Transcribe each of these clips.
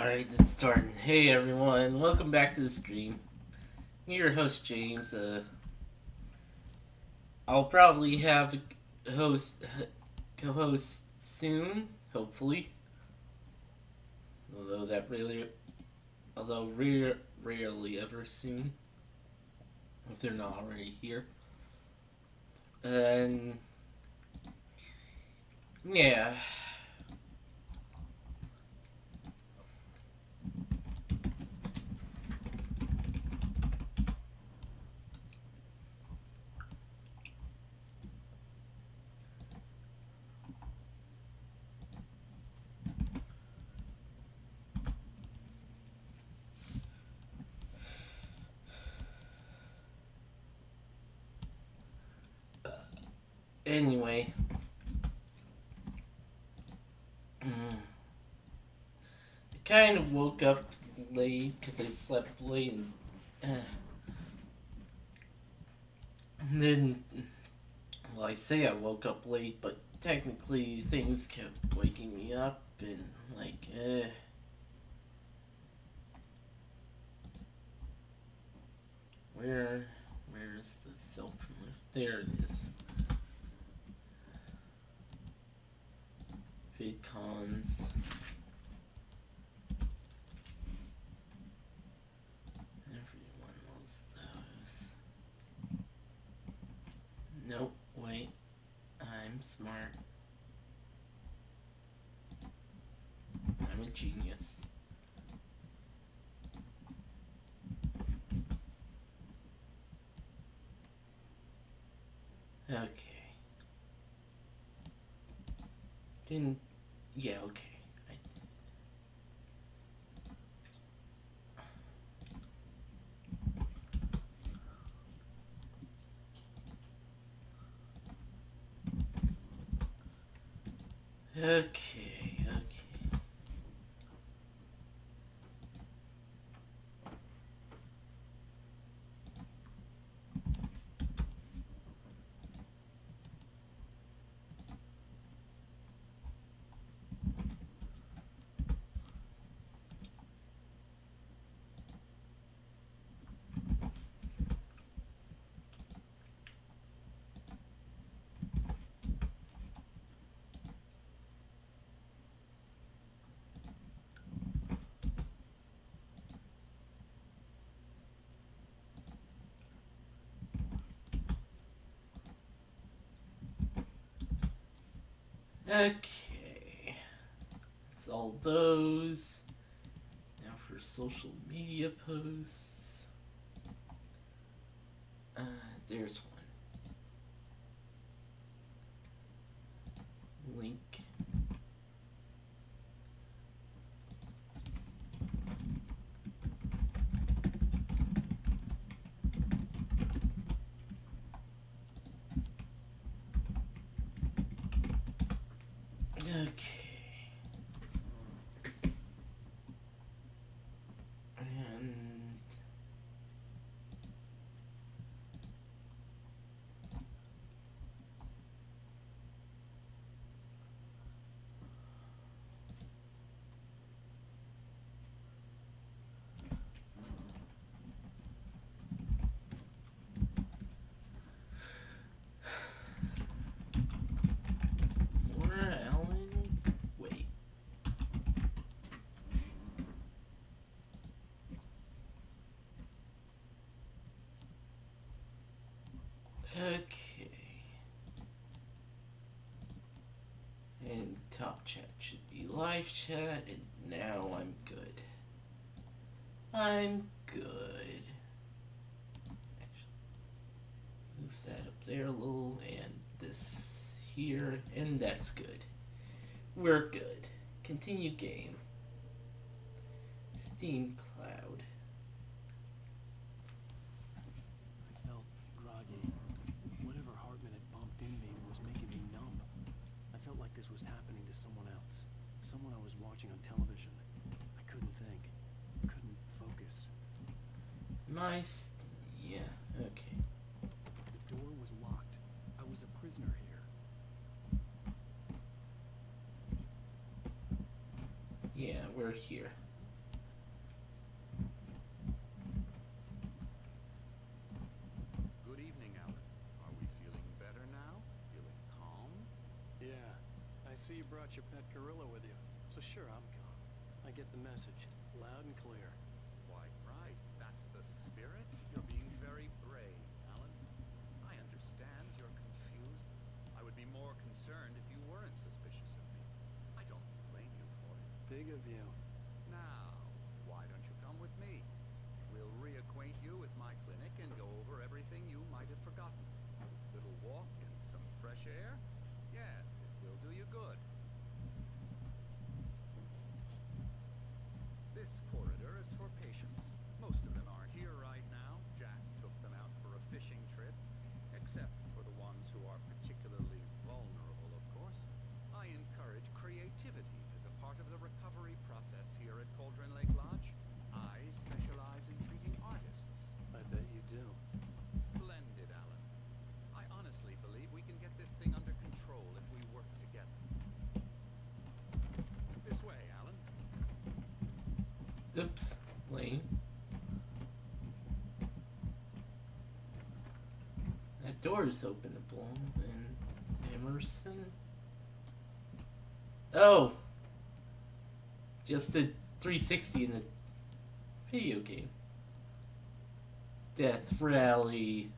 Alright, it's starting. Hey everyone, welcome back to the stream. I'm your host James. I'll probably have a co-host soon, hopefully. Although that really, although rarely ever soon, if they're not already here. And yeah. Anyway. I kind of woke up late because I slept late and then, well, I say I woke up late, but technically things kept waking me up and where's the self promotion? There it is. VidCons. Everyone loves those. Nope, wait. I'm smart. I'm a genius. Okay. Didn't. Yeah, okay. Okay, okay. Okay. It's all those. Now for social media posts. There's one. Link. Okay. And Laura Allen. Wait. Okay. And top chat should be live chat, and now I'm good. I'm good. Actually, move that up there a little, and this here, and that's good. We're good. Continue game. Steam Cloud. I felt groggy. Whatever Hartman had bumped in me was making me numb. I felt like this was happening to someone else. Someone I was watching on television. I couldn't think. Couldn't focus. Yeah, okay. The door was locked. I was a prisoner here. Yeah, we're here. brought your pet gorilla with you, so sure, I'm calm. I get the message, loud and clear. Quite right. That's the spirit. You're being very brave, Alan. I understand you're confused. I would be more concerned if you weren't suspicious of me. I don't blame you for it. Big of you. Now, why don't you come with me? We'll reacquaint you with my clinic and go over everything you might have forgotten. Little walk and some fresh air? Yes, it will do you good. This corridor is for patients. Most of them aren't here right now. Jack took them out for a fishing trip, except for the ones who are particularly vulnerable, of course. I encourage creativity as a part of the recovery process here at Cauldron Lake Lodge. I specialize in treating artists. I bet you do. Splendid, Alan. I honestly believe we can get this thing under control if we work together. This way, Alan. Oops, Lane. That door is open to Bloom and Emerson. Oh! Just a 360 in the video game. Death Rally.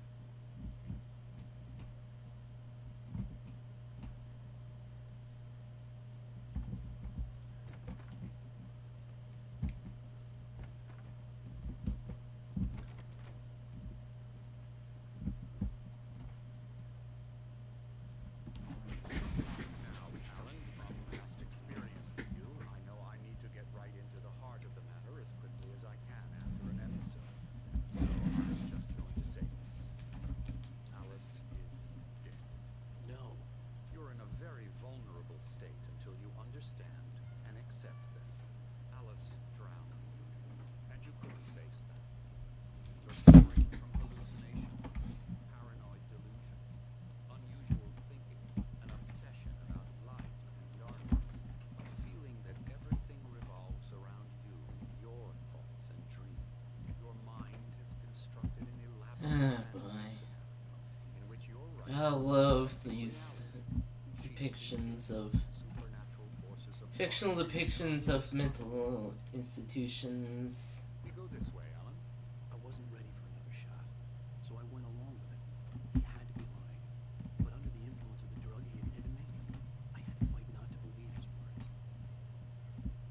Now, Alan, from past experience with you, I know I need to get right into the heart of the matter as quickly as I can after an episode. So I'm just going to say this. Alice is dead. No. You're in a very vulnerable state until you understand and accept this. Alice drowned. And you couldn't face that. You're suffering from hallucinations, paranoid delusions, unusual thinking, an obsession about light and darkness, a feeling that everything revolves around you, your thoughts and dreams. Your mind has constructed an elaborate boy. fantasy scenario in which you're right. I love these depictions of Supernatural forces of fictional depictions of mental institutions. We go this way, Alan. I wasn't ready for another shot, so I went along with it. He had to be lying. But under the influence of the drug he had given me, I had to fight not to believe his words.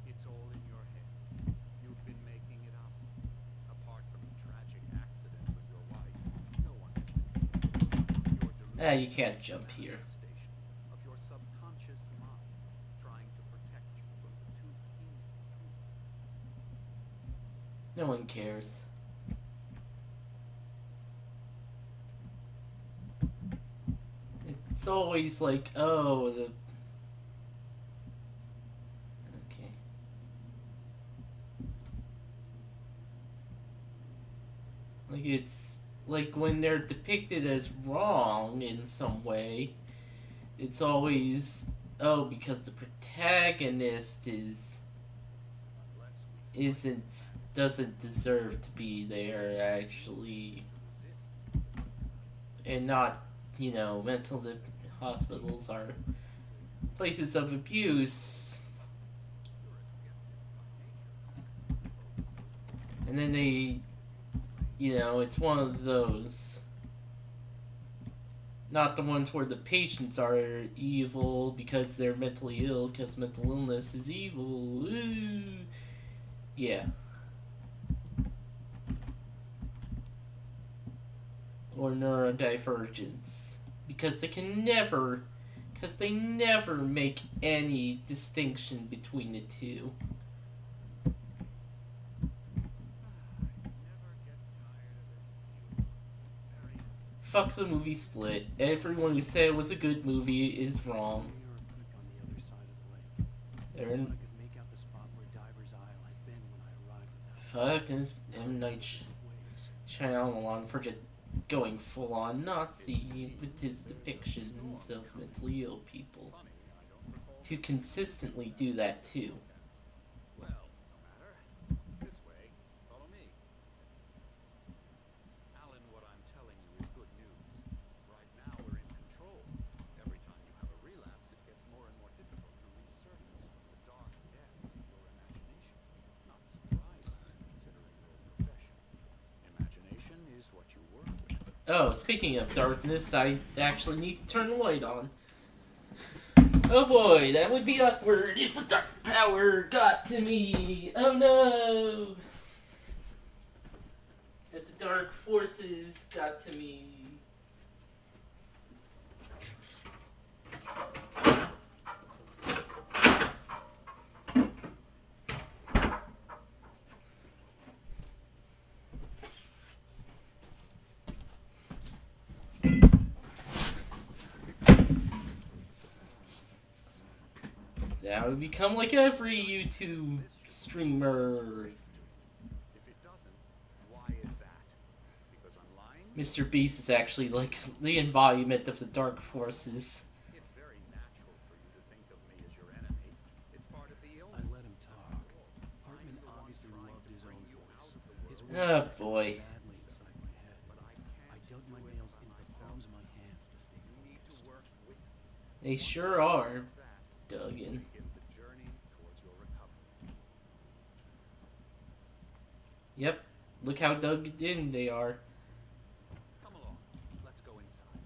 It's all in your head. You've been making it up. Apart from a tragic accident with your wife, no one has been. Your delusion You can't jump here. manifestation of your subconscious mind trying to protect you from the too painful truth. No one cares. It's always like, oh, the... Okay. Like, it's... Like, when they're depicted as wrong in some way, it's always, oh, because the protagonist Unless we isn't... doesn't deserve to be there, actually. resist, And not, you know, hospitals are places of abuse. you're a skeptic by nature. And then they, you know, it's one of those. Not the ones where the patients are evil because they're mentally ill, because mental illness is evil. Ooh. Yeah. Or neurodivergence. Because they never make any distinction between the two. Never get tired of this view. Very Fuck the movie Split. Everyone who said it was a good movie is I saw wrong. a mirror creek on the other side of the lake. I They're thought I in could make out the spot where Diver's Isle had been when I arrived with Alice. fuck this M. Night Waves. Shyamalan for just going full on Nazi with his depictions of mentally ill people. funny, I don't recall. To consistently do that too. Well, no matter. This way. Follow me. Alan, what I'm telling you is good news. Right now we're in control. Every time you have a relapse, it gets more and more difficult to what you work with. Oh, speaking of darkness, I actually need to turn the light on. Oh boy, that would be awkward if the dark power got to me. Oh no! If the dark forces got to me. That would become like every YouTube streamer. If it doesn't, why is that? Because I'm lying? Mr. Beast is actually like the embodiment of the dark forces. It's very natural for you to think of me as your enemy. It's part of the I illness. let him talk. Hartman obviously loved his own voice. His Oh words boy. were badly inside my head. I dug my nails into the palms of my hands to stay focused. Work with They sure are, Duggan. begin the journey towards your recovery. Yep, look how dug in they are. Come along. Let's go inside.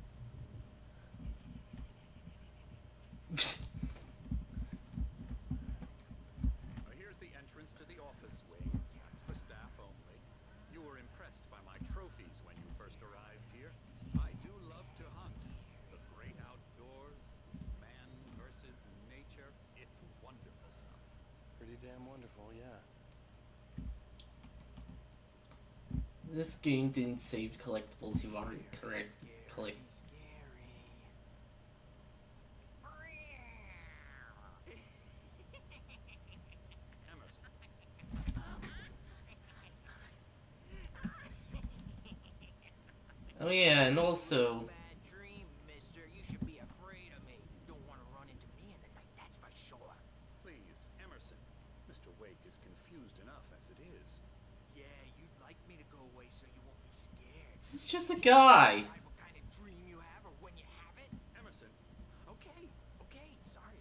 Here's the entrance to the office wing. That's for staff only. You were impressed by my trophies when you first arrived here. I do love to hunt. The great outdoors, man versus nature. It's wonderful stuff. Pretty damn wonderful, yeah. This game didn't save collectibles you already correct collect. Emerson, Oh yeah, and also Bad dream, mister. You should be afraid of me. Don't want to run into me in the night, that's for sure. please, Emerson. Mr. Wake is confused enough as it is. Yeah, you'd like me to go away so you won't be scared. this is just a guy. Decide what kind of dream you have or when you have it? Emerson, Okay, okay. Sorry.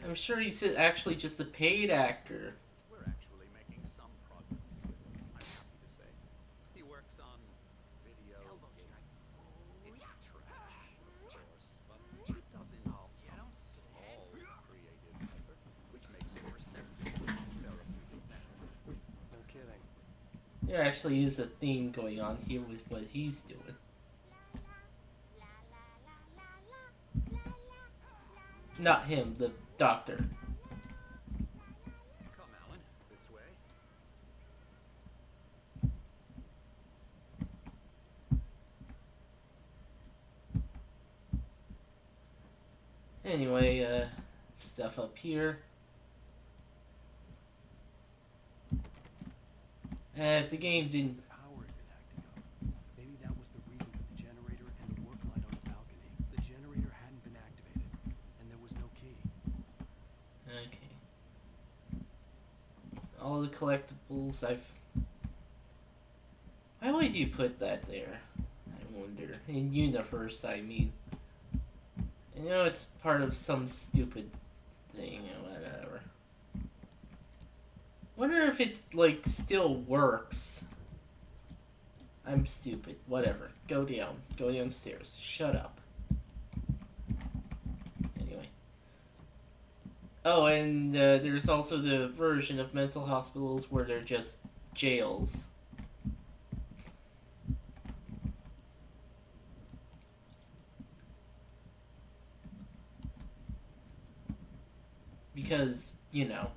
I'm sure he's actually just a paid actor. we're actually making some progress. I'm happy to say. He works on video Elbow games. strike. It's trash, of course, but it does involve some small creative effort, which makes it receptive to therapeutic methods. No kidding. There actually is a theme going on here with what he's doing. Not him, the doctor. Come, Alan, this way. Anyway, stuff up here. If the game didn't. The power had been acting up. Maybe that was the reason for the generator and the work light on the balcony. The generator hadn't been activated, and there was no key. Okay. All the collectibles I've. Why would you put that there? I wonder. In universe, I mean. I know it's part of some stupid thing or whatever. Wonder if it's like still works. I'm stupid. Whatever. Go down. Go downstairs. Shut up. Anyway. Oh, and there's also the version of mental hospitals where they're just jails. Because, you know,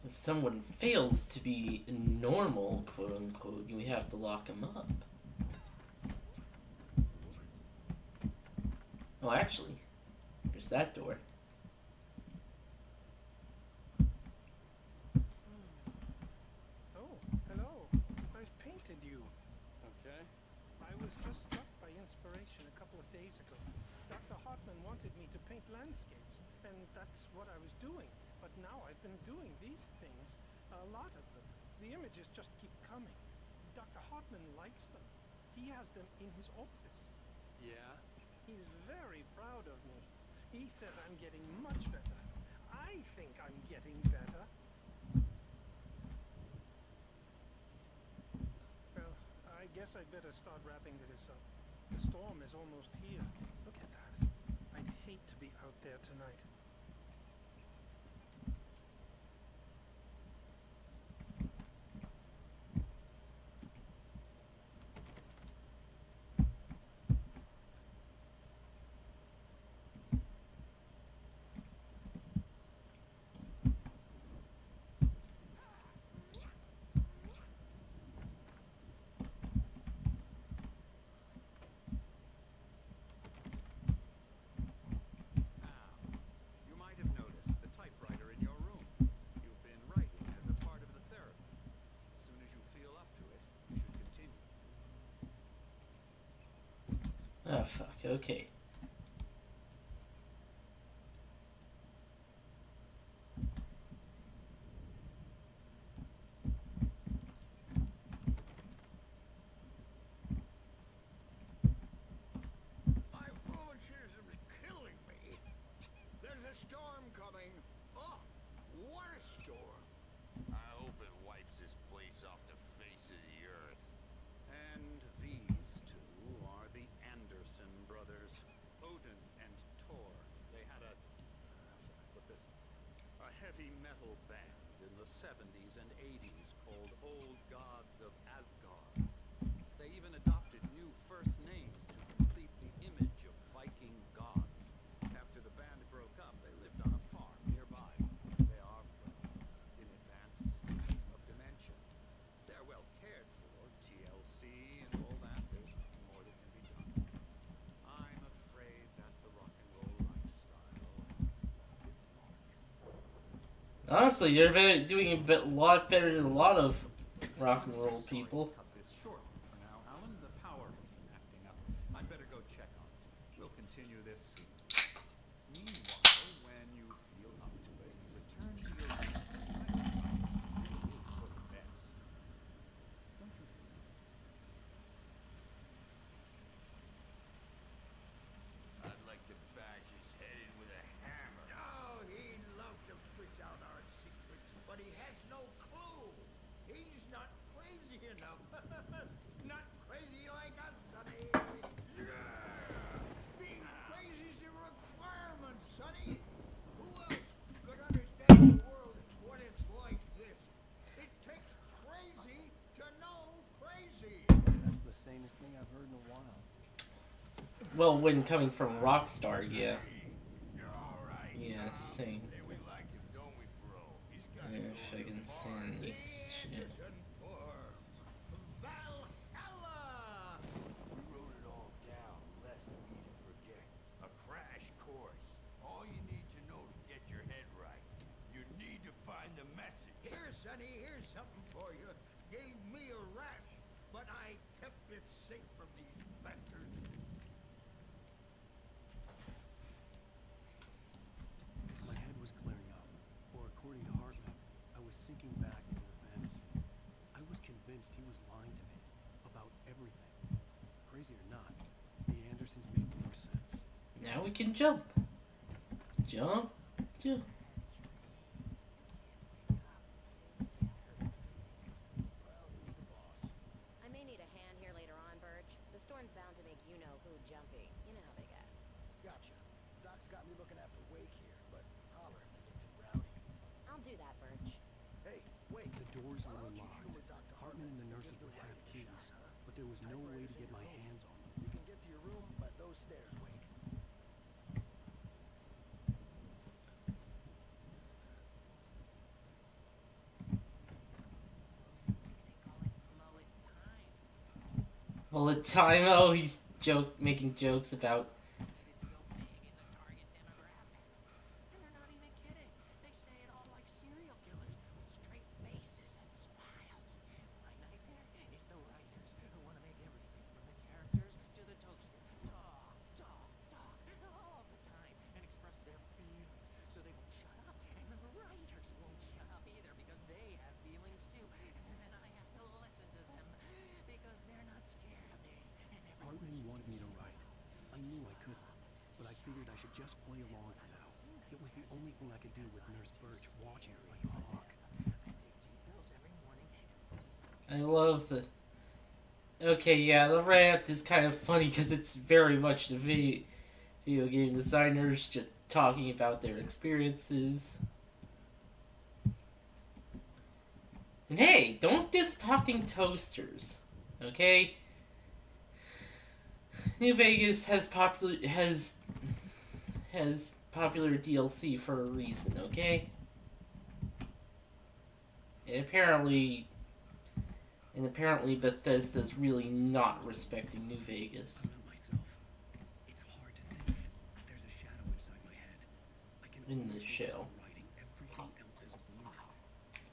if someone fails to be normal, quote unquote, you have to lock them up. Oh, actually, there's that door. Oh, hello. I've painted you. Okay. I was just struck by inspiration a couple of days ago. Dr. Hartman wanted me to paint landscapes, and that's what I was doing. But now I've been doing these things, a lot of them. The images just keep coming. Dr. Hartman likes them. He has them in his office. Yeah? He's very proud of me. He says I'm getting much better. I think I'm getting better. guess I'd better start wrapping this up. The storm is almost here. Look at that. I'd hate to be out there tonight. You might have noticed the typewriter in your room. You've been writing as a part of the therapy. As soon as you feel up to it, you should continue. Oh fuck. Okay. My rheumatism's killing me. There's a storm coming. Oh, what a storm. I hope it wipes this place off the face of the earth. And these two are the Anderson brothers, Odin and Thor. They had a, how should I put this? A heavy metal band in the 70s and 80s called Old Gods of Asgard. They even adopted new first names to complete the image of Viking gods. After the band broke up, they lived on a farm nearby. They are in advanced stages of dementia. They're well cared for, TLC and all that. There's nothing more that can be done. I'm afraid that the rock and roll lifestyle has left its mark. Honestly, you're doing a lot better than a lot of rock and roll Sorry to people. cut this short for now, Alan. The power isn't acting up. I'd better go check on it. We'll continue this soon. Meanwhile, when you feel up to it, return to your room. It is for the best. Don't you think? I'd like to bash his head in with a hammer. Oh, he'd love to fish out our secrets, but he has no clue. He's not crazy enough. Not crazy like us, Sonny. Yeah. Being crazy's a requirement, Sonny. Who else could understand the world when it's like this? It takes crazy to know crazy. That's the sanest thing I've heard in a while. Well, when coming from Rockstar, yeah. You're alright. Yeah, same. Hey, we like him, don't we, bro? He's got Yeah, no fucking heart. sin. He's shit. Anderson for Valhalla. We wrote it all down, lest we to forget. A crash course. All you need to know to get your head right. You need to find the message. Here, Sonny, here's something for you. Gave me a rash, but I kept it safe from these bastards. My head was clearing up, or according to Hartman, I was sinking back into the fantasy. I was convinced he was lying to me about everything. Crazy or not, the Andersons made more sense. Now we can jump. Jump. Jump. Well, he's the boss. I may need a hand here later on, Birch. The storm's bound to make you-know-who jumpy. You know how they get. Gotcha. Doc's got me looking after Wake here, but holler if they get too rowdy. I'll do that, Birch. Hey, Wake. The doors Why were don't you locked. come with Dr. Hartman and the Gives nurses the would have wife a keys, shot, huh? but there was no way to get my hands on them. You can get to your room by those stairs, Wake. Bullet time. Oh, he's making jokes about. And they're not even kidding. They say it all like serial killers with straight faces and smiles. My nightmare is the writers who want to make everything from the characters to the toaster talk all the time and express their feelings. So they won't shut up, and the writers won't shut up either because they have feelings too. And I have to listen to them because they're not scared of me. And Hartman wanted me to write. I knew I couldn't, but I figured I should just play along for now. It was the only thing I could do with Nurse Birch watching her like a hawk. I take 2 pills every morning. I love the Okay, yeah, the rant is kind of funny because it's very much the video game designers just talking about their experiences. And hey, don't diss talking toasters, okay? New Vegas has popular DLC for a reason, okay? And apparently Bethesda's really not respecting New Vegas I'm not myself. It's hard to think. There's a shadow inside my head. I can in only the focus show. on writing. Everything else is blurred.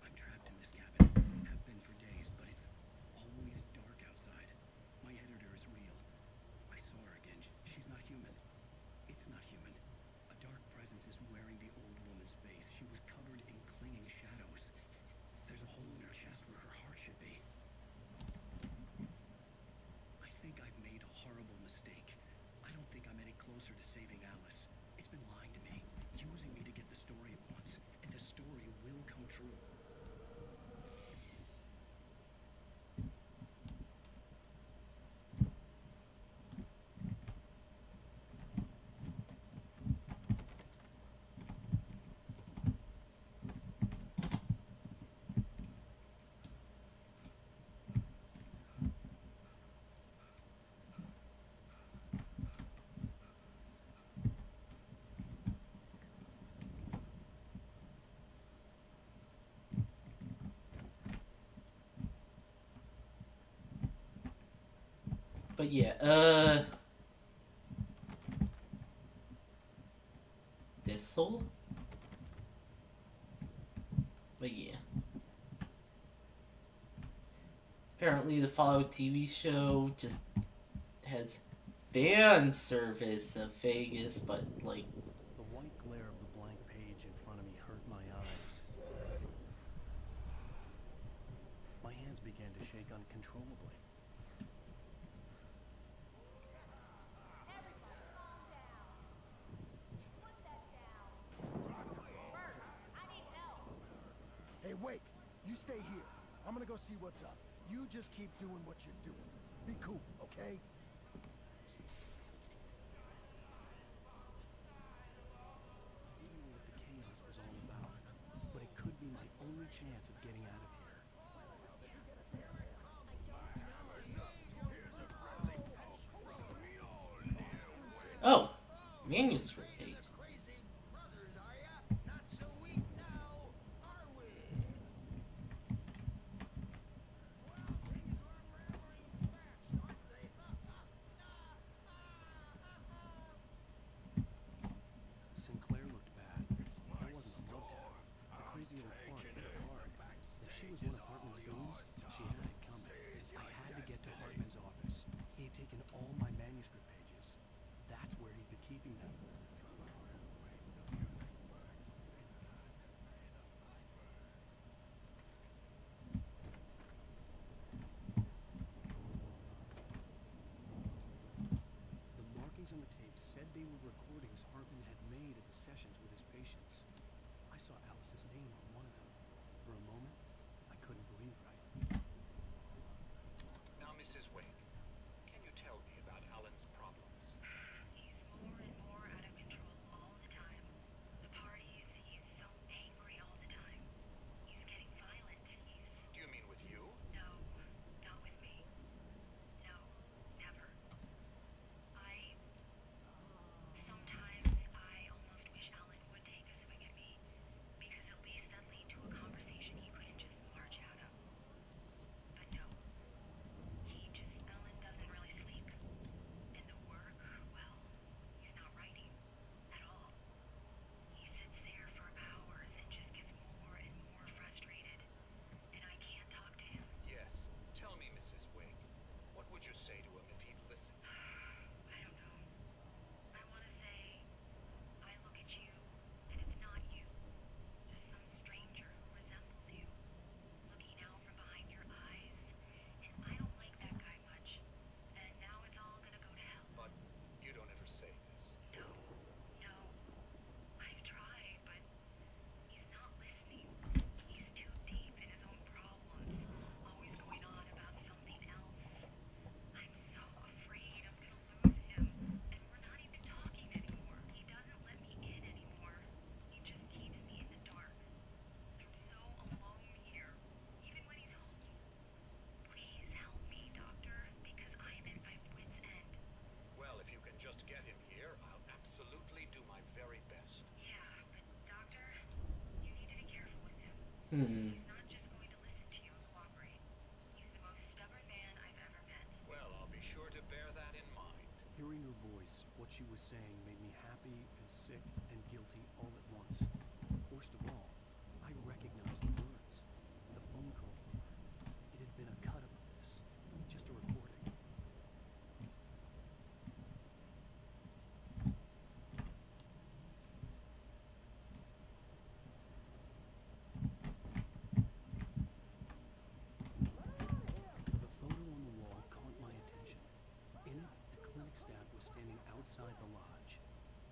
I'm trapped in this cabin. Have been for days, but it's always dark outside. My editor is real. I saw her again. She's not human. It's not human. A dark presence is wearing the old woman's face. She was covered in clinging shadows. There's a hole in her chest where her heart should be. I think I've made a horrible mistake. I don't think I'm any closer to saving Alice. It's been lying to me, using me to get the story it wants, and the story will come true. But yeah, this soul? But yeah. Apparently the Fallout TV show just has fan service of Vegas, but like The white glare of the blank page in front of me hurt my eyes. My hands began to shake uncontrollably. Hey, Wake, you stay here. I'm gonna go see what's up. You just keep doing what you're doing. Be cool, okay? I didn't know what the chaos was all about, but it could be my only chance of getting out of here. oh, manuscript page. Sinclair looked bad. That wasn't a love tap. The crazy old fart hit hard. If she was one of Hartman's goons, she had it coming. I had to get to Hartman's office. He had taken all my manuscript pages. That's where he'd been keeping them. The markings on the tape said they were recordings Hartman had made at the sessions with his patients. I saw Alice's name on one of them. For a moment, I couldn't believe right. Now, Mrs. Wake, can you tell me about Alan's problems? He's more and more out of control all the time. The parties, he's so angry all the time. He's getting violent. Do you mean with you? No, not with me. No, never. Sometimes I almost wish Alan would take a swing at me, because at least then Hmm. He's not just going to listen to you and cooperate. He's the most stubborn man I've ever met. Well, I'll be sure to bear that in mind. Hearing her voice, what she was saying made me happy and sick and guilty all at once. Worst of all, I recognized the words. The phone call from her. It had been a cut-up of this. Just a recording. The photo on the wall caught my attention. In it, the clinic staff was standing outside the lodge.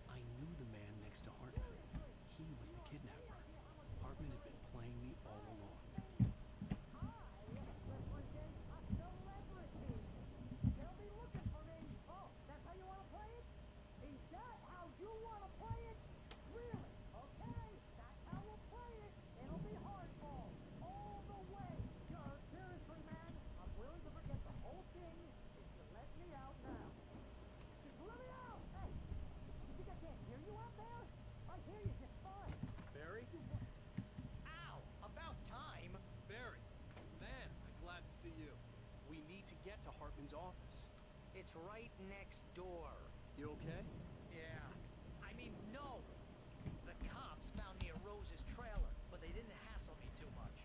I knew the man next to Hartman. He was the kidnapper. Hartman had been playing me all along. They'll be looking for me. Oh, that's how you want to play it? Is that how you want to play it? Really? Okay, that's how we'll play it. It'll be hardball all the way. Seriously, man, I'm willing to forget the whole thing if you let me out now. Just let me out! Hey, you think I can't hear you out there? I hear you just fine. Barry? Ow! About time. Barry! Man, I'm glad to see you. We need to get to Hartman's office. It's right next door. You okay? Yeah. I mean, no. The cops found me at Rose's trailer, but they didn't hassle me too much.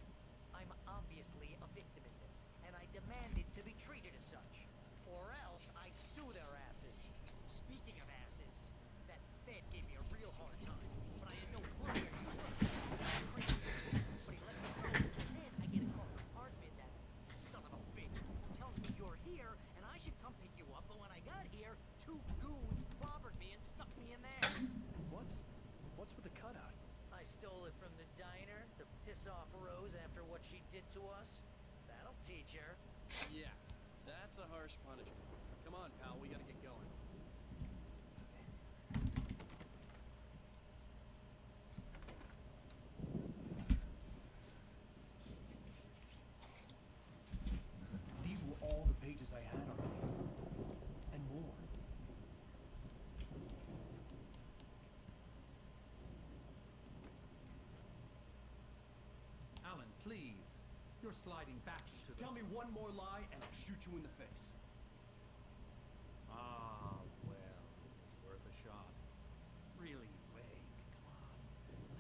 I'm obviously a victim in this, and I demanded to be treated as such. Or else I'd sue their asses. Speaking of asses, that Fed gave me a real hard time, but I had no clue where you were. Crazy. But he let me go, and then I get a call from Hartman, that son of a bitch, who tells me you're here, and I should come pick you up, but when I got here, two goons clobbered me and stuck me in there. What's with the cutout? I stole it from the diner to piss off Rose after what she did to us. That'll teach her. Yeah, that's a harsh punishment. Come on, pal, we gotta get going. These were all the pages I had on me. And more. Alan, please. You're sliding back to the... Tell me one more lie and I'll shoot you in the face. Ah, well, it's worth a shot. Really, Wade, come on.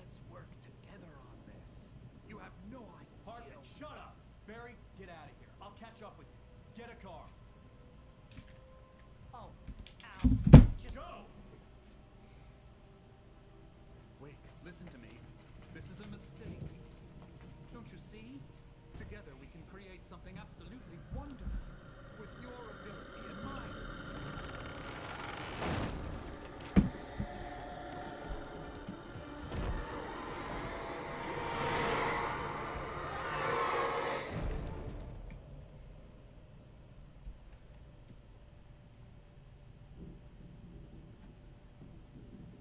Let's work together on this. You have no idea... Hartman, shut up! Barry, get out of here. I'll catch up with you. Get a car. Oh, ow. It's just... Go! Wade, listen to me. This is a mistake. Don't you see? Together we can create something absolutely wonderful. With your ability and mine.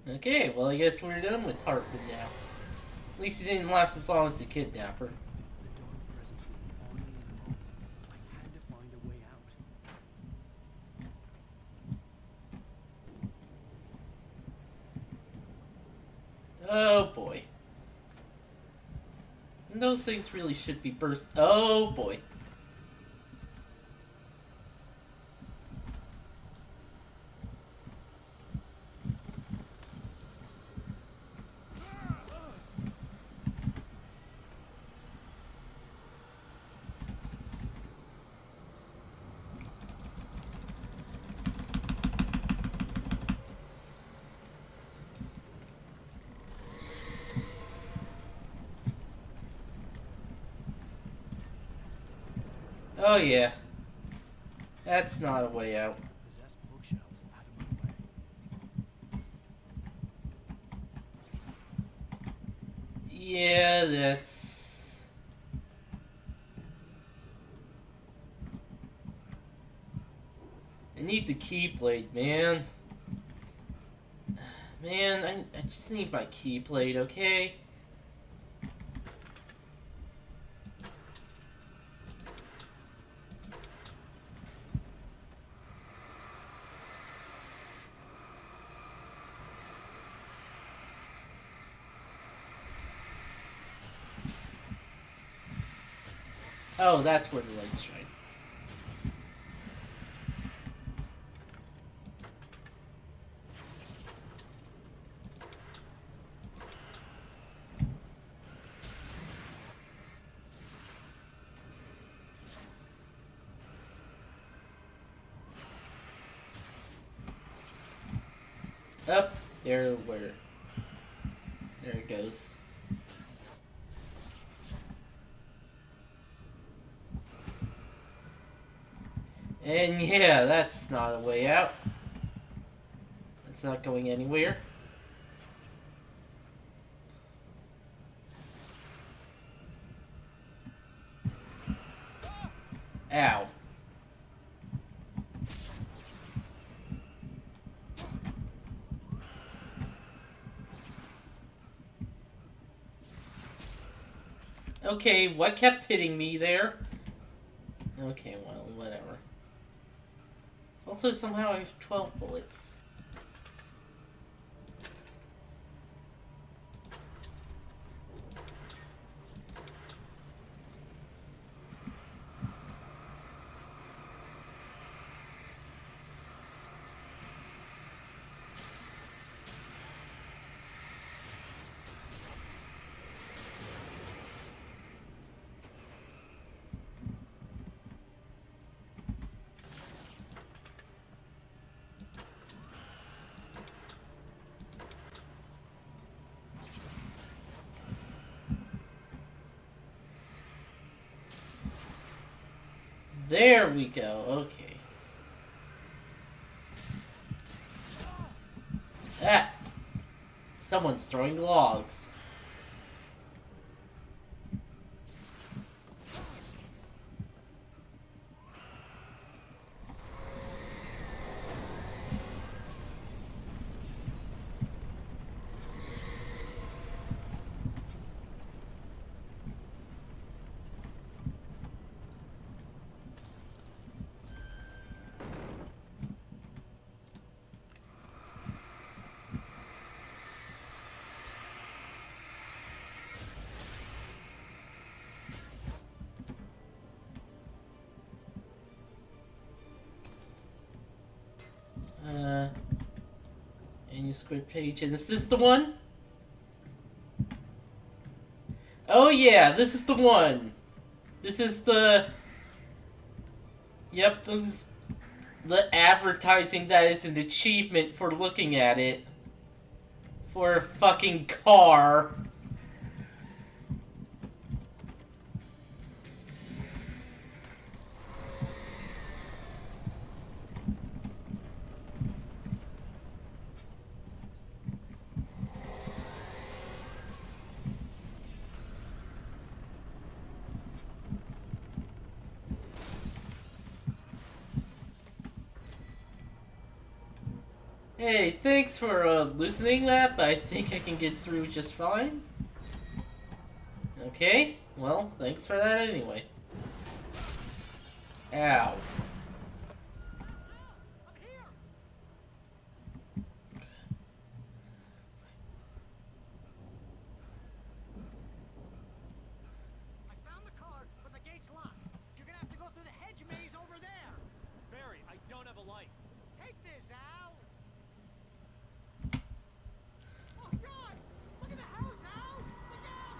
Okay, well, I guess we're done with Hartman now. At least he didn't last as long as the kidnapper. The dark presence would be on me in a moment. I had to find a way out. Oh boy. And those things really should be burst. Oh boy. Oh yeah. That's not a way out. Possess bookshelves out of my way. Yeah, that's... I need the keyblade, man. Man, I just need my keyblade, okay? Oh, that's where the lights shine. Up there, where? There it goes. And yeah, that's not a way out. It's not going anywhere. Ow. Okay, what kept hitting me there? Okay, well, whatever. Also, somehow I have 12 bullets. There we go, okay. Ah! Someone's throwing logs. Manuscript page, and is this the one? Oh yeah, this is the one. This is the... Yep, this is the advertising that is an achievement for looking at it. For a fucking car. Hey, thanks for listening to that, but I think I can get through just fine. Okay, well, thanks for that anyway. Ow. I found the card, but the gate's locked. You're gonna have to go through the hedge maze over there. Barry, I don't have a light. Take this, Al. Oh God! Look at the house, Al. Look out!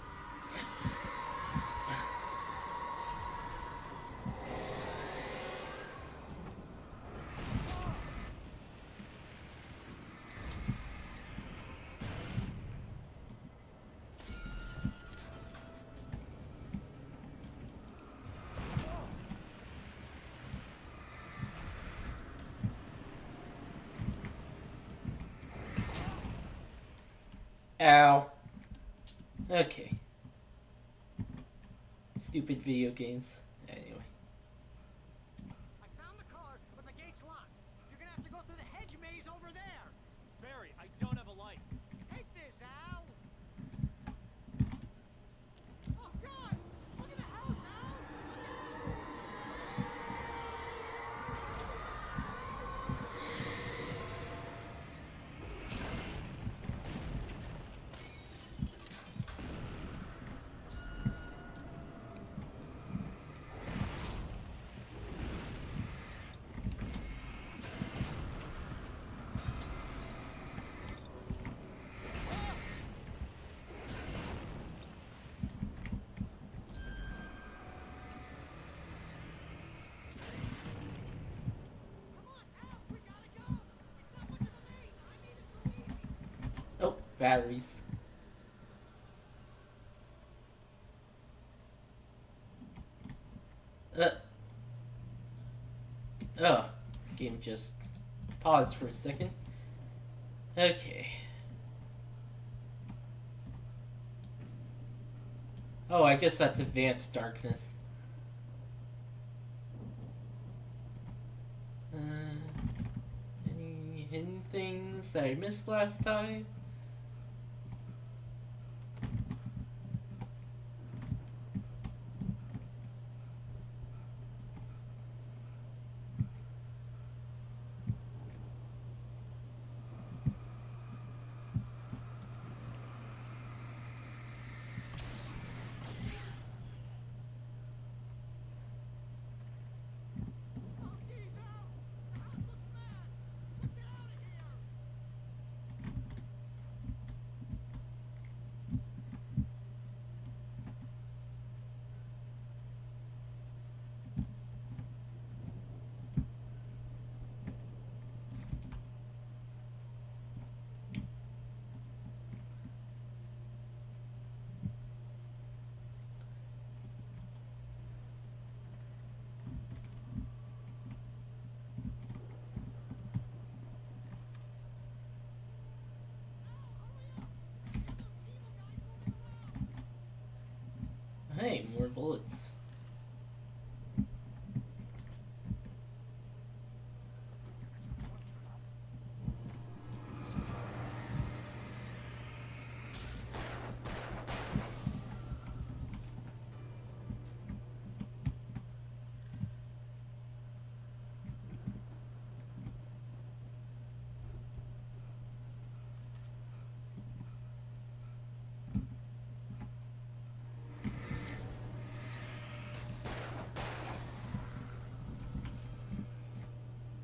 Ow. Okay. Stupid video games. Anyway. I found the card, but the gate's locked. You're gonna have to go through the hedge maze over there. Barry, I don't have a light. Take this, Al. Oh God! Look at the house, Al. Look out! batteries. Uh. Oh. Game just paused for a second. Okay. Oh, I guess that's advanced darkness. Any hidden things that I missed last time? Hey, more bullets.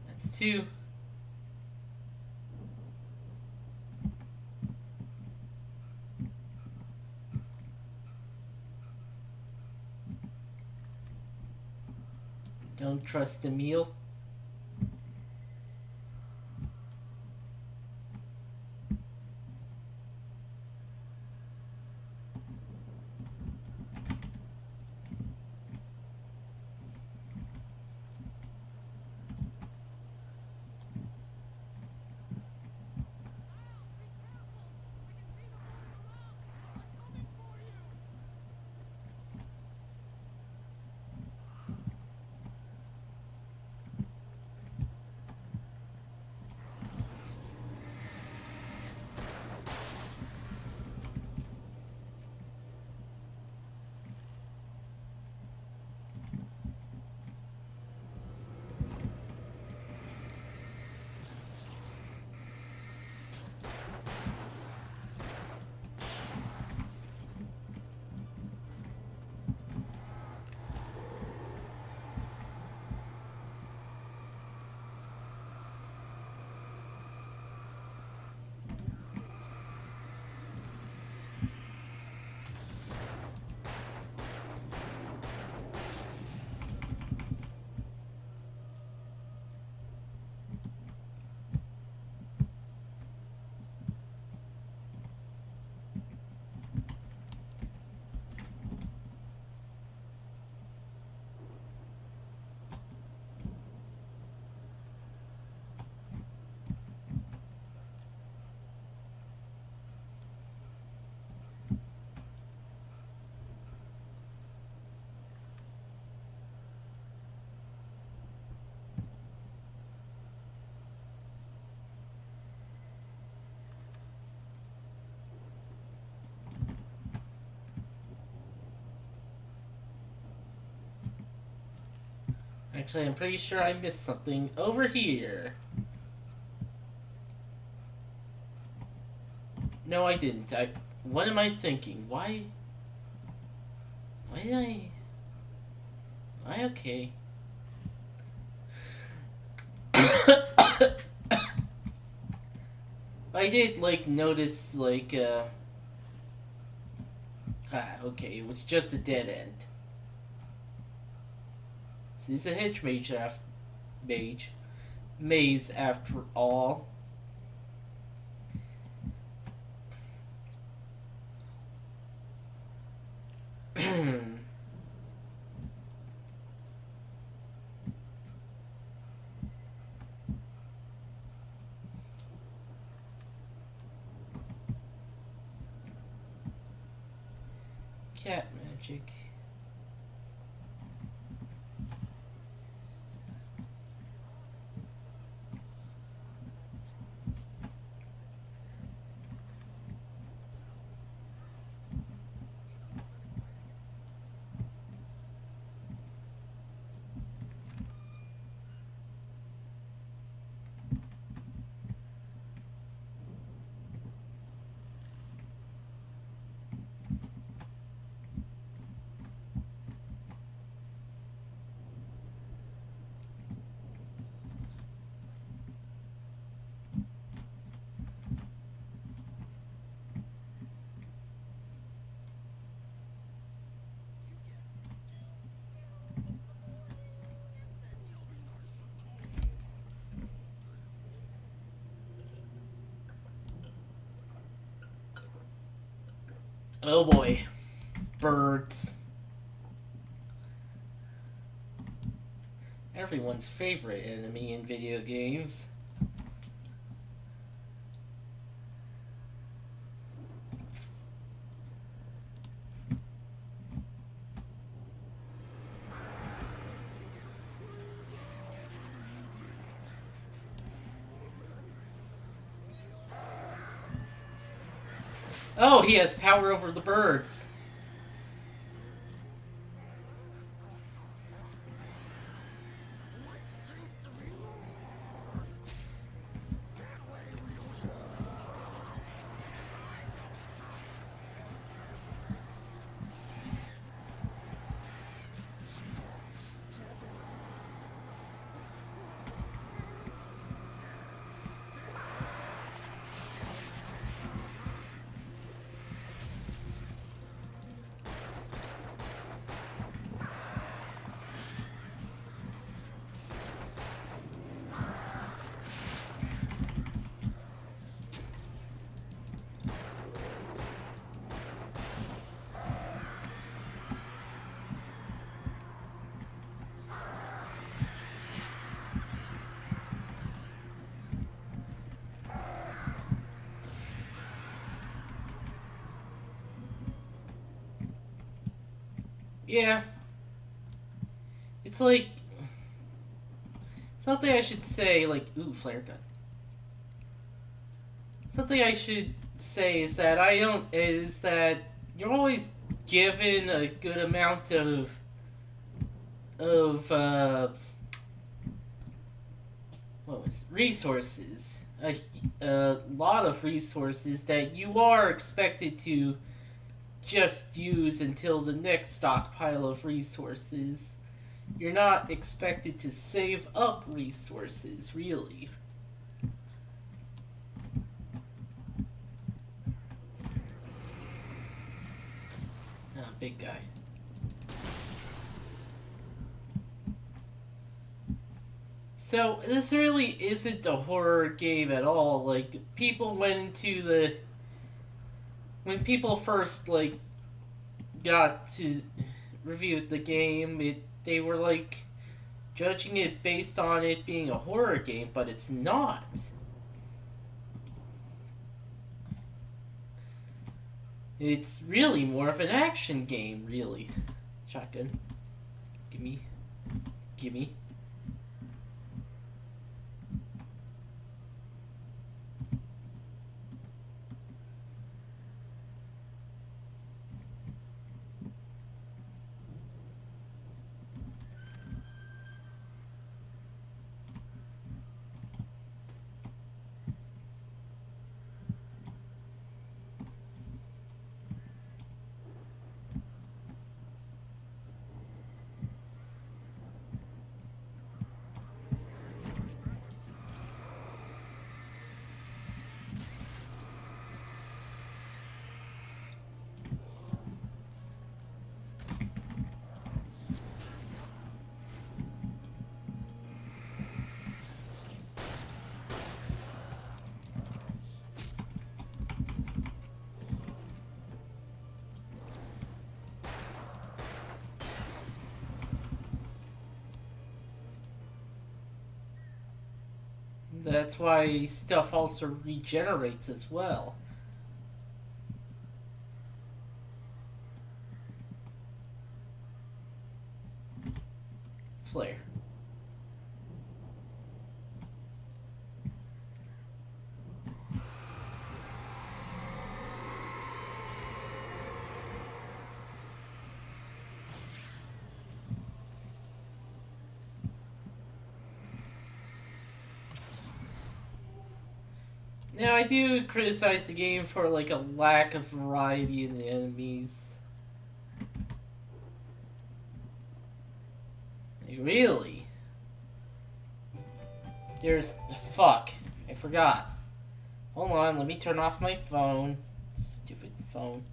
That's two. Don't trust Emil. Actually, I'm pretty sure I missed something over here. No, I didn't. What am I thinking? Why? Why did I? Why okay? I did like notice okay, it was just a dead end. This is a hitch maze after all. cat magic. Oh boy. Birds. Everyone's favorite enemy in video games. Oh, he has power over the birds. Yeah. It's like something I should say, like, ooh, flare gun. Something I should say is that you're always given a good amount of resources, a lot of resources that you are expected to just use until the next stockpile of resources. You're not expected to save up resources, really. Ah, big guy. So, this really isn't a horror game at all. Like, people went into the... When people first, like, got to review the game, they were, like, judging it based on it being a horror game, but it's not. It's really more of an action game, really. Shotgun. Gimme. Gimme. That's why stuff also regenerates as well. flare. Now, I do criticize the game for like a lack of variety in the enemies. Like, really? There's fuck. I forgot. Hold on, let me turn off my phone. Stupid phone.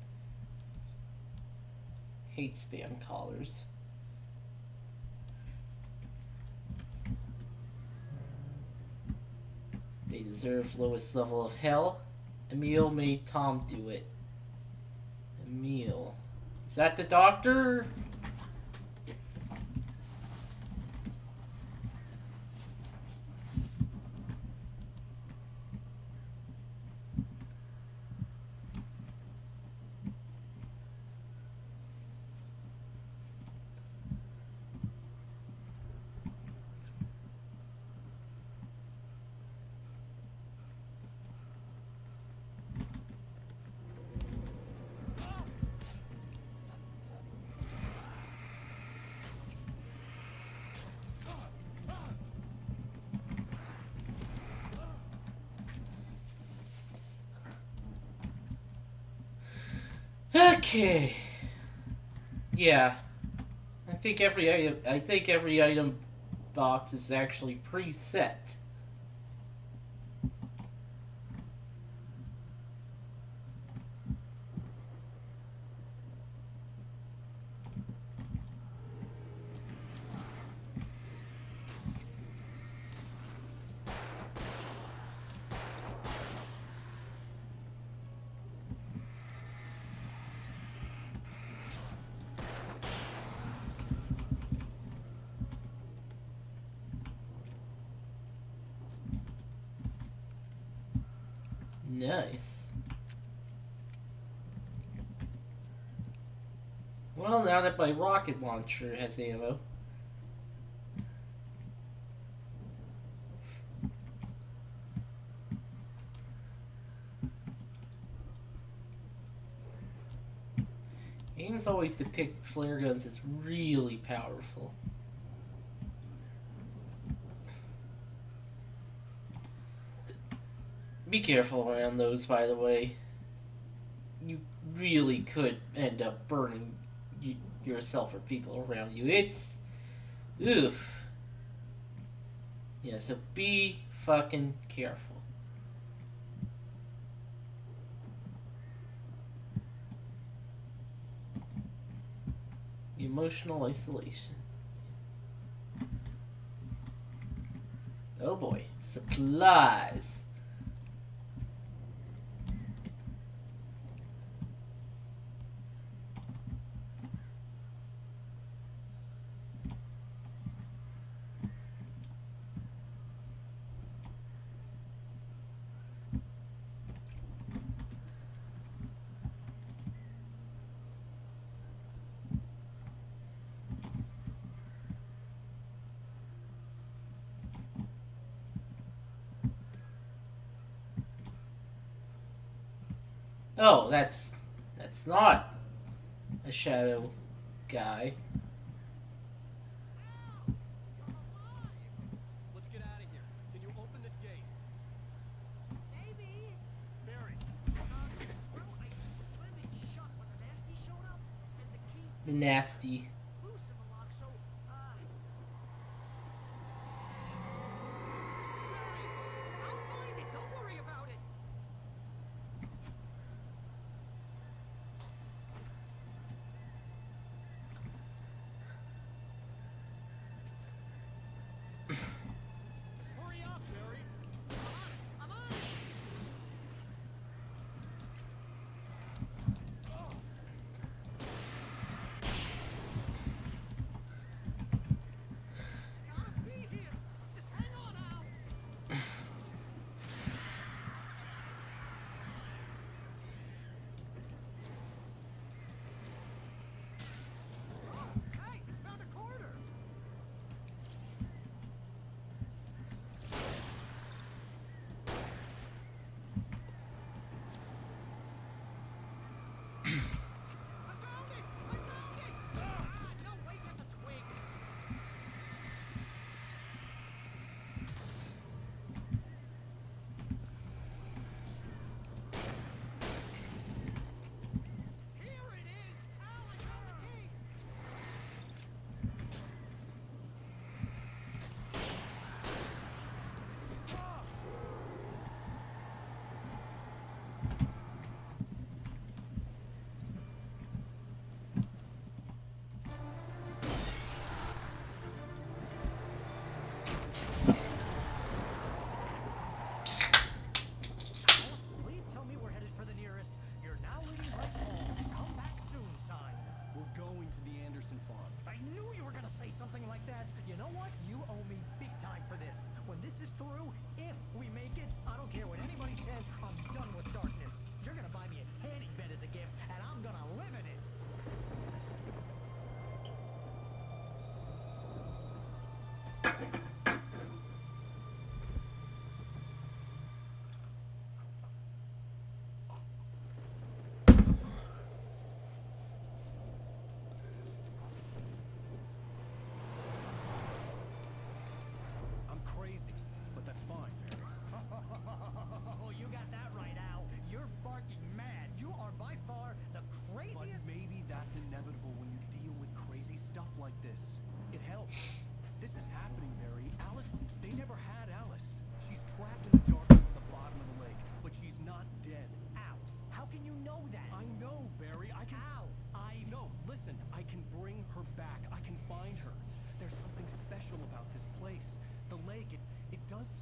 Hate spam callers. They deserve lowest level of hell. Emil made Tom do it. Emil. Is that the doctor? Okay. Yeah. I think every item box is actually preset. Nice. Well, now that my rocket launcher has ammo. Games always depict flare guns as really powerful. Be careful around those, by the way. You really could end up burning yourself or people around you. It's... oof. Yeah, so be fucking careful. Emotional isolation. Oh boy. Supplies. Oh, that's not a shadow guy. Let's get out of here. Can you open this gate? Maybe. Barry. Well, I slammed it shut when the nasty showed up, and the key The nasty. loose in the lock, so, Barry, I'll find it. Don't worry about it. Hurry up, Barry. I'm on it.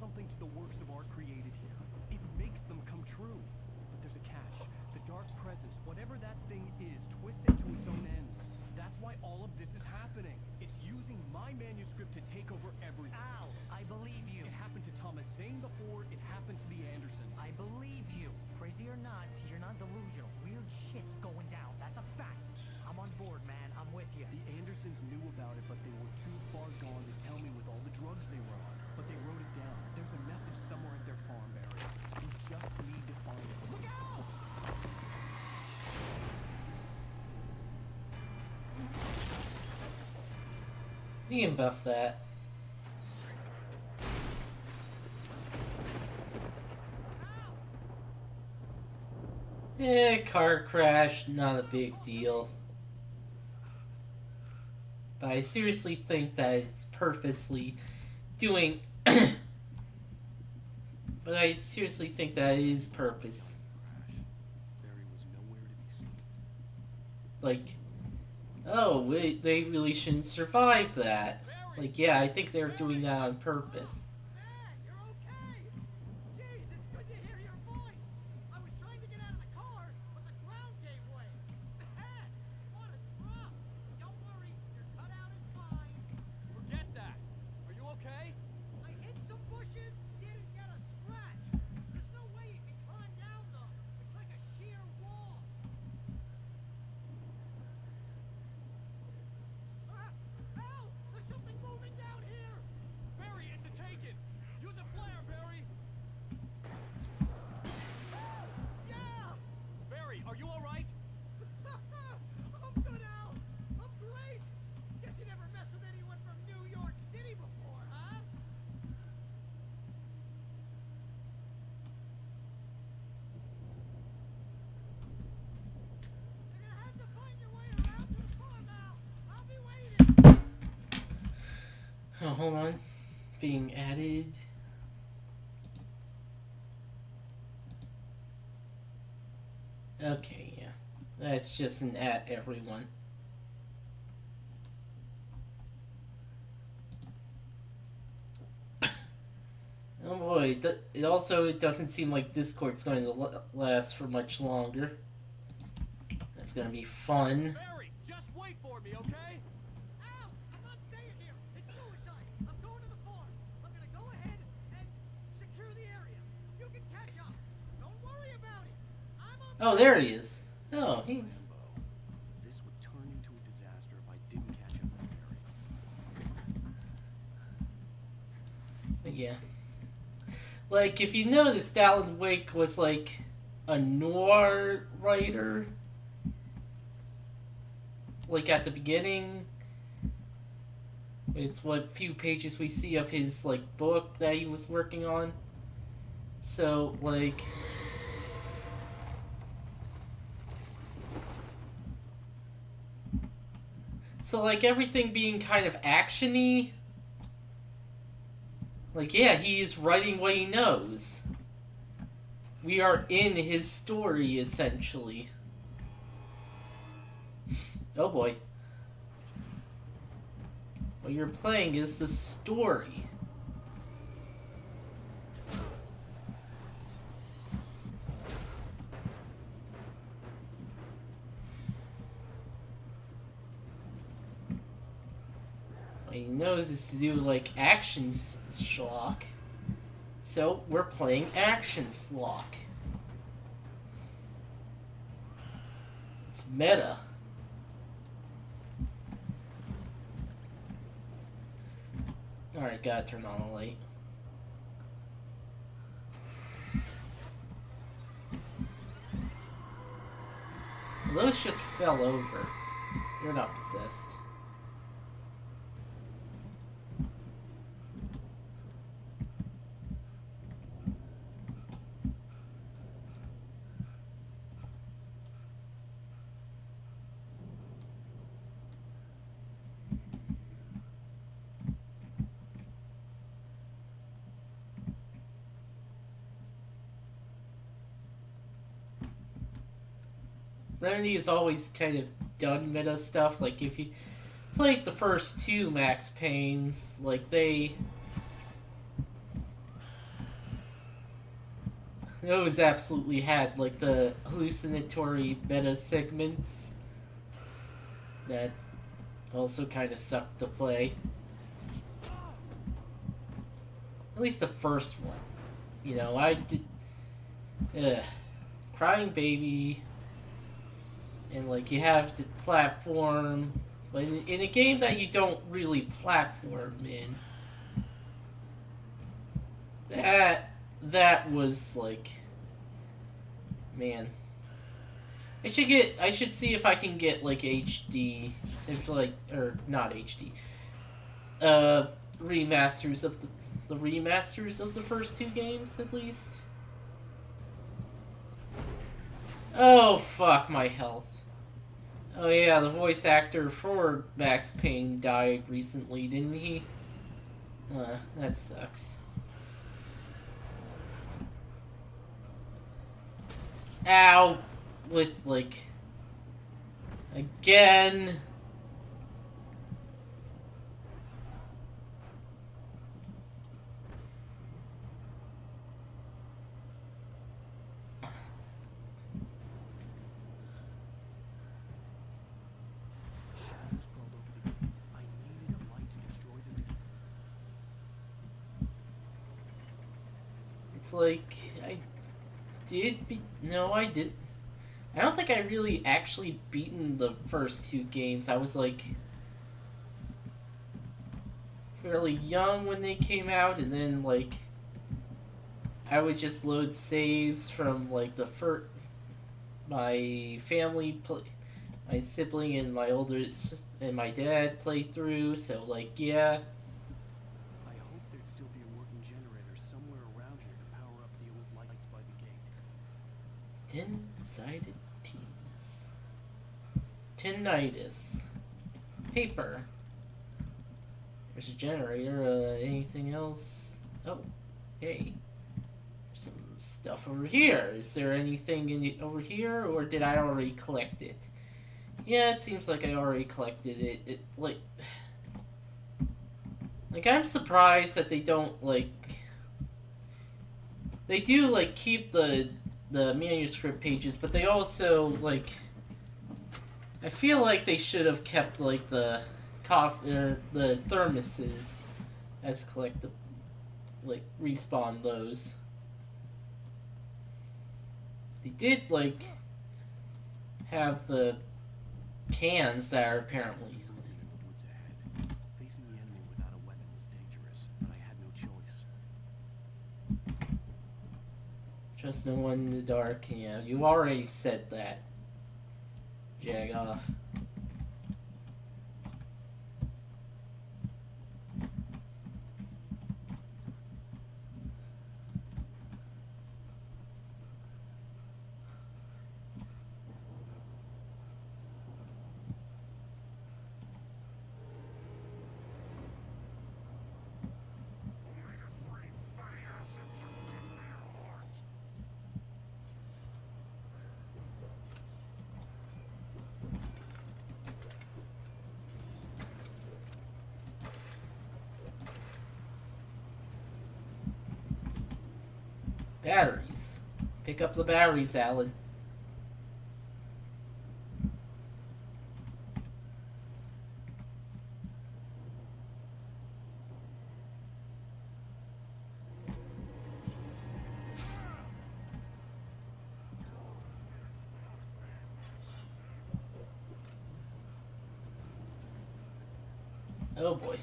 something to the works of art created here. It makes them come true. But there's a catch. The dark presence, whatever that thing is, twists it to its own ends. That's why all of this is happening. It's using my manuscript to take over everything. Al, I believe you. It happened to Thomas Zane before, it happened to the Andersons. I believe you. Crazy or not, you're not delusional. Weird shit's going down. That's a fact. I'm on board, man. I'm with you. The Andersons knew about it, but they were too far gone to tell me with all the drugs they were on. But they wrote it down. There's a message somewhere at their farm, Barry. You just need to find it. Look out! We can buff that. Car crash, not a big deal. But I seriously think that it's purposely doing... But I seriously think that it is purpose. Barry was nowhere to be seen. Like, oh, they really shouldn't survive that. Like, yeah, I think they're doing that on purpose. Man, you're okay. Jeez, it's good to hear your voice. I was trying to get out of the car, but the ground gave way. Man, what a drop. Don't worry, your cutout is fine. Forget that! Are you okay? I hit some bushes, didn't get a scratch. There's no way you can climb down, though. It's like a sheer wall. Al, there's something moving down here. Barry, it's a taken! Use a flare, Barry! Yeah! Barry, are you alright? I'm good, Al. I'm great. Guess you never messed with anyone from New York City before, huh? You're gonna have to find your way around to the farm, Al. I'll be waiting. Oh, hold on. Being added. Okay, yeah. That's just an at everyone. Oh boy, it doesn't seem like Discord's going to last for much longer. That's gonna be fun. Barry, just wait for me, okay? Al, I'm not staying here. It's suicide. I'm going to the farm. I'm gonna go ahead and secure the area. You can catch up. Don't worry about it. I'm on. Oh, there he is. Oh, he's... This would turn into a disaster if I didn't catch up with Barry. Yeah. Like, if you noticed, Alan Wake was like a noir writer. Like at the beginning. It's what few pages we see of his like book that he was working on. So, like... So, like, everything being kind of action-y. Like, yeah, he is writing what he knows. We are in his story, essentially. Oh boy. What you're playing is the story. What he knows is to do, like, action schlock. So, we're playing action schlock. It's meta. Alright, gotta turn on the light. Those just fell over. They're not possessed. Remedy has always kind of done meta stuff. Like, if you played the first two Max Paynes, like, they those absolutely had like the hallucinatory meta segments that also kind of sucked to play. At least the first one. You know, I did. Crying baby. And like you have to platform. But in a game that you don't really platform in. That was like. Man. I should see if I can get like HD. If like. Or not HD. Remasters of the remasters of the first two games at least. Oh fuck my health. Oh yeah, the voice actor for Max Payne died recently, didn't he? That sucks. Ow! With like again. Shadows crawled over the gate. I needed a light to destroy the. It's like I did be no, I did. I don't think I really actually beaten the first two games. I was like fairly young when they came out, and then like I would just load saves from like the first my family my sibling and my and my dad played through. So like yeah, I hoped there'd still be a working generator somewhere around here to power up the old lights by the gate. tin-sided teas, tinnitus, paper. There's a generator. Anything else? Oh, hey. There's some stuff over here. Is there anything over here, or did I already collect it? Yeah, it seems like I already collected it. Like I'm surprised that they don't like. They do like keep the manuscript pages, but they also like. I feel like they should have kept like the the thermoses as collectible, like respawn those. They did like have the cans that are apparently. In the woods ahead. Facing the enemy without a weapon was dangerous, but I had no choice. Trust no one in the dark. Yeah, you already said that. Jag off. Batteries. Pick up the batteries, Alan. Oh boy.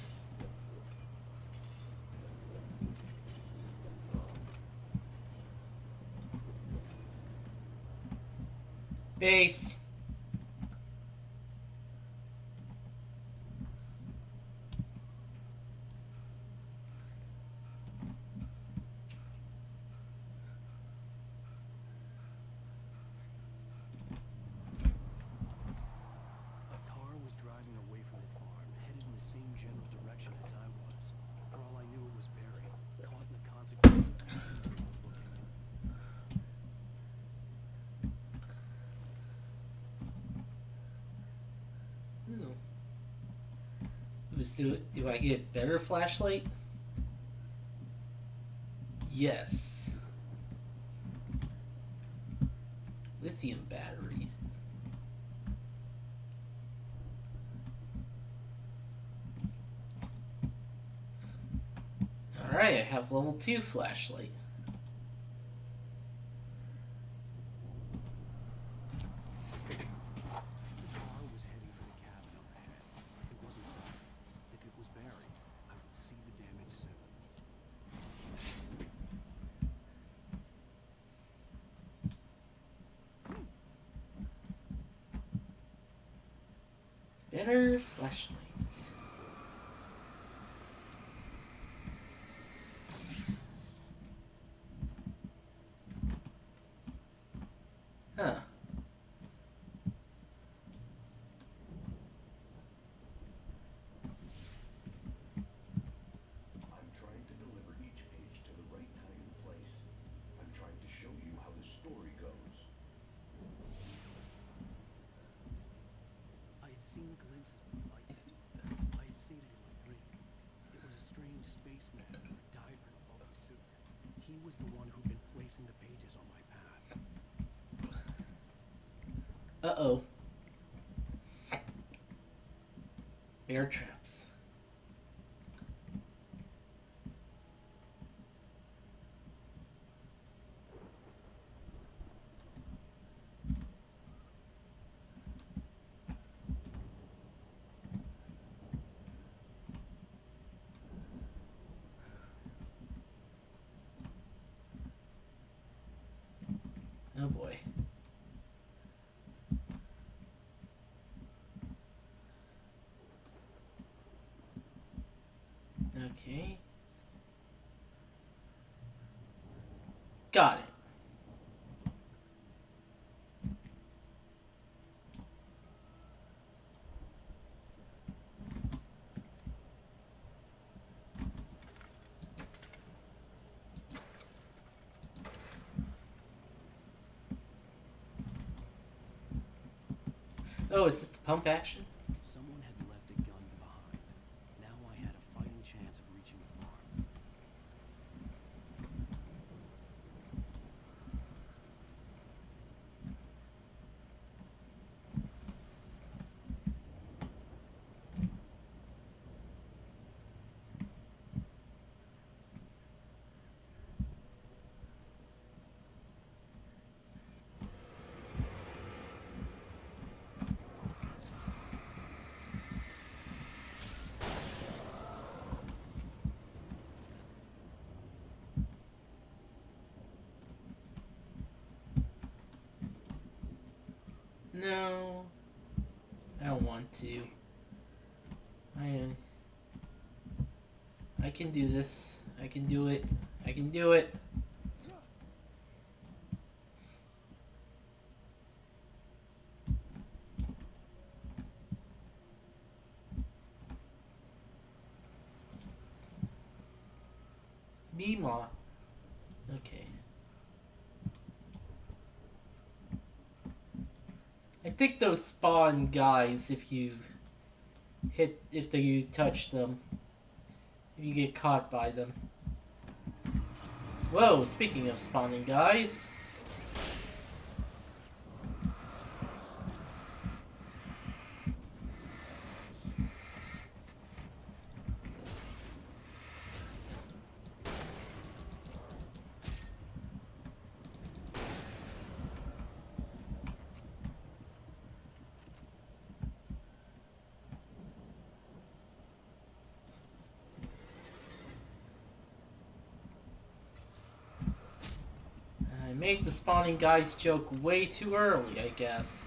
Base. Car was driving away from the farm, headed in the same general direction as I was. For all I knew, it was Barry, caught in the consequences of looking. Do I get better flashlight? Yes. lithium batteries. Alright, I have level 2 flashlight. The car was heading for the cabin up ahead. It wasn't far. If it was buried, I would see the damage soon. Better flashlight. Huh. I'm trying to deliver each page to the right time and place. I'm trying to show you how the story goes. I had seen glimpses of the light. I had seen it in my dream. It was a strange spaceman in a diver in a bulky suit. He was the one who'd been placing the pages on my path. Uh-oh. Bear traps. Oh boy. Okay. Got it. Oh, is this the pump action? Someone had left a gun behind. Now I had a fighting chance of reaching the farm. No. I don't want to. I can do this. I can do it. I can do it. Mima. Okay. I think those spawn guys if you touch them. If you get caught by them. Whoa, speaking of spawning guys. I made the spawning guys joke way too early, I guess.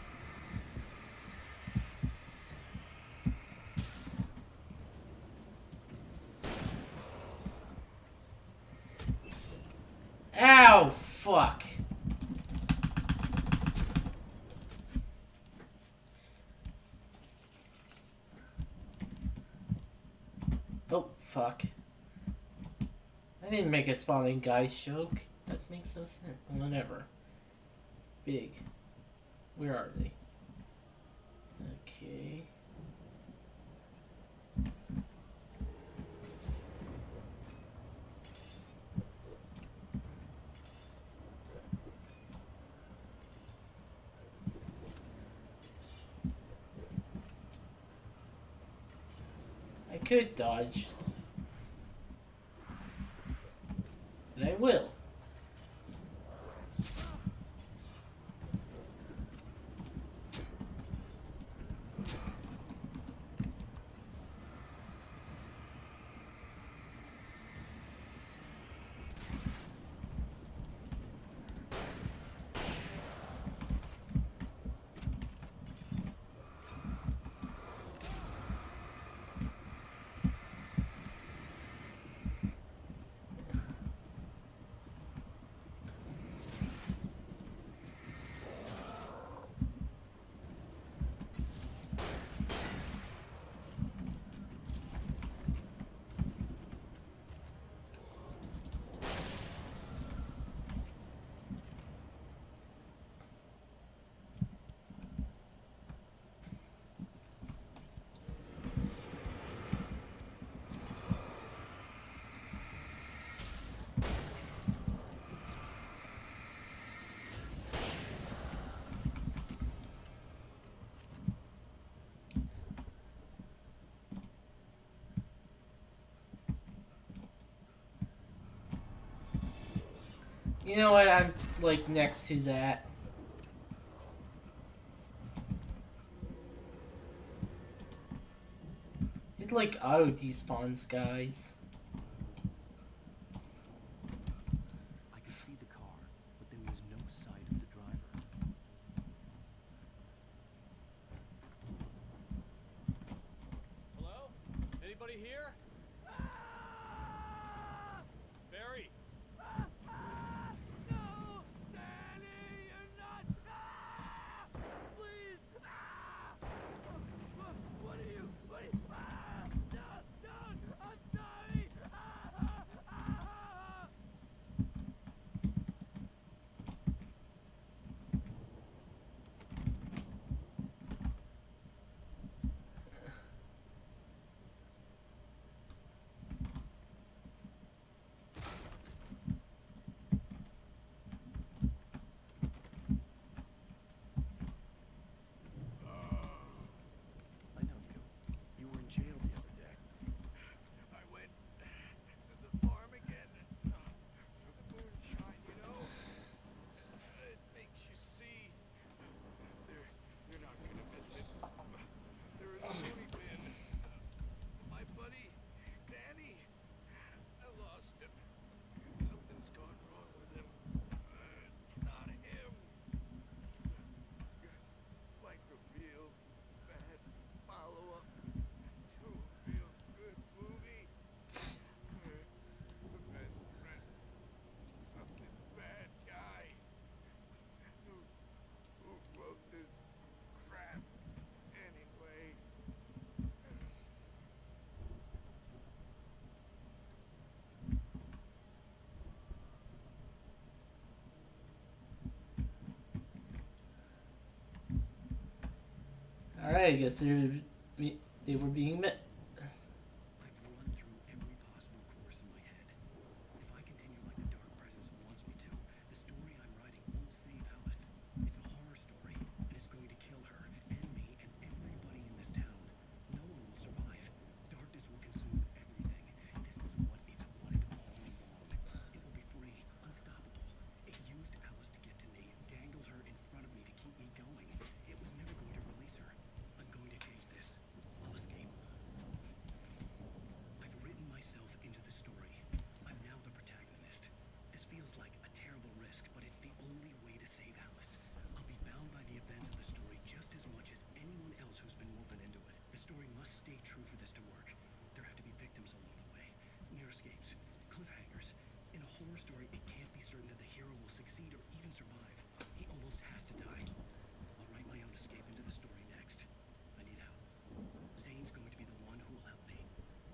Ow! Fuck! Oh, fuck. I didn't make a spawning guys joke. That makes no sense. Whatever. Big. Where are they? Okay. could dodge. And I will. You know what? I'm like next to that. It like auto despawns, guys. I could see the car, but there was no sight of the driver. Hello? Anybody here? Barry! No! Danny, you're not! Please! What are you? What are you? No! I'm sorry! I know you. You were in jail the other day. I went to the farm again for the moonshine, you know? It makes you see. They're not gonna miss it. There is only been my buddy, Danny. I lost him. Something's gone wrong with him. It's not him. Like a real bad follow-up to a real good movie. The best friends. Something bad guy. Who wrote this crap anyway? Alright, I guess they were being met. I've run through every possible course in my head. If I continue like the Dark Presence wants me to, the story I'm writing won't save Alice. It's a horror story, and it's going to kill her, and me, and everybody in this town. No one will survive. Darkness will consume everything. This is what it's wanted all along. It will be free, unstoppable. It used Alice to get to me, dangled her in front of me to keep me going. It was never going to release her. I'm going to change this. I'll escape. I've written myself into the story. I'm now the protagonist. This feels like a terrible risk, but it's the only way to save Alice. I'll be bound by the events of the story just as much as anyone else who's been woven into it. The story must stay true for this to work. There have to be victims along the way, near escapes, cliffhangers. In a horror story, it can't be certain that the hero will succeed or even survive. He almost has to die. I'll write my own escape into the story next. I need help. Zane's going to be the one who will help me.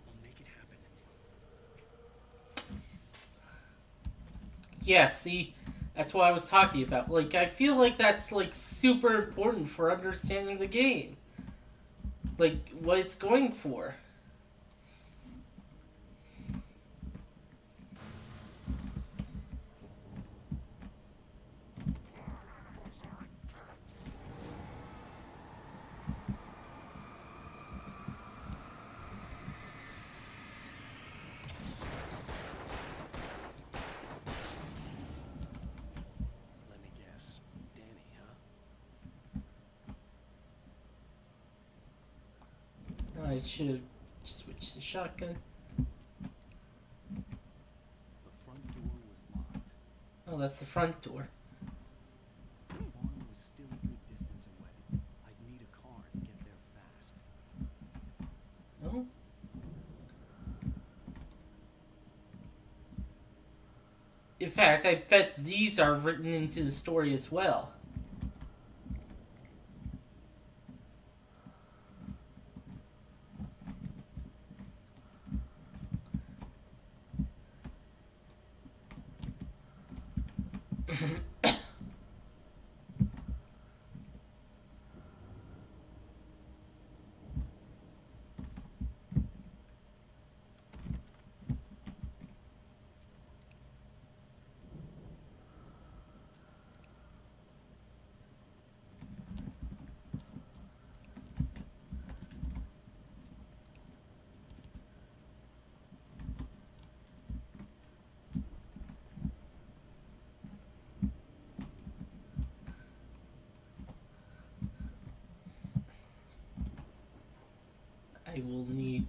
I'll make it happen. Yeah, see, that's what I was talking about. Like, I feel like that's like super important for understanding the game. Like, what it's going for. I should have switched to shotgun. The front door was locked. Oh, that's the front door. The farm was still a good distance away. I'd need a car to get there fast. Oh. In fact, I bet these are written into the story as well. I will need...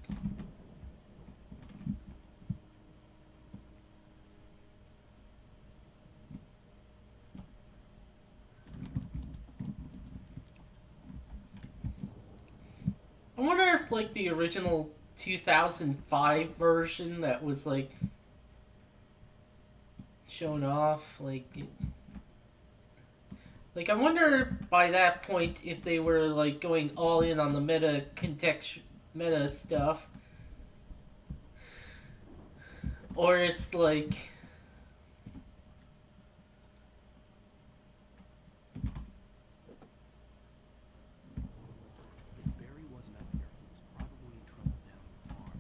I wonder if, like, the original 2005 version that was, like, shown off, like, I wonder by that point if they were, like, going all in on the meta stuff. Or it's, like... If Barry wasn't up here, he was probably in trouble down at the farm.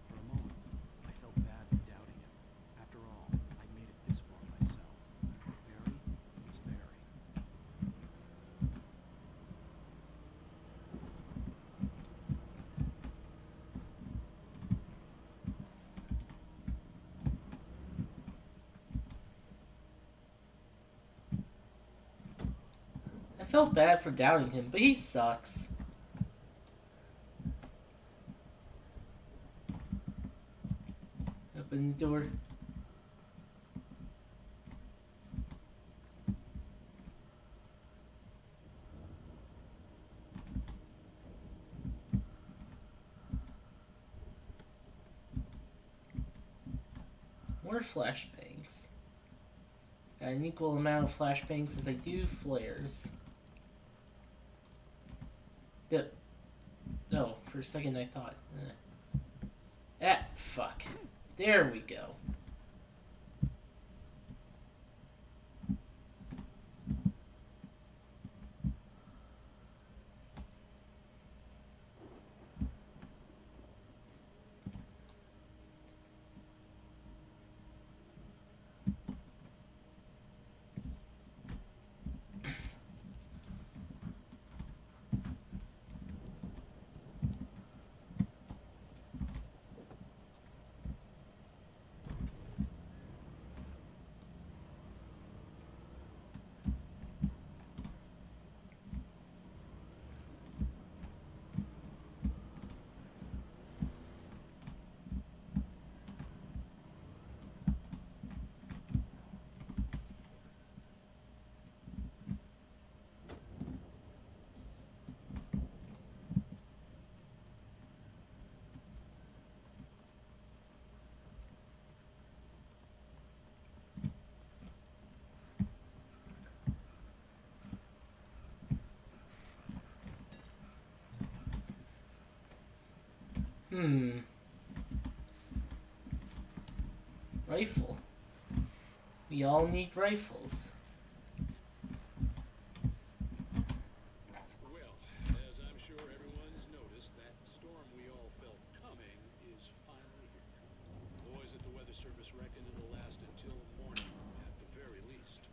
For a moment, I felt bad for doubting him. After all, I'd made it this far myself. Barry was Barry. I felt bad for doubting him, but he sucks. Open the door. More flashbangs. Got an equal amount of flashbangs as I do flares. No, for a second I thought. Fuck. There we go. Rifle. We all need rifles. Well, as I'm sure everyone's noticed, that storm we all felt coming is finally here. Boys at the Weather Service reckon it'll last until morning, at the very least.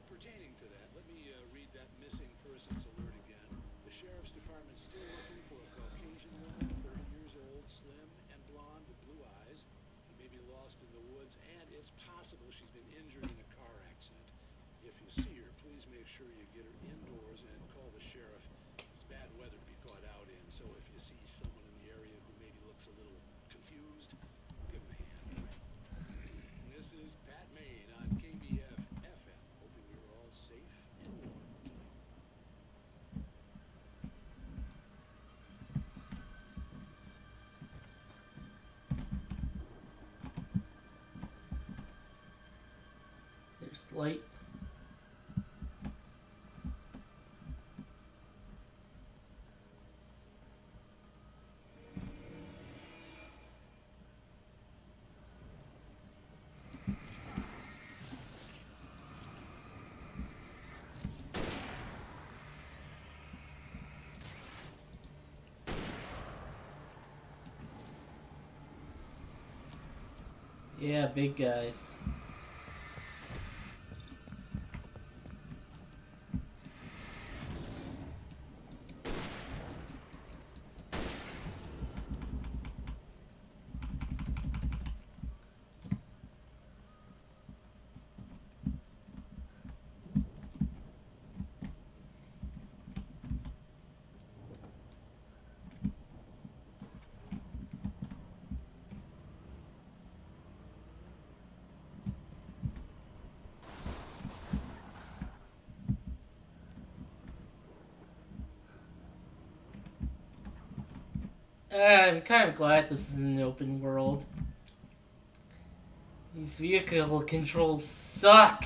Pertaining to that, let me read that missing persons alert again. The Sheriff's Department's still looking for a Caucasian woman, 30 years old, slim and blonde with blue eyes. She may be lost in the woods, and it's possible she's been injured in a car accident. If you see her, please make sure you get her indoors and call the sheriff. It's bad weather to be caught out in, so if you see someone in the area, light. Yeah, big guys. I'm kind of glad this is an open world. These vehicle controls suck!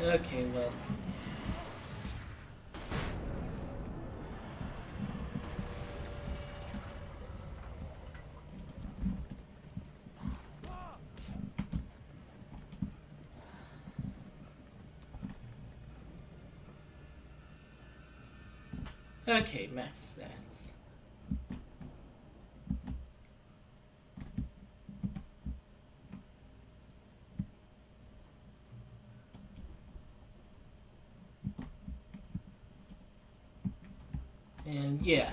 Okay, well. Okay, max stats. And yeah.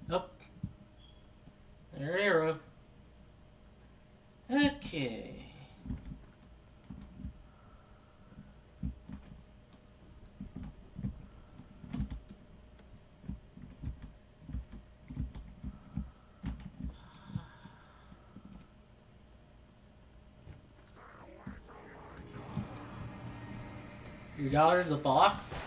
Oh. Another arrow. Okay. Your daughter's a box?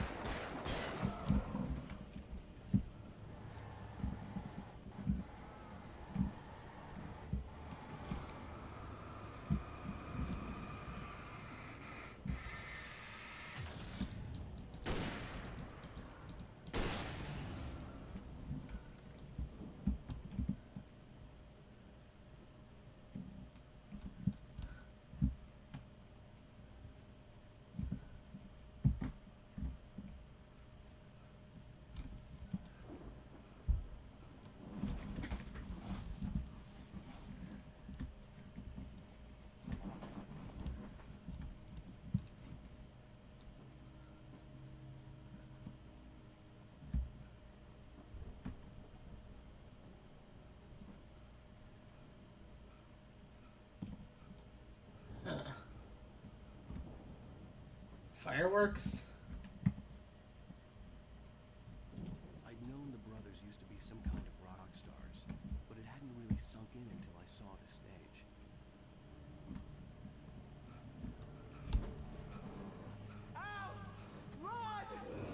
Fireworks? I'd known the brothers used to be some kind of rock stars, but it hadn't really sunk in until I saw the stage. Out! Run!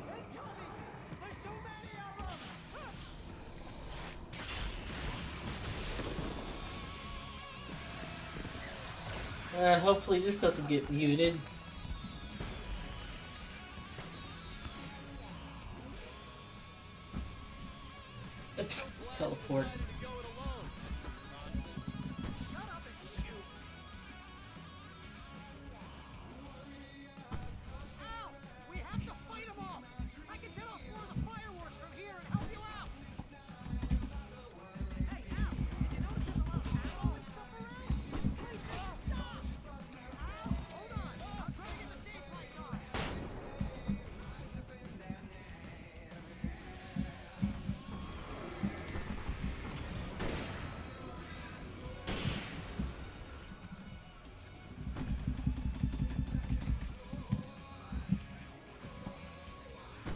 Incoming! There's too many of them! Hopefully this doesn't get muted. Oops, teleport. Shut up and shoot! Ow! We have to fight them all! I can set off more of the fireworks from here and help you out! Hey, Al! Did you notice there's a lot of ammo and stuff around? This place is stocked! Al, hold on! I'm trying to get the stage lights on!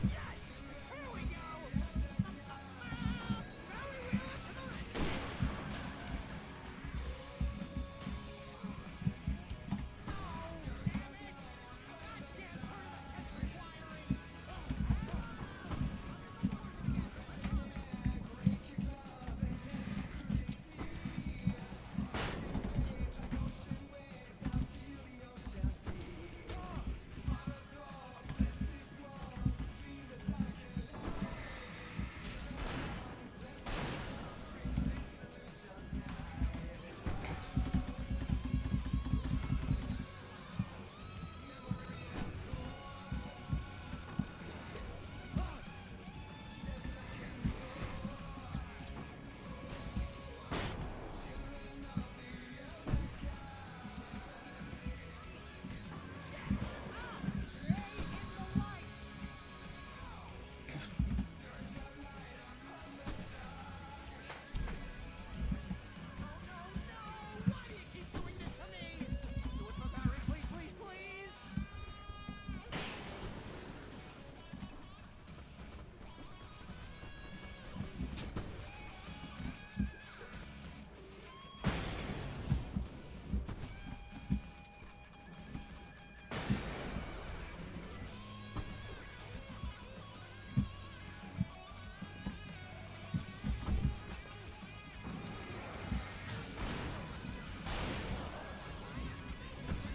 Yes! Here we go! Very wheelers to the rescue! Oh, damn it! Goddamn turn of the century wiring! Stay in the light! No, no, no! Why do you keep doing this to me? Do it for Barry, please, please, please!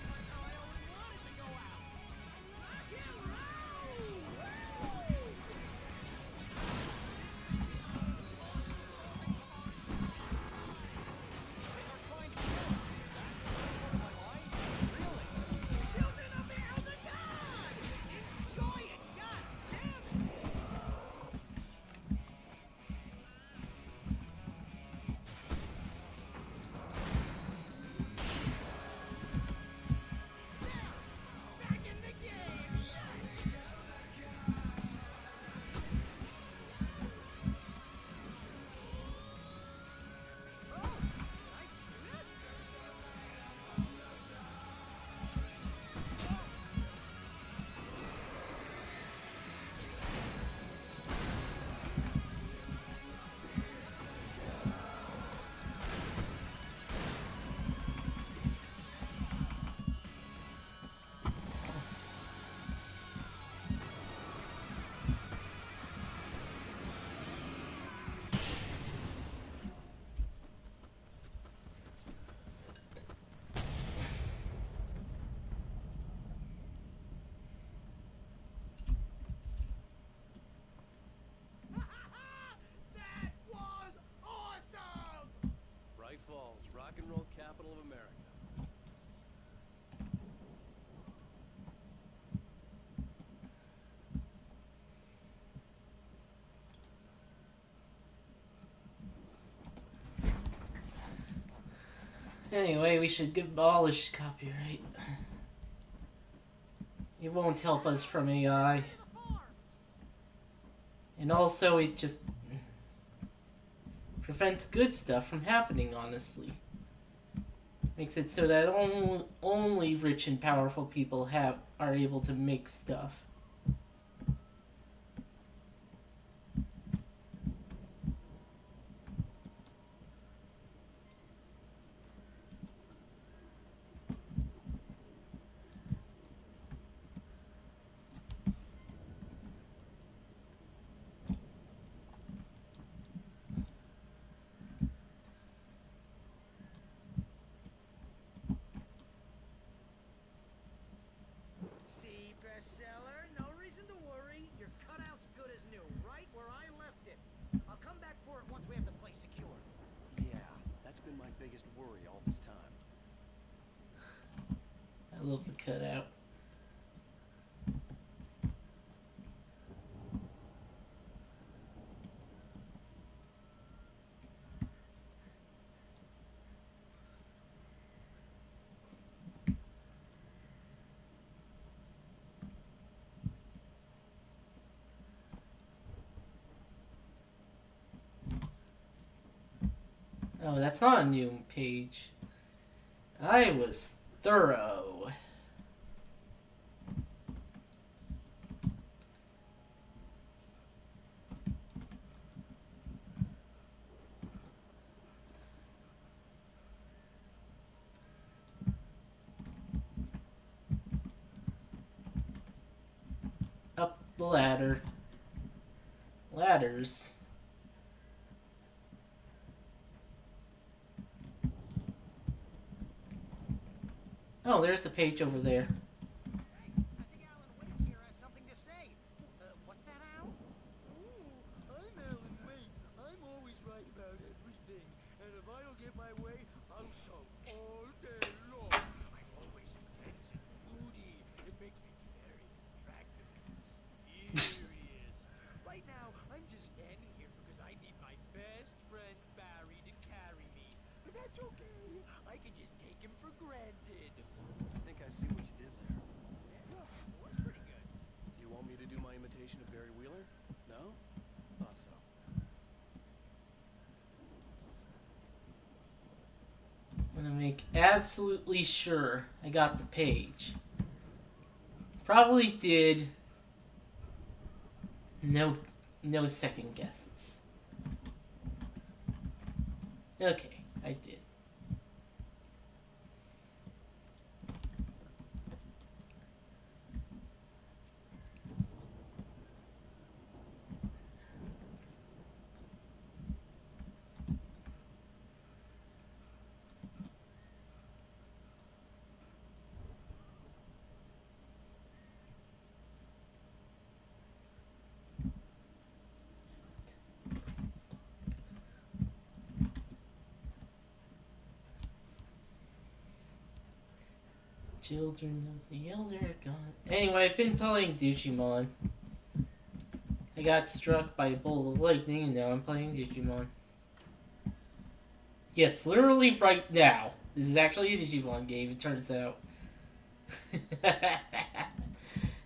That's how I always wanted to go out! Rock and roll! Woo! They are trying to kill us! That's the point of my life? Really? Children of the Elder God! Enjoy it, god damn it! Back in the game! Yes! Oh, can I do this? That was awesome! Bright Falls, rock and roll capital of America. Anyway, we should abolish copyright. It won't help us from AI. And also, it just prevents good stuff from happening, honestly. Makes it so that only rich and powerful people are able to make stuff. See, bestseller? No reason to worry. Your cutout's good as new, right where I left it. I'll come back for it once we have the place secured. Yeah, that's been my biggest worry all this time. I love the cutout. Oh, that's not a new page. I was thorough. Up the ladder. Ladders. Oh, there's a page over there. Hey, I think Alan Wake here has something to say. What's that, Al? Ooh, I'm Alan Wake. I'm always right about everything. And if I don't get my way, I'll shout all day long. I'm always intense and moody. It makes me very attractive and mysterious. Right now, I'm just standing here because I need my best friend Barry to carry me. But that's okay. I can just take him for granted. I think I see what you did there. Yeah, it was pretty good. You want me to do my imitation of Barry Wheeler? No? Thought so. I'm gonna make absolutely sure I got the page. Probably did. No second guesses. Okay, I did. Children of the Elder God. Anyway, I've been playing Digimon. I got struck by a bolt of lightning and now I'm playing Digimon. Yes, literally right now. This is actually a Digimon game, it turns out.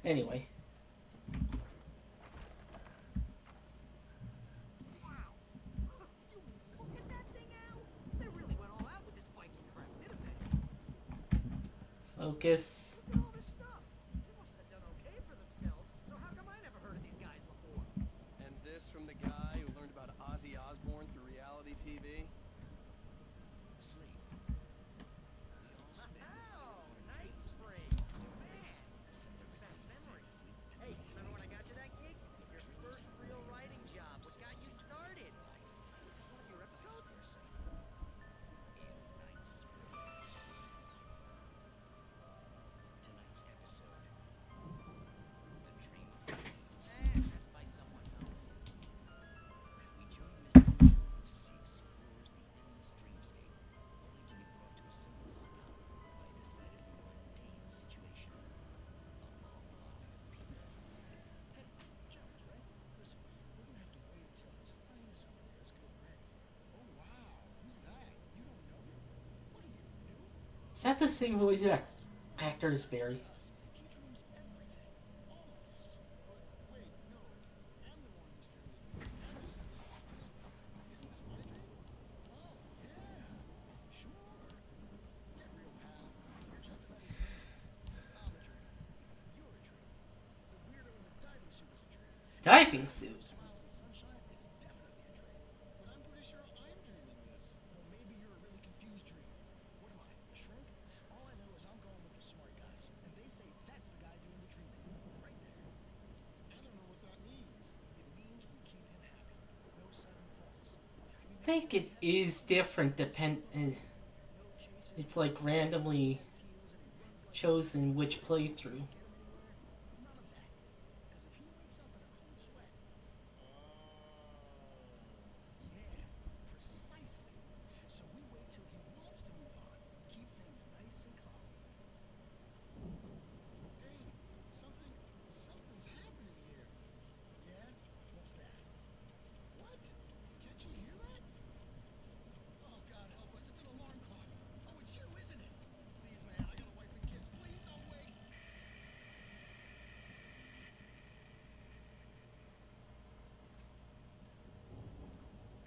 Anyway. Wow. You look at that thing, Al. They really went all out with this Viking crap, didn't they? Focus. Look at all this stuff. They must have done okay for themselves. So how come I never heard of these guys before? And this from the guy who learned about Ozzy Osbourne through reality TV? Oh, night spray. Man, fast memory. Hey, remember when I got you that gig? Your first real writing job. What got you started? Was this one of your episodes? That's by someone else. Is that the same voice actor as Barry? Diving suit. Smiles and sunshine is definitely a dream. But I'm pretty sure I'm dreaming this. Well, maybe you're a really confused dreamer. What am I, a shrink? All I know is I'm going with the smart guys, and they say that's the guy doing the dreaming. Right there. I don't know what that means. It means we keep him happy. No sudden falls. I think it is different it's like randomly chosen which playthrough. None of that. Because if he wakes up in a cold sweat, yeah, precisely. So we wait till he wants to move on. Keep things nice and calm. Hey, something's happening here. Yeah? What's that? What? Can't you hear that? Oh, God help us, it's an alarm clock. Oh, it's you, isn't it? Please, man, I got a wife and kids. Please don't wake.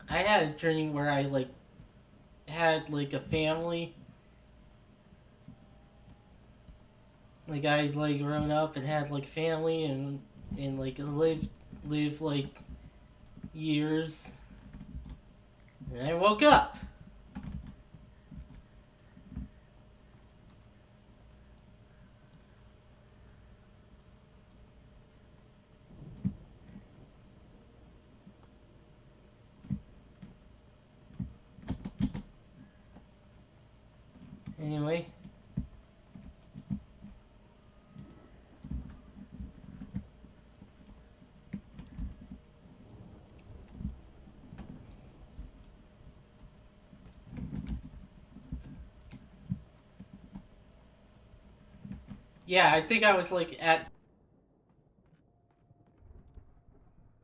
I had a dream where I like had like a family. Like I like grown up and had like a family and like lived like years. And I woke up. Anyway. Yeah, I think I was like at.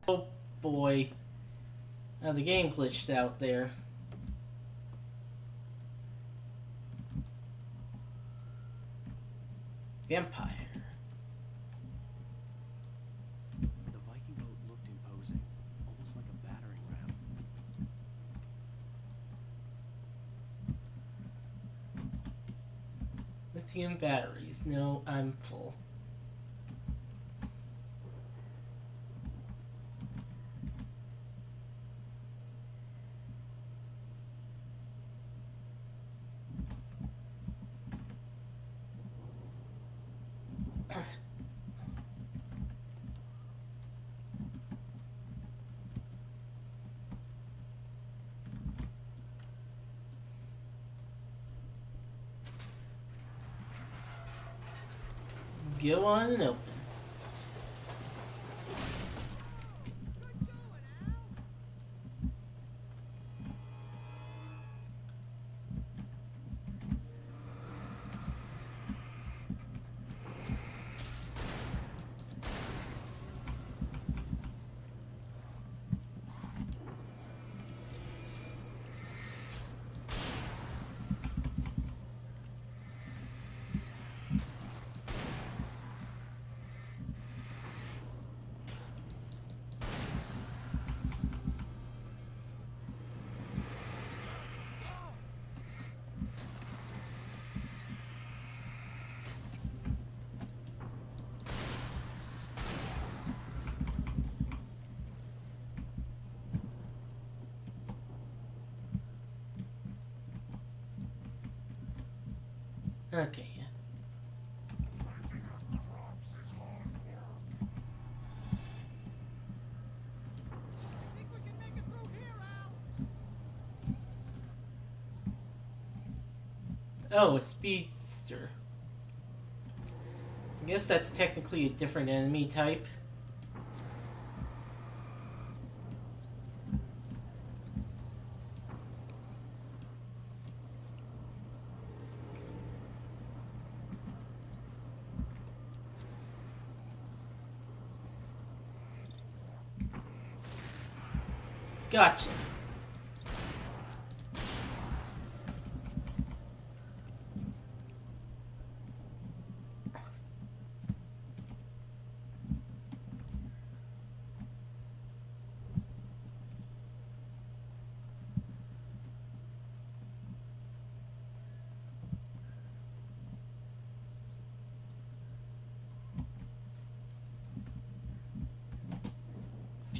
Oh boy. The game glitched out there. Vampire. The Viking boat looked imposing, almost like a battering ram. Lithium batteries. No, I'm full. Go on and open. Okay, yeah. Oh, a speedster. I guess that's technically a different enemy type. Gotcha.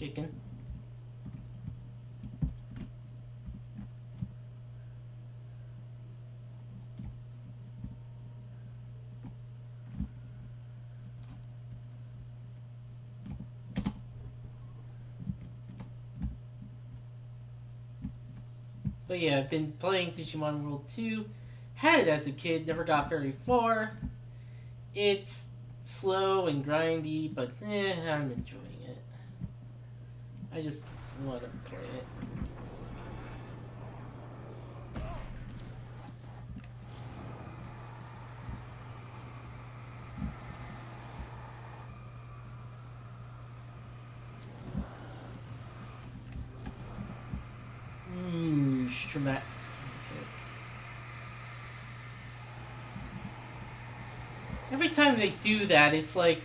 chicken. But yeah, I've been playing Digimon World 2. Had it as a kid, never got very far. It's slow and grindy, but I'm enjoying it. I just want to play it. Ooh, dramatic. Every time they do that, it's like,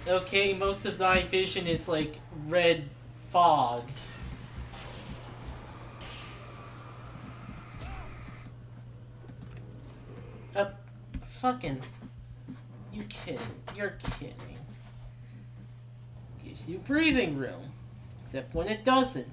okay, most of my vision is like red fog. Fucking. You kidding? You're kidding. Gives you breathing room. Except when it doesn't.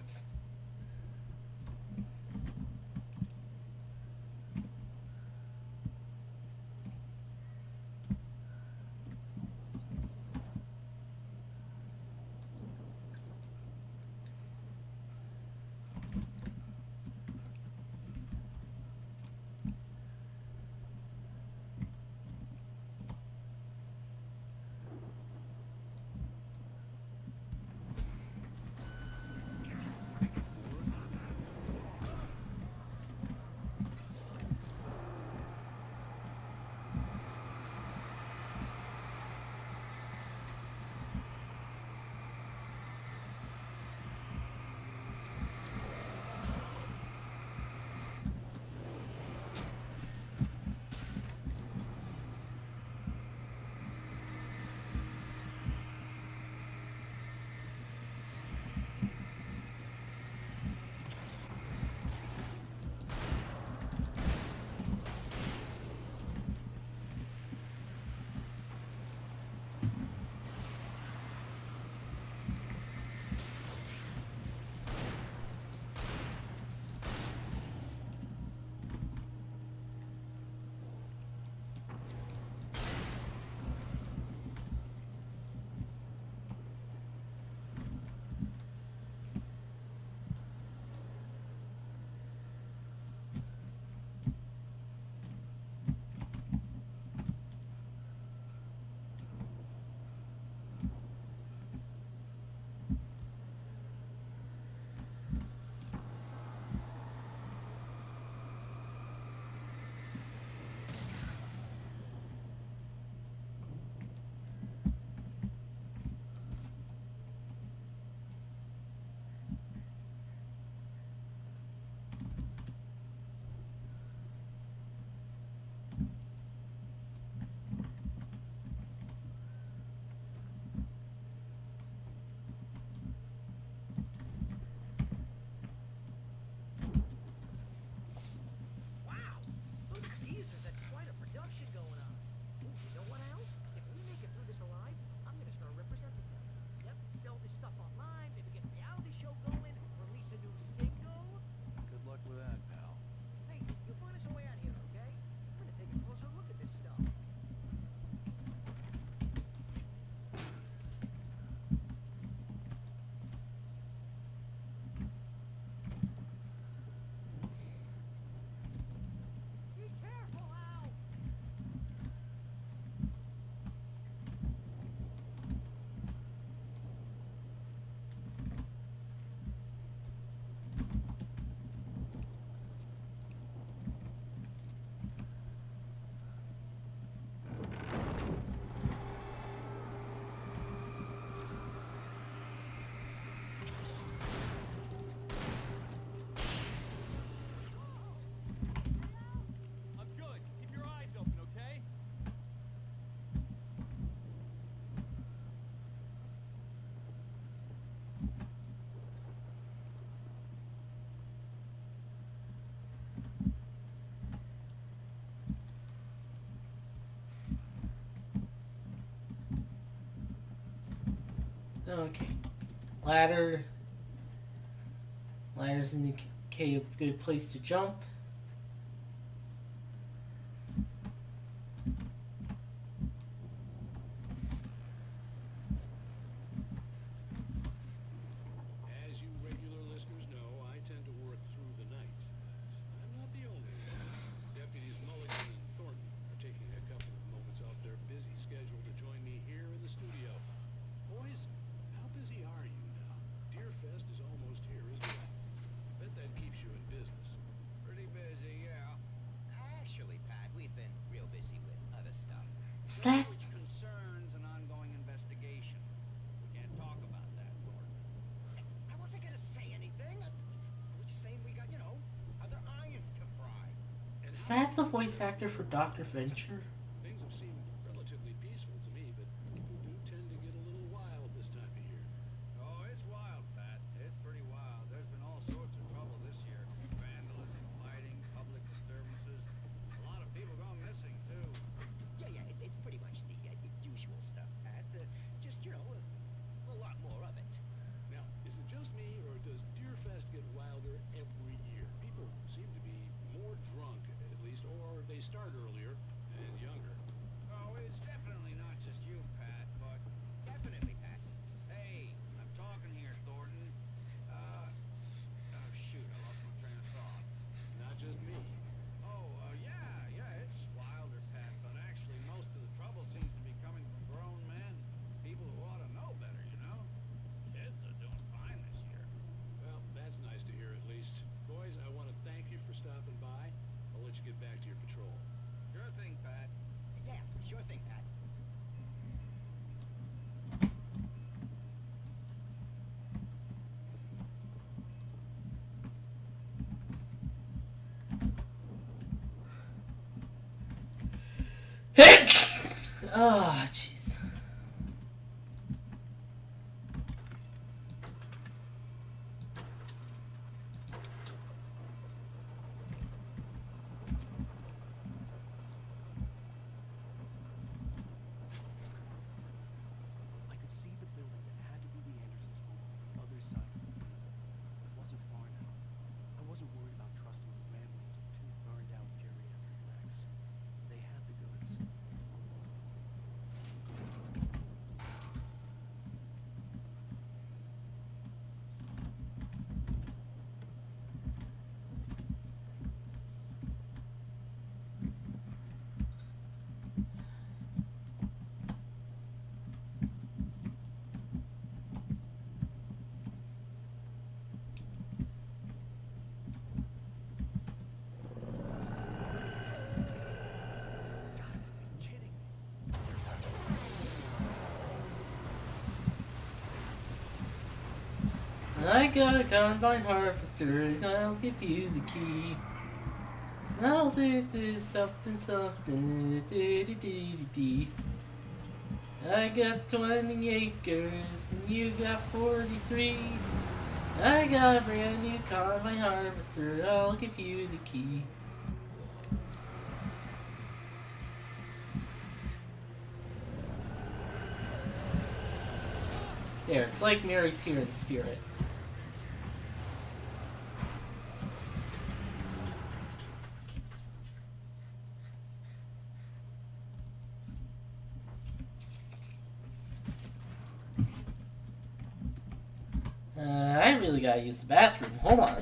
Wow! Those geezers had quite a production going on. Ooh, you know what, Al? If we make it through this alive, I'm gonna start representing them. Yep, sell this stuff online, maybe get a reality show going, release a new single. Good luck with that, pal. Hey, you'll find us a way out here, okay? I'm gonna take a closer look at this stuff. Be careful, Al! I'm good. Keep your eyes open, okay? Okay. Ladder Ladders indicate a good place to jump. As you regular listeners know, I tend to work through the night. I'm not the only one. Deputies Mulligan and Thornton are taking a couple of moments off their busy schedule to join me here in the studio. Boys, how busy are you now? Deerfest is almost here, isn't it? Bet that keeps you in business. Pretty busy, yeah. Actually, Pat, we've been real busy with other stuff. Is Some of that which concerns an ongoing investigation. We can't talk about that, Thornton. I wasn't gonna say anything. I was just saying we got, other irons to fry. And is how's that the voice actor for Dr. Venture? Things have seemed relatively peaceful to me, but people do tend to get a little wild this time of year. Oh, it's wild, Pat. It's pretty wild. There's been all sorts of trouble this year. Vandalism, fighting, public disturbances. A lot of people gone missing, too. Yeah, it's pretty much the usual stuff, Pat. Just, a lot more of it. Now, is it just me, or does Deerfest get wilder every year? People seem to be more drunk, at least, or they start earlier and younger. Oh, it's definitely not just you, Pat, but... Definitely, Pat. Hey, I'm talking here, Thornton. Oh, shoot, I lost my train of thought. Not just me. Oh, yeah, it's wilder, Pat, but actually most of the trouble seems to be coming from grown men. People who ought to know better, you know? Kids are doing fine this year. Well, that's nice to hear at least. Boys, I want to thank you for stopping by. I'll let you get back to your patrol. Sure thing, Pat. Yeah, sure thing, Pat. Ah, jeez. I could see the building that had to be the Andersons' home on the other side of the field. It wasn't far now. I wasn't worried about trusting the ramblings of two burned-out geriatric wrecks. They had the goods. Got to be kidding me. I got a combine harvester, I'll give you the key. I'll do something, something, do. I got 20 acres, and you got 43. I got a brand new combine harvester, I'll give you the key. There, it's like Mary's here in spirit. I really gotta use the bathroom. Hold on.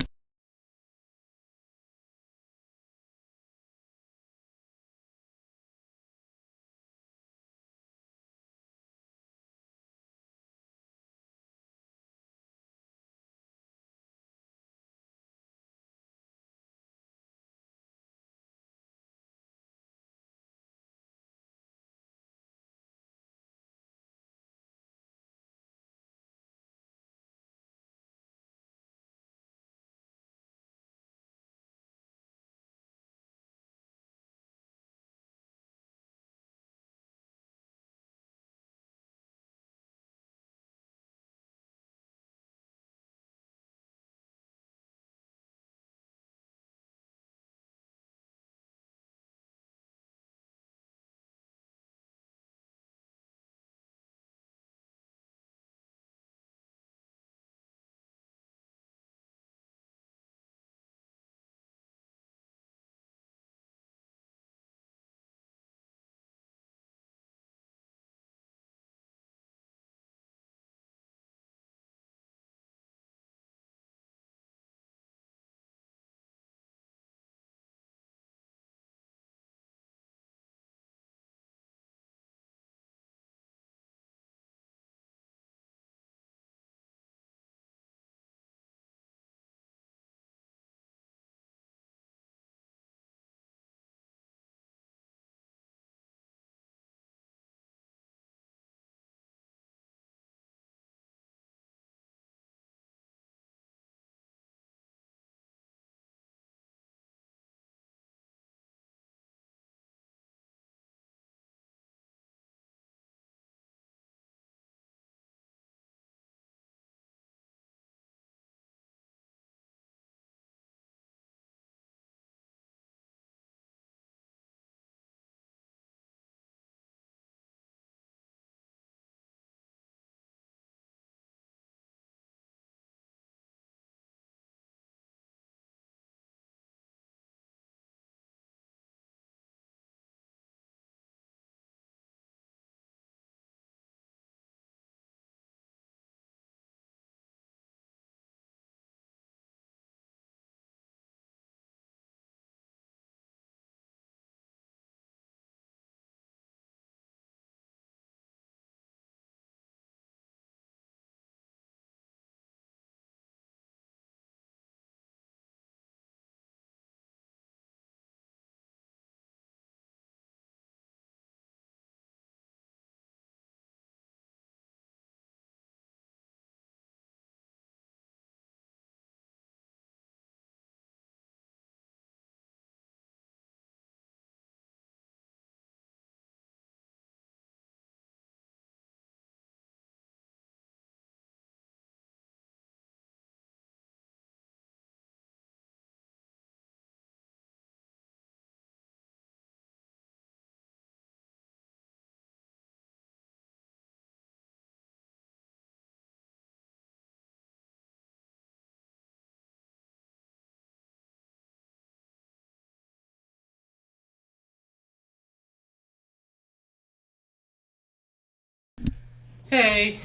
Hey,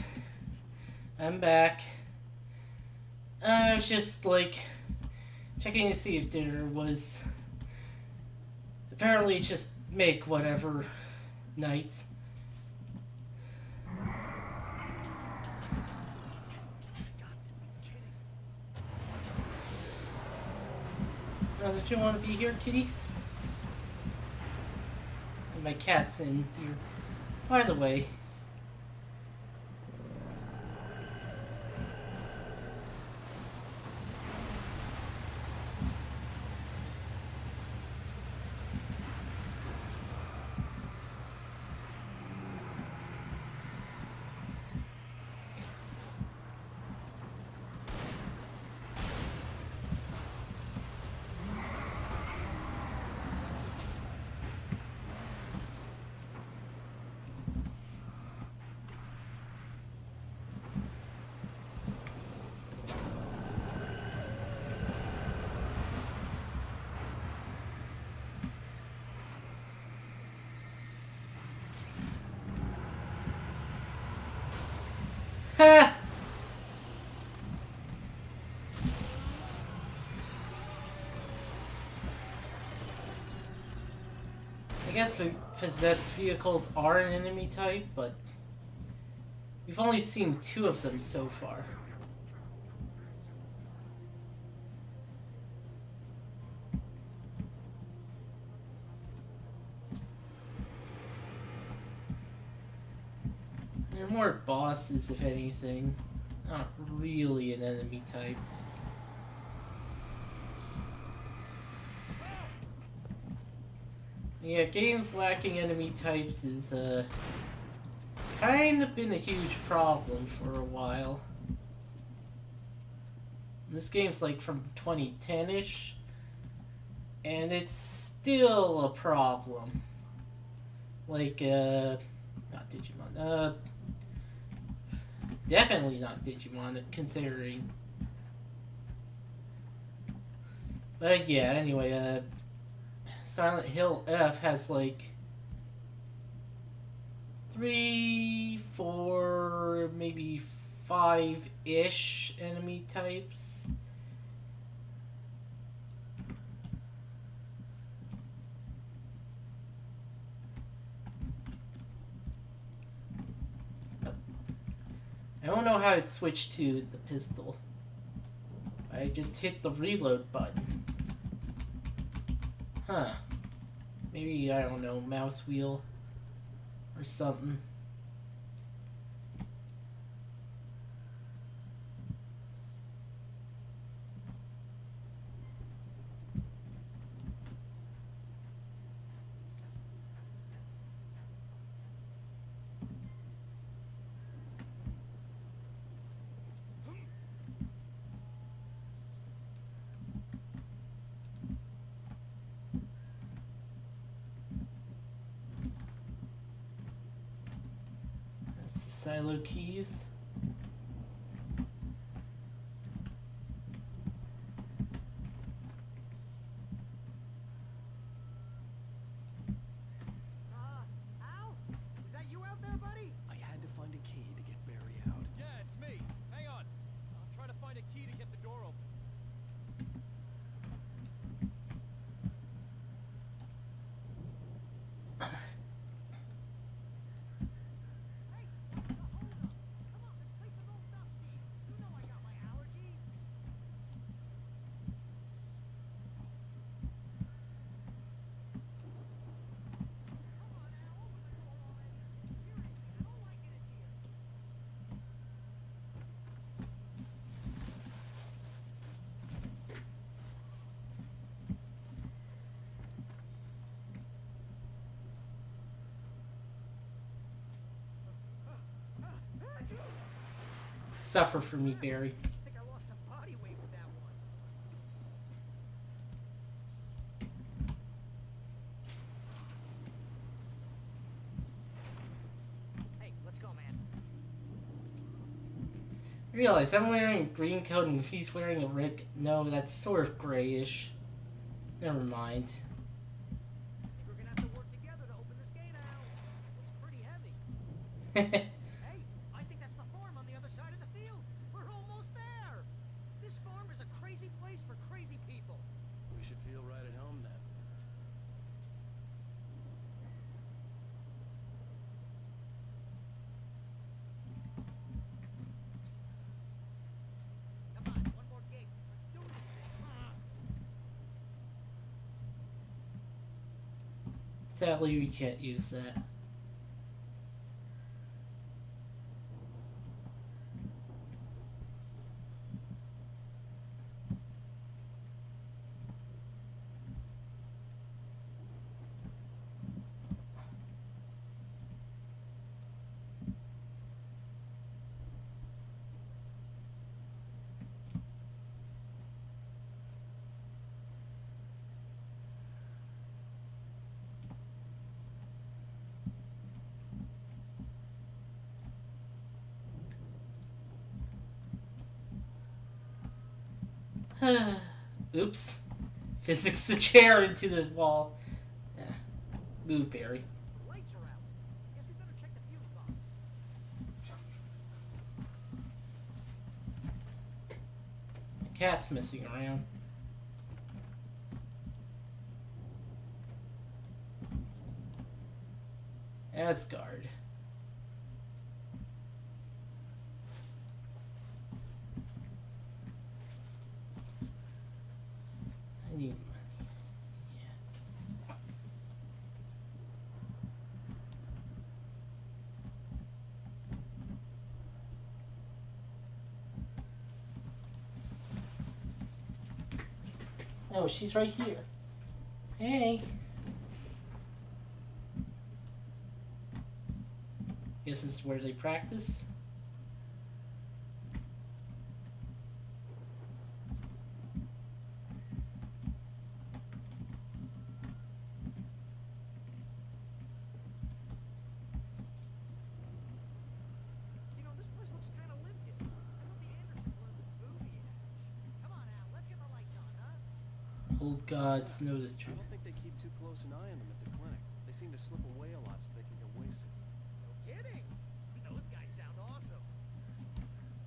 I'm back. I was just like checking to see if there was. Apparently, it's just make whatever night. Don't you want to be here, kitty? And my cat's in here. By the way. Ha! I guess possessed vehicles are an enemy type, but we've only seen 2 of them so far. They're more bosses, if anything. Not really an enemy type. Yeah, games lacking enemy types is kind of been a huge problem for a while. This game's like from 2010-ish, and it's still a problem. Like, not Digimon, definitely not Digimon, considering. But yeah, anyway, Silent Hill F has like 3, 4, maybe 5-ish enemy types. I don't know how it switched to the pistol. I just hit the reload button. Huh. Maybe, I don't know, mouse wheel or something. That's the silo keys. Al? Is that you out there, buddy? I had to find a key to get Barry out. Yeah, it's me. Hang on. I'll try to find a key to get the door open. Hey, hold up. Come on, this place is all dusty. You know I got my allergies. Come on, Al, open the door already. Seriously, I don't like it in here. Suffer for me, Barry. I think I lost some body weight with that one. Hey, let's go, man. I realize I'm wearing a green coat and he's wearing a red. No, that's sort of grayish. Never mind. I think we're gonna have to work together to open this gate, Al. It's pretty heavy. Hey, I Sadly, we can't use that. Oops. Physics the chair into the wall. Yeah. Move, Barry. The lights are out. Guess we better check the fuse box. The cat's messing around. Asgard. I need money. Yeah. Oh, she's right here. Hey. Guess this is where they practice. You know, this place looks kind of lived in. I thought the Andersons were the booby ash. Come on, Al, let's get the lights on, huh? Old gods know the I truth. don't think they keep too close an eye on them at the clinic. They seem to slip away a lot so they can get wasted. No kidding. Those guys sound awesome.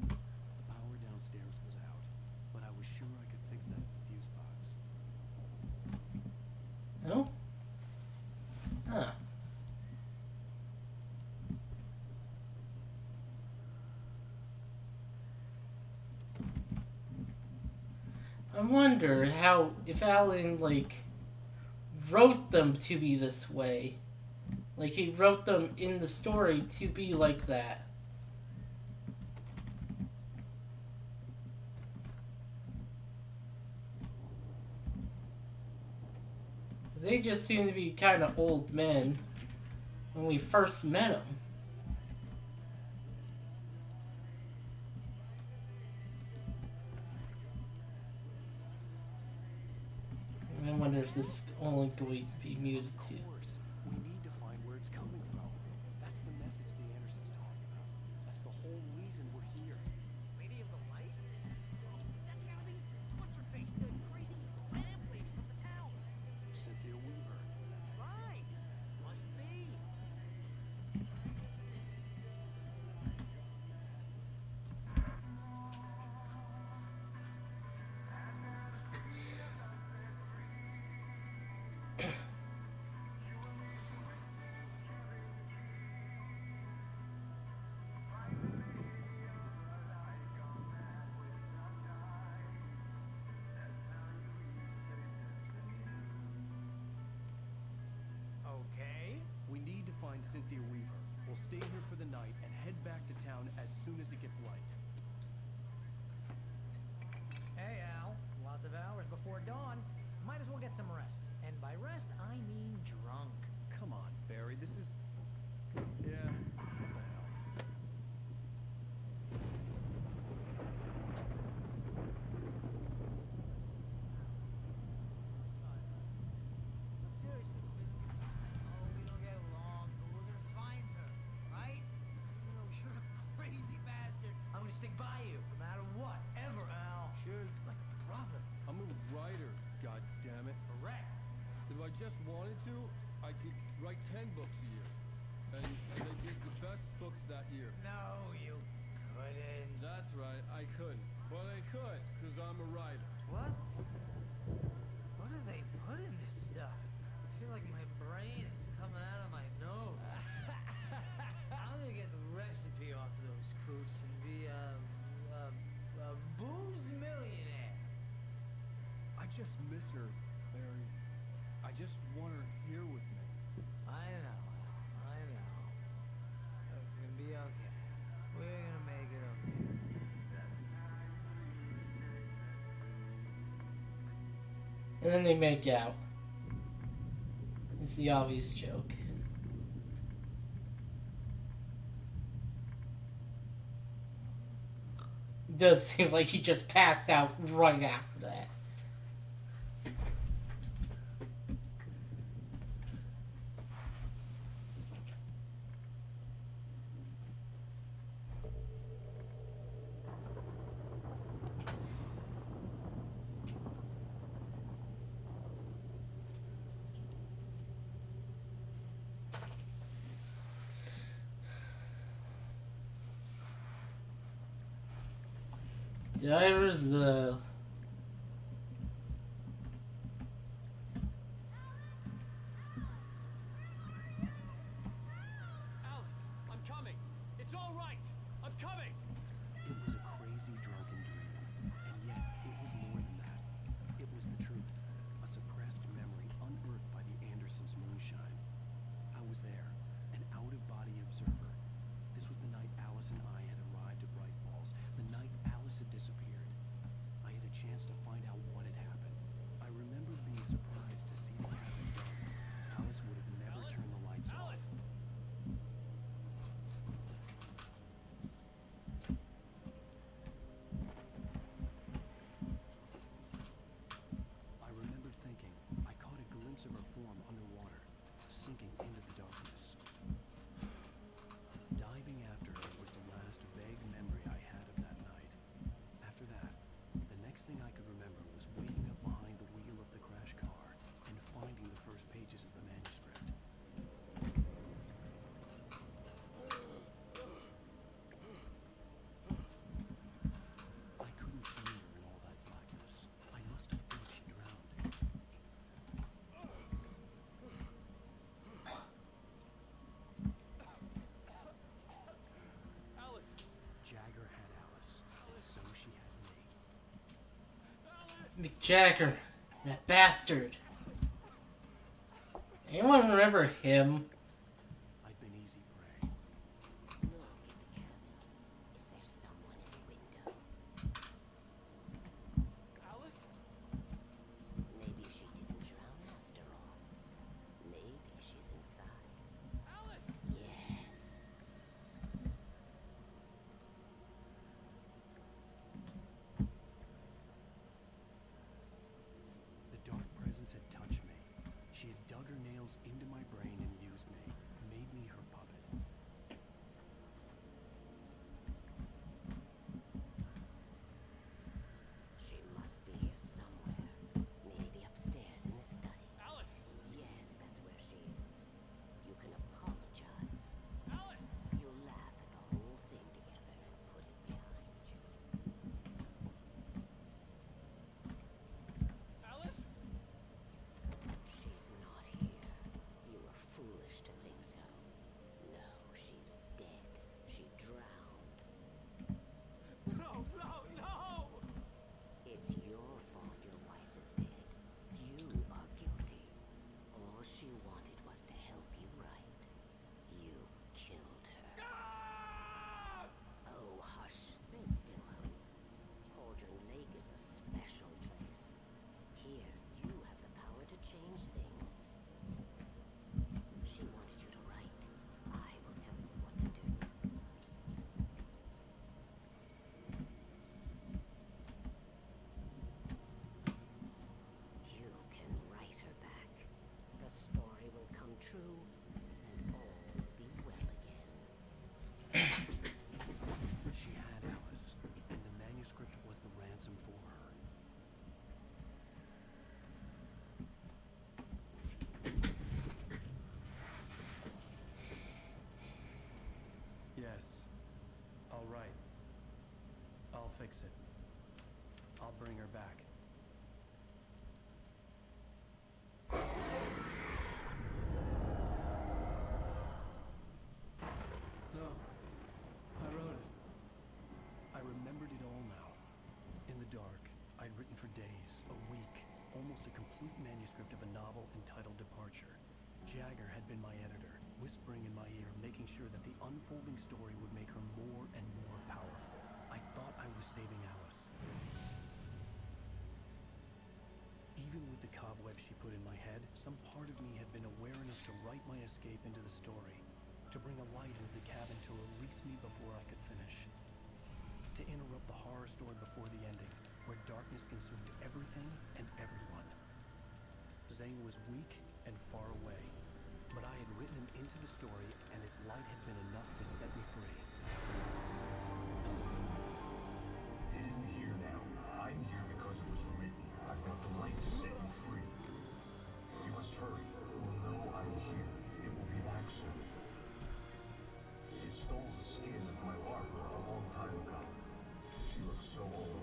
The power downstairs was out, but I was sure I could fix that fuse box. No? Huh. I wonder how, if Alan, like, wrote them to be this way. Like, he wrote them in the story to be like that. They just seem to be kind of old men when we first met them. I wonder if this is only going to be muted to. Of course, we need to find where it's coming from. That's the message the Andersons talking about. That's the whole reason we're here. Lady of the Light? Oh, that's gotta be what's her face, the crazy lamp lady from the town. Cynthia Weaver. Right. Must be. Okay. We need to find Cynthia Weaver. We'll stay here for the night and head back to town as soon as it gets light. Hey, Al. Lots of hours before dawn. Might as well get some rest. And by rest, I mean drunk. Come on, Barry, this is... Yeah, what the hell? Seriously, oh, we don't get along, but we're gonna find her, right? You know, you're a crazy bastard. I'm gonna stick by you, no matter what, ever, Al. Sure, like a brother. I'm a writer, goddammit. Correct. If I just wanted to, I could write 10 books a year. And they'd be the best books that year. No, you couldn't. That's right, I couldn't. But I could, because I'm a writer. What? What do they put in this stuff? I feel like my brain is coming out of my nose. I'm gonna get the recipe off those coots and be a booze millionaire. I just miss her, Barry. I just want her here with me. And then they make out. It's the obvious joke. It does seem like he just passed out right after that. Divers, Alice, I'm coming. It's all right. I'm coming. It was a crazy drunken dream, and yet it was more than that. It was the truth, a suppressed memory unearthed by the Andersons' moonshine. I was there, an out-of-body observer. This was the night Alice and I had arrived at Bright Falls, the night Alice had disappeared. I had a chance to find out what had happened. I remember being surprised to see the cabin dark. Alice would have never turned the lights off. I remembered thinking I caught a glimpse of her form underwater, sinking into the darkness. Diving after her was the last vague memory I had of that night. After that, the next thing I could remember was waking up behind the wheel of the crash car and finding the first pages of the manuscript. I couldn't find her in all that blackness. I must have thought she drowned. Alice. Jagger had Alice, and so she had me. Mick Jagger, that bastard. Anyone remember him? I'd been easy prey. Look at the cabin. Is there someone in the window? Alice? Maybe she didn't drown after all. Maybe she's inside. Alice! Yes. The dark presence had touched me. She had dug her nails into my brain and used me, made me her puppet. She must be here somewhere. Maybe upstairs in the study. Alice! Yes, that's where she is. You can apologize. Alice! You'll laugh at the whole thing together and put it behind you. Alice? She's not here. You were foolish to think so. No, she's dead. She drowned. No, no, no! It's your fault your wife is dead. You are guilty. All she wanted was to help you right. You killed her. Oh, hush. There's still hope. Cauldron Lake is a special place. Here, you have the power to change things. She wanted you to write. I will tell you what to do. You can write her back. The story will come true, and all will be well again. She had Alice, and the manuscript was the ransom for her. Yes. All right. I'll fix it. I'll bring her back. No. I wrote it. I remembered it all now. In the dark, I'd written for days, a week, almost a complete manuscript of a novel entitled Departure. Jagger had been my editor, whispering in my ear, making sure that the unfolding story would make her more and more powerful. I thought I was saving Alice. Even with the Some part of me had been aware enough to write my escape into the story, to bring a light into the cabin to release me before I could finish, to interrupt the horror story before the ending, where darkness consumed everything and everyone. Zane was weak and far away, but I had written him into the story, and his light had been enough to set me free. It isn't here now. I'm here because it was written. I brought the light to set you free. You must hurry. It will know I'm here. It will be back soon. It stole the skin of my larva a long time ago. She looks so old.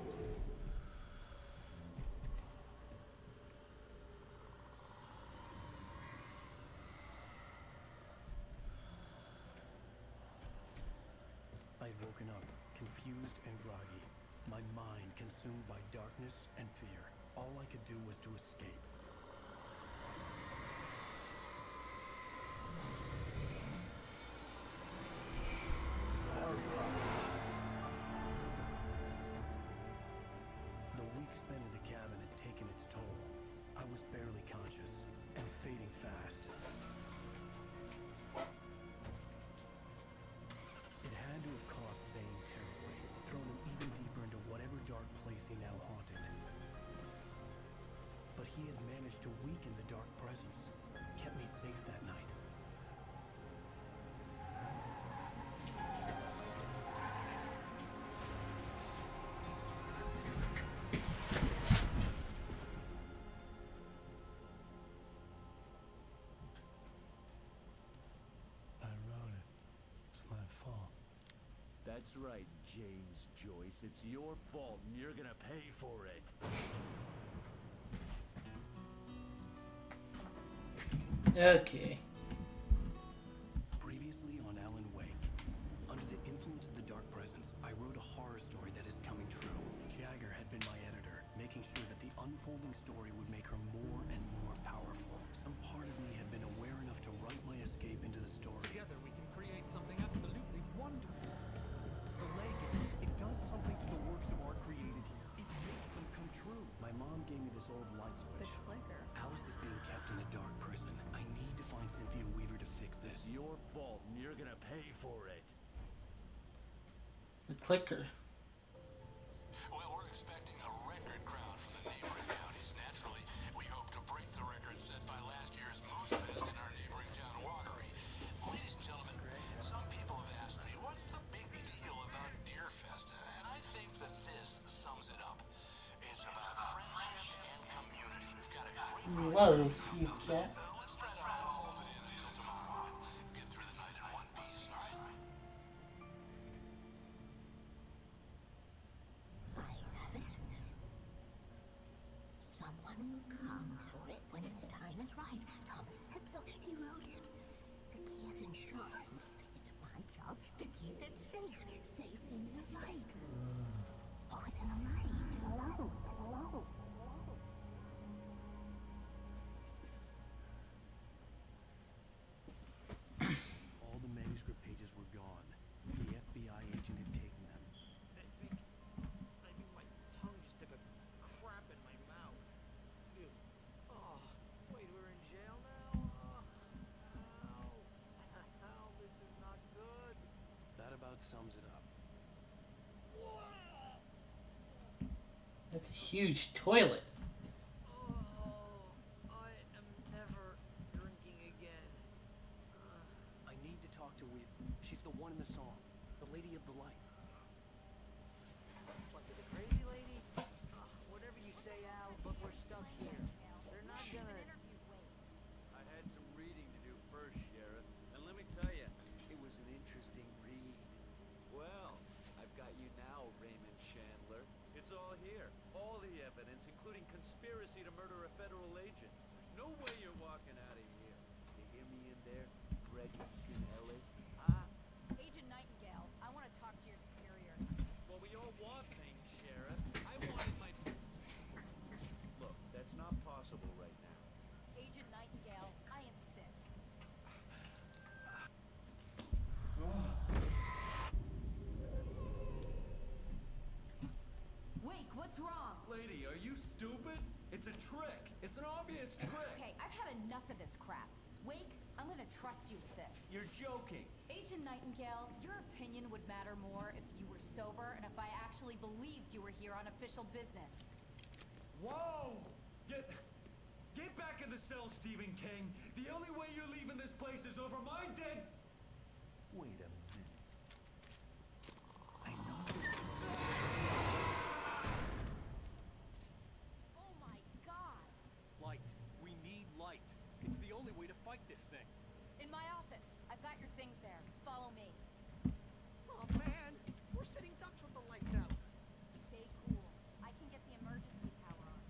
I had woken up, confused and groggy, my mind consumed by darkness and fear. All I could do was to escape. The week spent in the cabin had taken its toll. I was barely conscious and fading fast. It had to have cost Zane terribly, thrown him even deeper into whatever dark place he now haunted. But he had managed to weaken the dark presence, kept me safe that night. I wrote it. It's my fault. That's right, James Joyce. It's your fault, and you're gonna pay for it. Okay. Previously on Alan Wake, under the influence of the dark presence, I wrote a horror story that is coming true. Jagger had been my editor, making sure that the unfolding story would make her more and more powerful. Some part of me had been aware enough to write my escape into the story. Together we can create something absolutely wonderful. The lake, It does something to the works of art created here. It makes them come true. My mom gave me this old light switch. The clicker. Alice is being kept in a dark prison. I need to find Cynthia Weaver to fix this. It's your fault, and you're gonna pay for it. The clicker. Well, we're expecting a record crowd from the neighboring counties. Naturally, we hope to break the record set by last year's Moose Fest in our neighboring town, Watery. Ladies and gentlemen, some people have asked me, what's the big deal about Deer Fest? And I think that this sums it up. It's about friendship and community. We've got a great Love, you cat. Let's try to hold it in until tomorrow and get through the night in one piece, all right? I have it. Someone will come for it when the time is right. Thomas said so. He wrote it. The key is insurance. It's my job to keep it safe. Safe in the fight. Always in the light. Hello. Hello. All the manuscript pages were gone. The FBI agent had taken them. I think my tongue just took a crap in my mouth. Ew. Oh, wait, we're in jail now? Ow. Ow, this is not good. That about sums it up. That's a huge toilet. Oh, I am never drinking again. I need to talk to Weaver. She's the one in the song. The lady of the light. What, the crazy lady? Whatever you say, Al, but we're stuck here. They're not gonna... I had some reading to do first, Sheriff, and let me tell you, it was an interesting read. Well, I've got you now, Raymond Chandler. It's all here. All the evidence, including conspiracy to murder a federal agent. There's no way you're walking out of here. You hear me in there, Greg Easton Ellis? Agent Nightingale, I want to talk to your superior. Well, we all want things, Sheriff. I wanted my... Look, that's not possible right now. Agent Nightingale, I insist. Wake, what's wrong? Lady, are you stupid? It's a trick. It's an obvious trick. Okay, I've had enough of this crap. Wake, I'm gonna trust you with this. You're joking. Agent Nightingale, your opinion would matter more if you were sober and if I actually believed you were here on official business. Whoa! Get back in the cell, Stephen King. The only way you're leaving this place is over my dead... Wait a minute. I know this... Oh my god! Light. We need light. It's the only way to fight this thing. In my office. I've got your things there. Follow me. Oh man, we're sitting ducks with the lights out. Stay cool. I can get the emergency power on.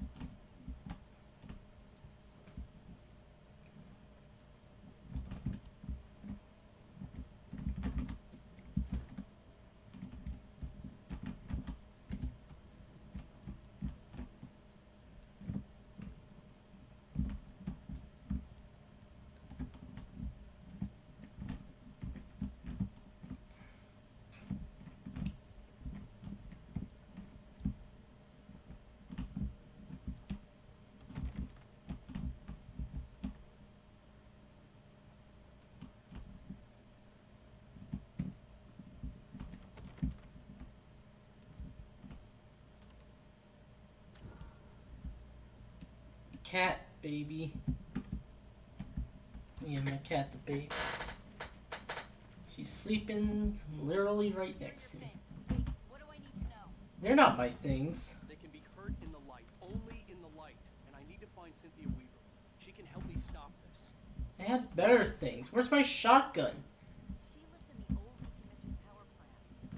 Cat, baby. Yeah, my cat's a baby. She's sleeping literally right next to me. Wait, what do I need to know? They're not my things. They can be hurt in the light, only in the light. And I need to find Cynthia Weaver. She can help me stop this. I had better things. Where's my shotgun? She lives in the old decommissioned power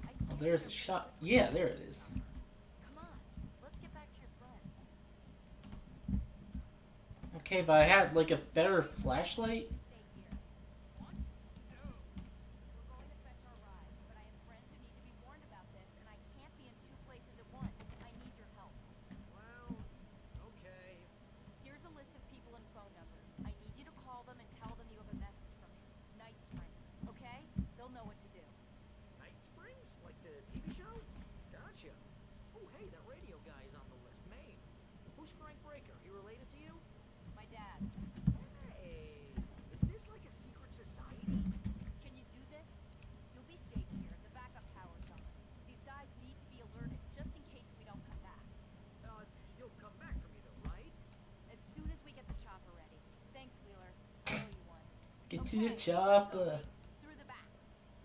plant. Oh, there's a shot. Yeah, there it is. Come on, let's get back to your friend. Okay, but I had like a better flashlight. Stay here. What? No. We're going to fetch our ride, but I have friends who need to be warned about this, and I can't be in two places at once. I need your help. Well, okay. Here's a list of people and phone numbers. I need you to call them and tell them you have a message from me. Night Springs, okay? They'll know what to do. Night Springs? Like the TV show? Gotcha. Oh, hey, that radio guy's on the list. Maine. Who's Frank Breaker? He related to you? My dad. Hey, is this like a secret society? Can you do this? You'll be safe here. The backup tower's on. These guys need to be alerted, just in case we don't come back. You'll come back for me though, right? As soon as we get the chopper ready. Thanks, Wheeler. I owe you one. Get to the Okay, chopper. through the back.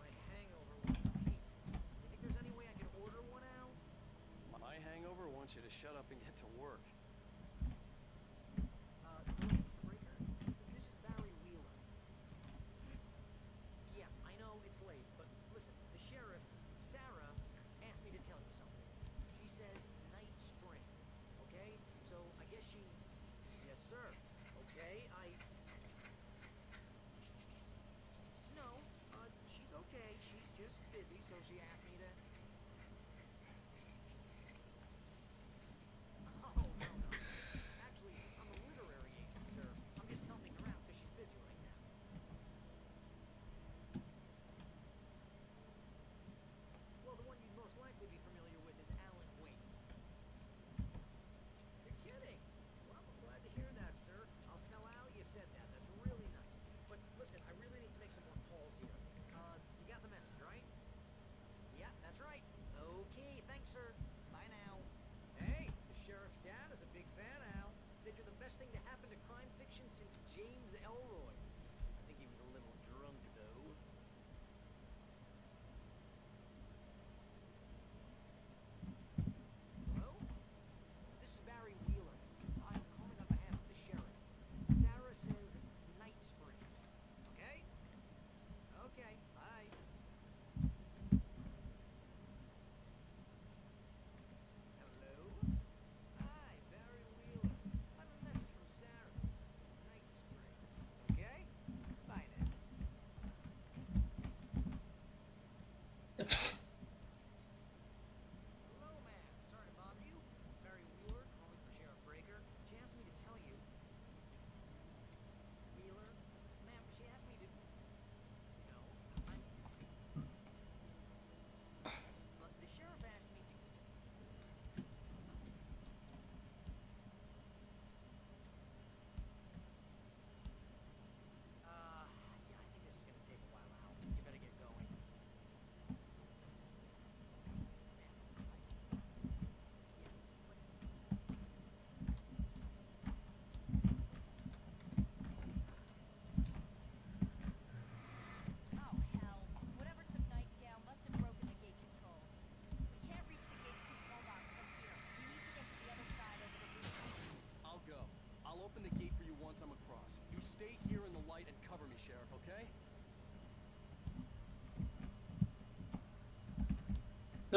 My hangover wants a pizza. You think there's any way I can order one out? My hangover wants you to shut up and get to work. Mr. Breaker, this is Barry Wheeler. Yeah, I know it's late, but listen, the sheriff, Sarah, asked me to tell you something. She says Night Springs, okay? So I guess she... Yes, sir. Okay, No, she's okay. She's just busy, so she asked me to... Oh, no. Actually, I'm a literary agent, sir. I'm just helping her out because she's busy right now. Well, the one you'd most likely be familiar with is Alan Wake. You're kidding? Well, I'm glad to hear that, sir. I'll tell Al you said that. That's really nice. But listen, I really need to make some more calls here. You got the message, right? Yeah, that's right. Okay, thanks, sir. Bye now. Hey, the sheriff's dad is a big fan, Al. Said you're the best thing to happen to crime fiction since James Elroy. I think he was a little drunk, though. Hello? This is Barry Wheeler. I'm calling on behalf of the sheriff. Sarah says Night Springs. Okay? Okay, bye. Hello? Hi, Barry Wheeler. I have a message from Sarah. Night Springs. Okay?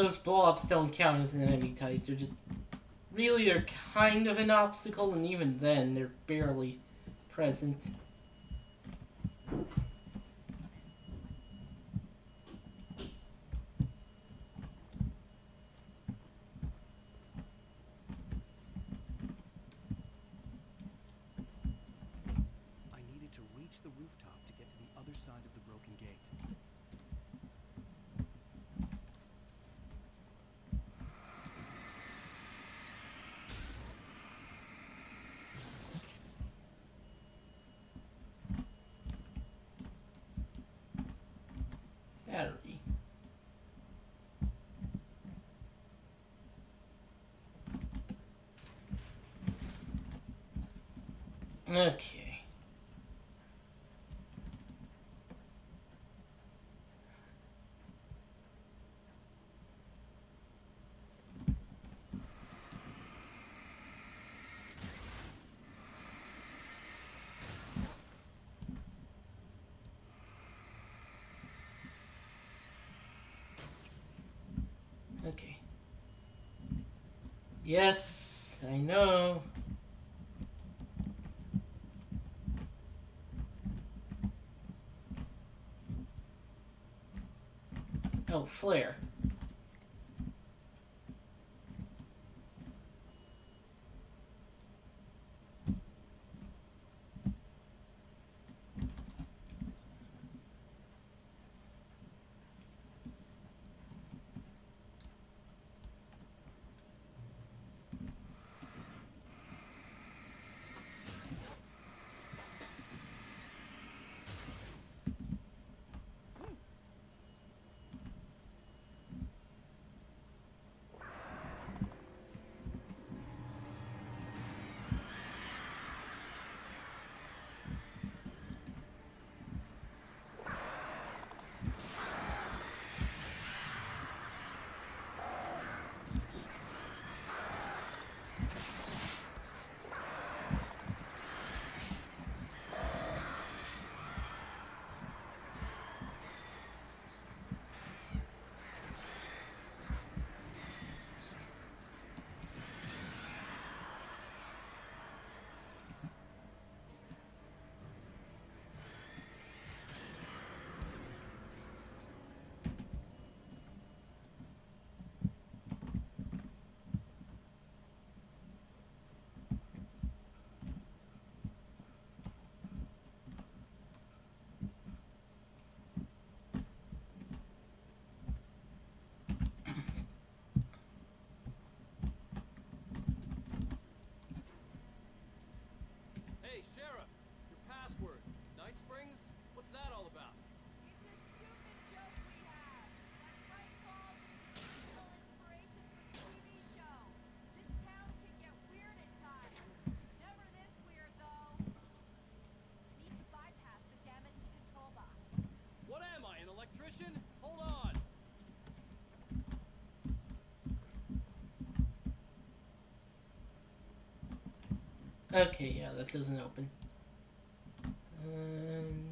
those blow-ups don't count as an enemy type. They're just really, they're kind of an obstacle, and even then, they're barely present. I needed to reach the rooftop to get to the other side of the broken gate. Battery. Okay. Okay. Yes, I know. Oh, flare. Hey, Sheriff! Your password. Night Springs? What's that all about? It's a stupid joke we have. That Fright Falls is the original inspiration for the TV show. This town can get weird at times. Never this weird, though. Need to bypass the damaged control box. What am I, an electrician? Hold on! Okay, yeah, that doesn't open. Um,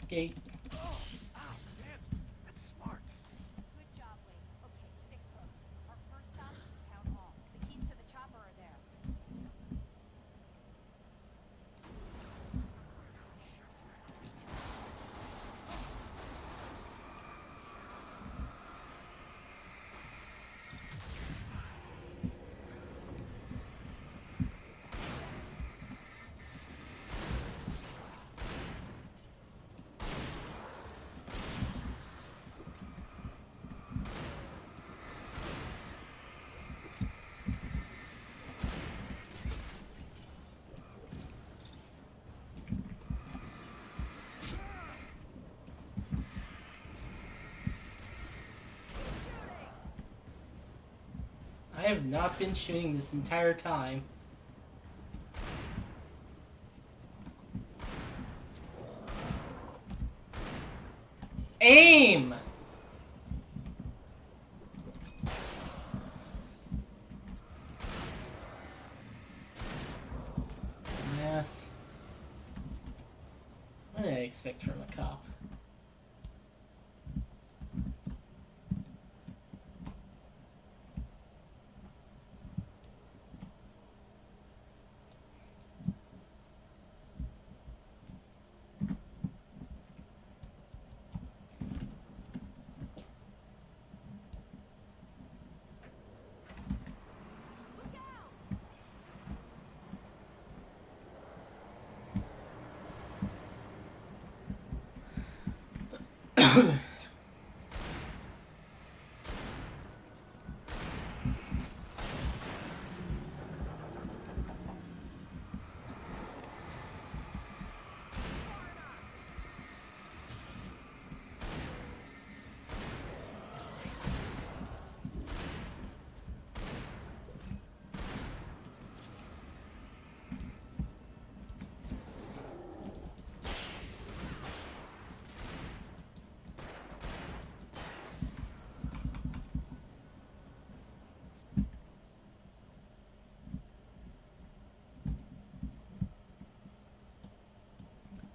gate. Oh, ow, damn. That's smart. Good job, Wade. Okay, stick close. Our first stop is the town hall. The keys to the chopper are there. I have not been shooting this entire time. Aim! Yes. What did I expect from a cop?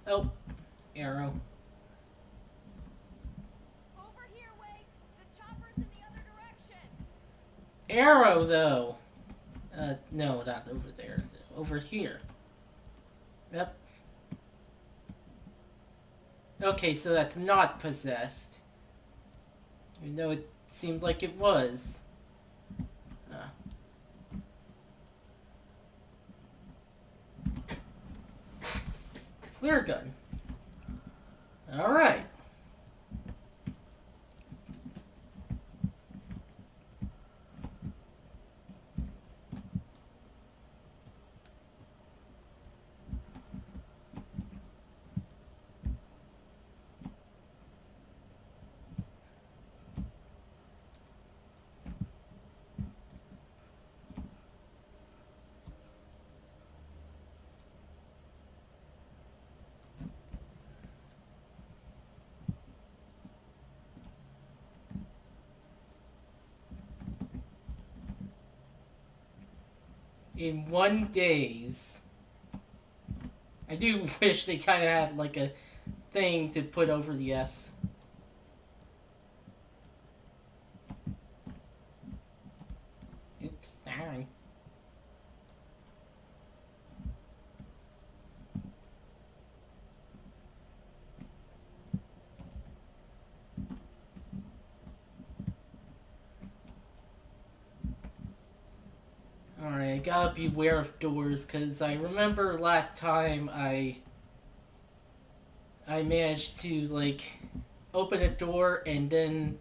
Oh, arrow. Over here, Wake. The chopper's in the other direction. Arrow, though. No, not over there. Over here. Yep. Okay, so that's not possessed. Even though it seemed like it was. Flare gun. Alright. In 1 days. I do wish they kind of had like a thing to put over the S. Oops, sorry. Alright, I gotta beware of doors, because I remember last time I managed to, like, open a door and then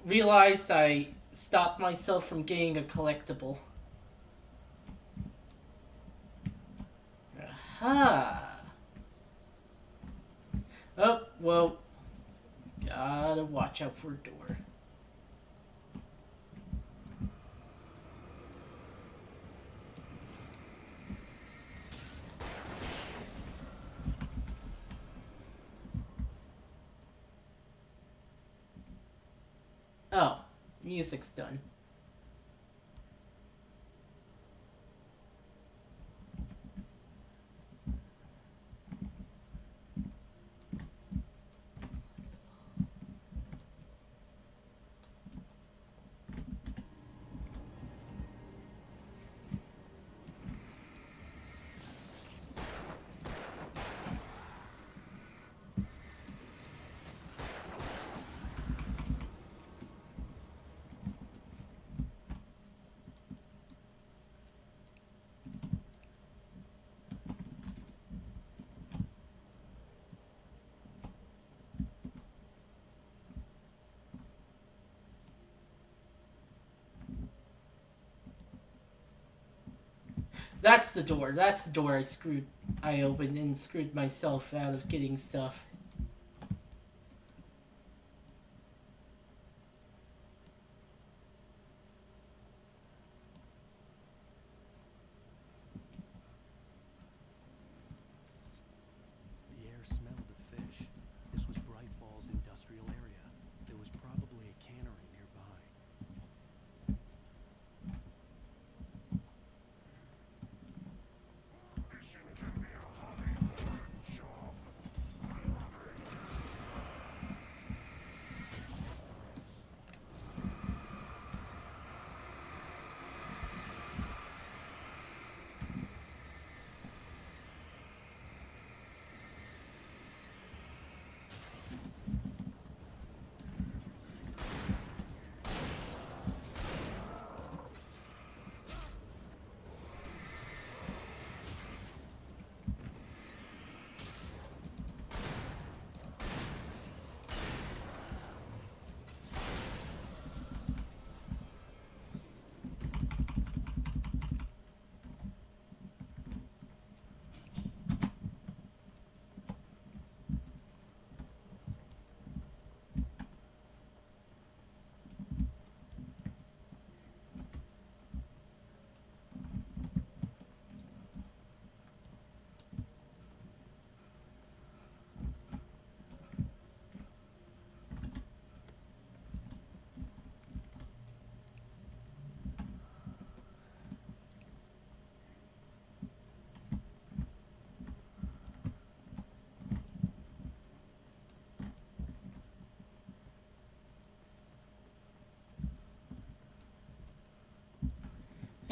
realized I stopped myself from getting a collectible. Aha! Oh, well, gotta watch out for a door. Oh, music's done. That's the door. That's the door I opened and screwed myself out of getting stuff.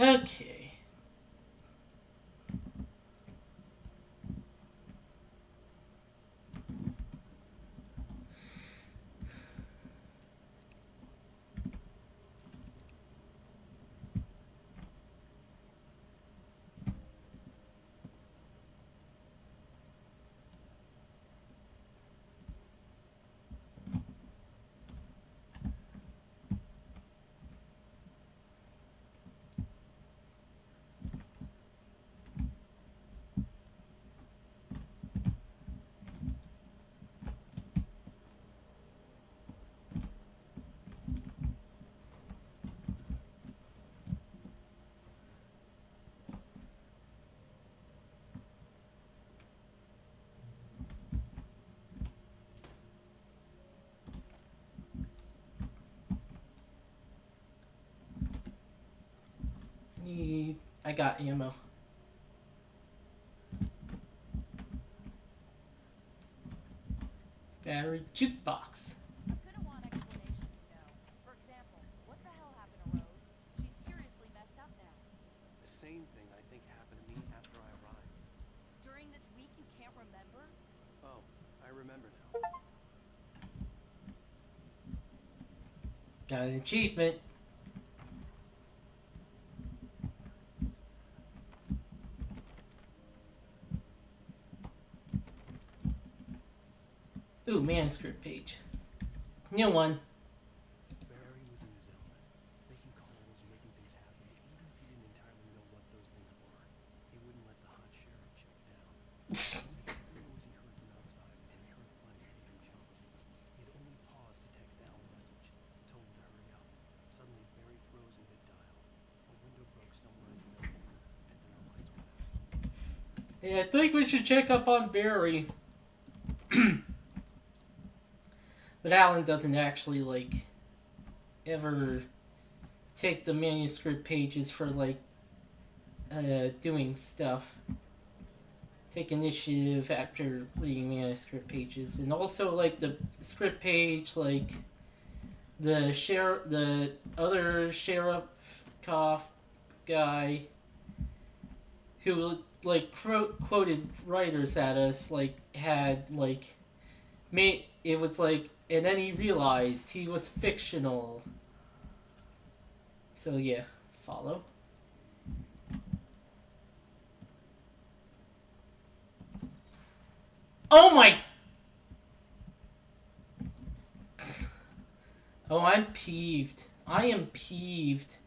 Okay. I got ammo. Battery jukebox. I'm gonna want explanations, you know. For example, what the hell happened to Rose? She's seriously messed up now. The same thing I think happened to me after I arrived. During this week, you can't remember? Oh, I remember now. Got an achievement. Ooh, manuscript page. New one. Barry was in his element, making calls, making things happen. Even if he didn't entirely know what those things were, he wouldn't let the hot sheriff check down. The noise he heard from outside, and he heard plenty, made him jump. He'd only paused to text Al a message, told him to hurry up. Suddenly, Barry froze in mid-dial. A window broke somewhere in the building, and then the lights went out. Hey, I think we should check up on Barry. But Alan doesn't actually, like, ever take the manuscript pages for, like, doing stuff. Take initiative after reading manuscript pages. And also, like, the script page, like, the other sheriff cough guy who, like, quoted writers at us, like, had, like, it was like, and then he realized he was fictional. So yeah, follow. Oh my! Oh, I'm peeved. I am peeved.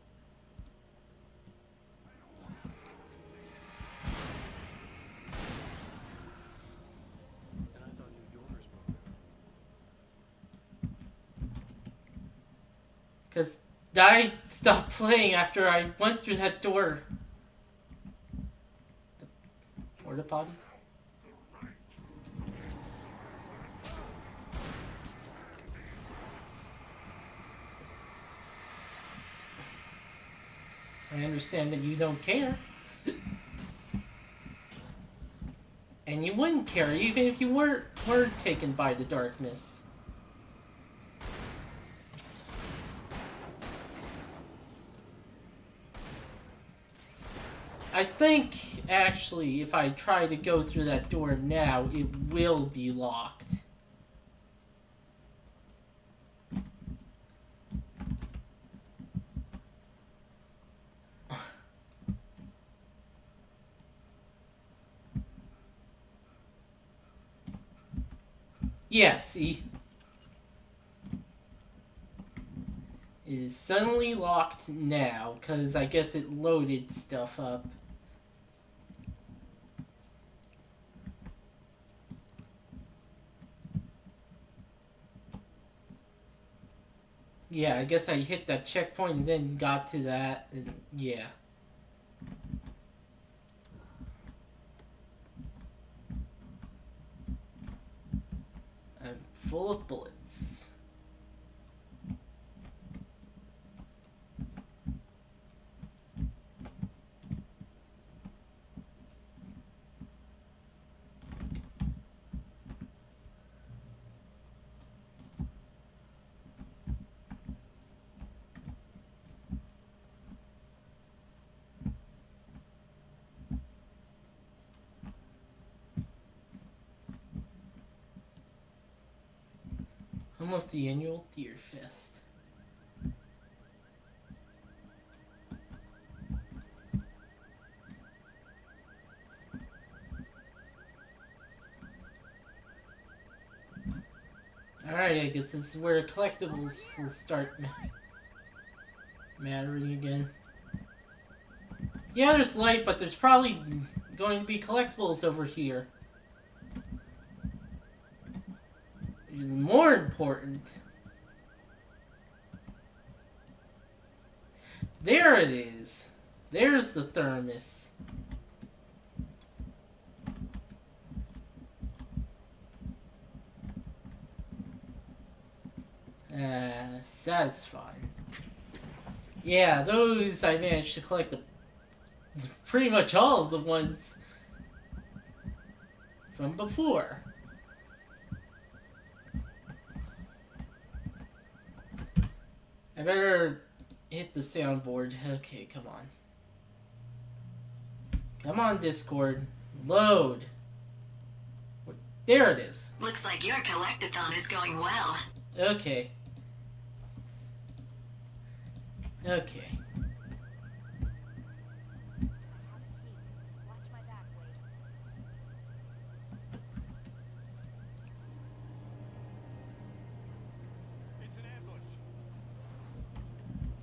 And I thought New Yorkers were rude. Because I stopped playing after I went through that door. Porta potties? I understand that you don't care. And you wouldn't care even if you weren't taken by the darkness. I think, actually, if I try to go through that door now, it will be locked. Yeah, see? It is suddenly locked now, because I guess it loaded stuff up. Yeah, I guess I hit that checkpoint and then got to that, and yeah. I'm full of bullets. Home of the annual Deer Fest. Alright, I guess this is where collectibles will start mattering again. Yeah, there's light, but there's probably going to be collectibles over here. Which is more important. There it is. There's the thermos. Satisfying. Yeah, those I managed to collect pretty much all of the ones from before. I better hit the soundboard. Okay, come on. Come on, Discord. Load. There it is. Looks like your collectathon is going well. Okay. Okay. Watch my back, Wade. It's an ambush.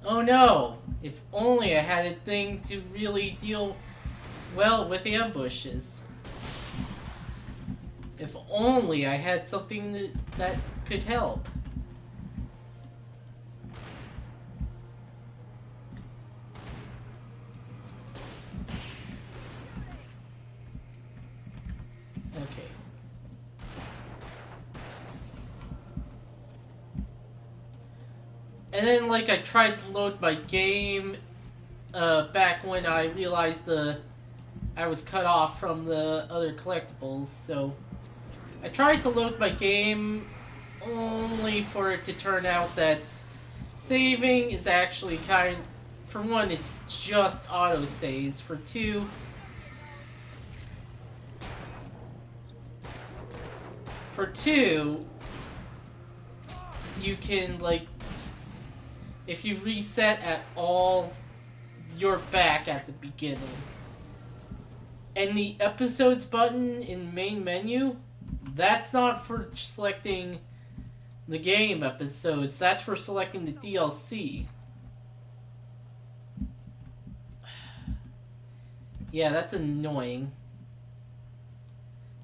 Oh no! If only I had a thing to really deal well with ambushes. If only I had something that could help. Okay. And then, like, I tried to load my game back when I realized I was cut off from the other collectibles, so I tried to load my game only for it to turn out that saving is actually for one, it's just autosaves. For two, you can, like, if you reset at all, you're back at the beginning. And the episodes button in main menu, that's not for selecting the game episodes, that's for selecting the DLC. Yeah, that's annoying.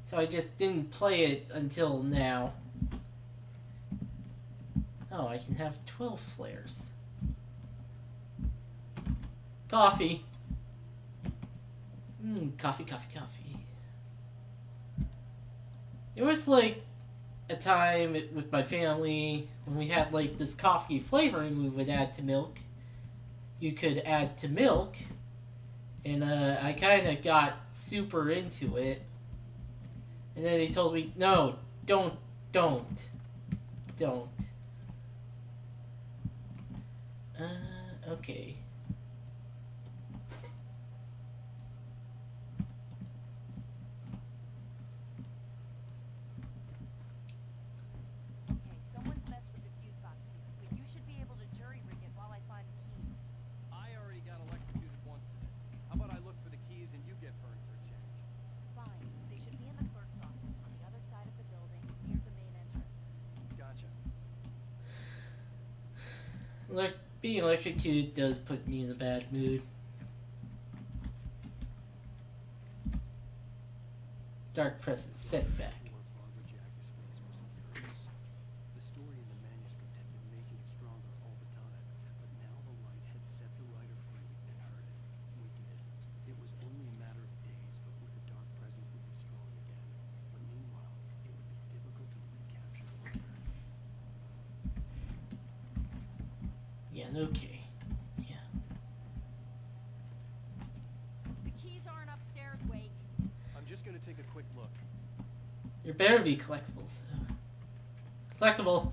So I just didn't play it until now. Oh, I can have 12 flares. Coffee. Coffee, coffee, coffee. There was, like, a time with my family when we had, like, this coffee flavoring we would add to milk. You could add to milk. And I kind of got super into it. And then they told me, no, don't. Okay. Okay, someone's messed with the fuse box here, but you should be able to jury rig it while I find the keys. I already got electrocuted once today. How about I look for the keys and you get burned for a change? Fine. They should be in the clerk's office on the other side of the building, near the main entrance. Gotcha. Look, being electrocuted does put me in a bad mood. Dark present setback. Barbara Jacker's face was furious. The story in the manuscript had been making it stronger all the time, but now the light had set the writer free and hurt it, weakened it. It was only a matter of days before the dark presence would be strong again. But meanwhile, it would be difficult to recapture the writer. Yeah, okay. Yeah. The keys aren't upstairs, Wake. I'm just gonna take a quick look. There better be collectibles. Collectible.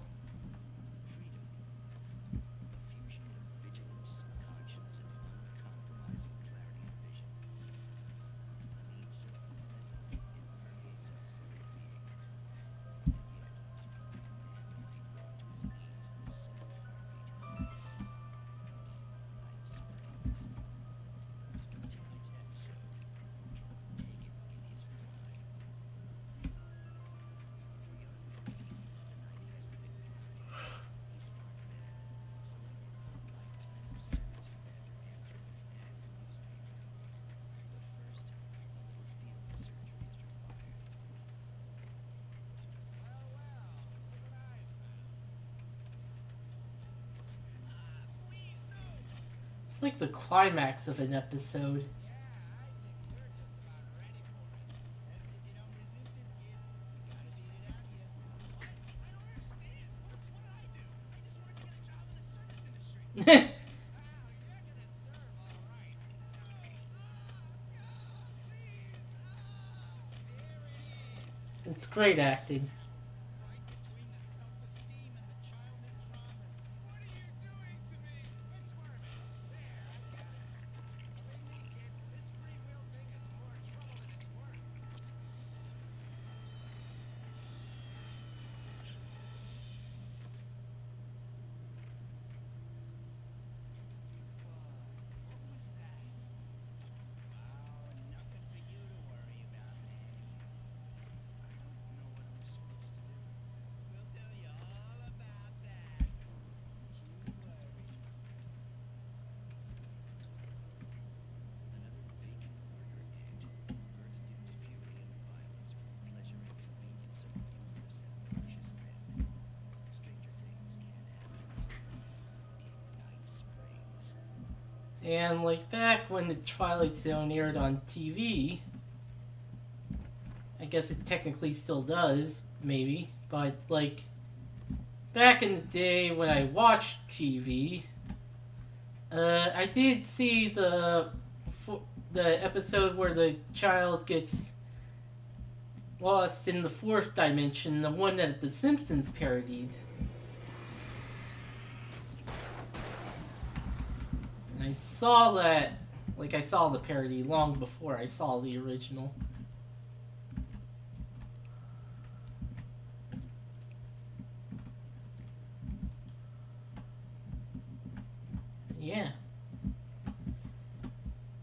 like the climax of an episode. It's great acting. And like back when the Twilight Zone aired on TV, I guess it technically still does, maybe, but like back in the day when I watched TV, I did see the episode where the child gets lost in the fourth dimension, the one that The Simpsons parodied. And I saw that, like I saw the parody long before I saw the original. Yeah.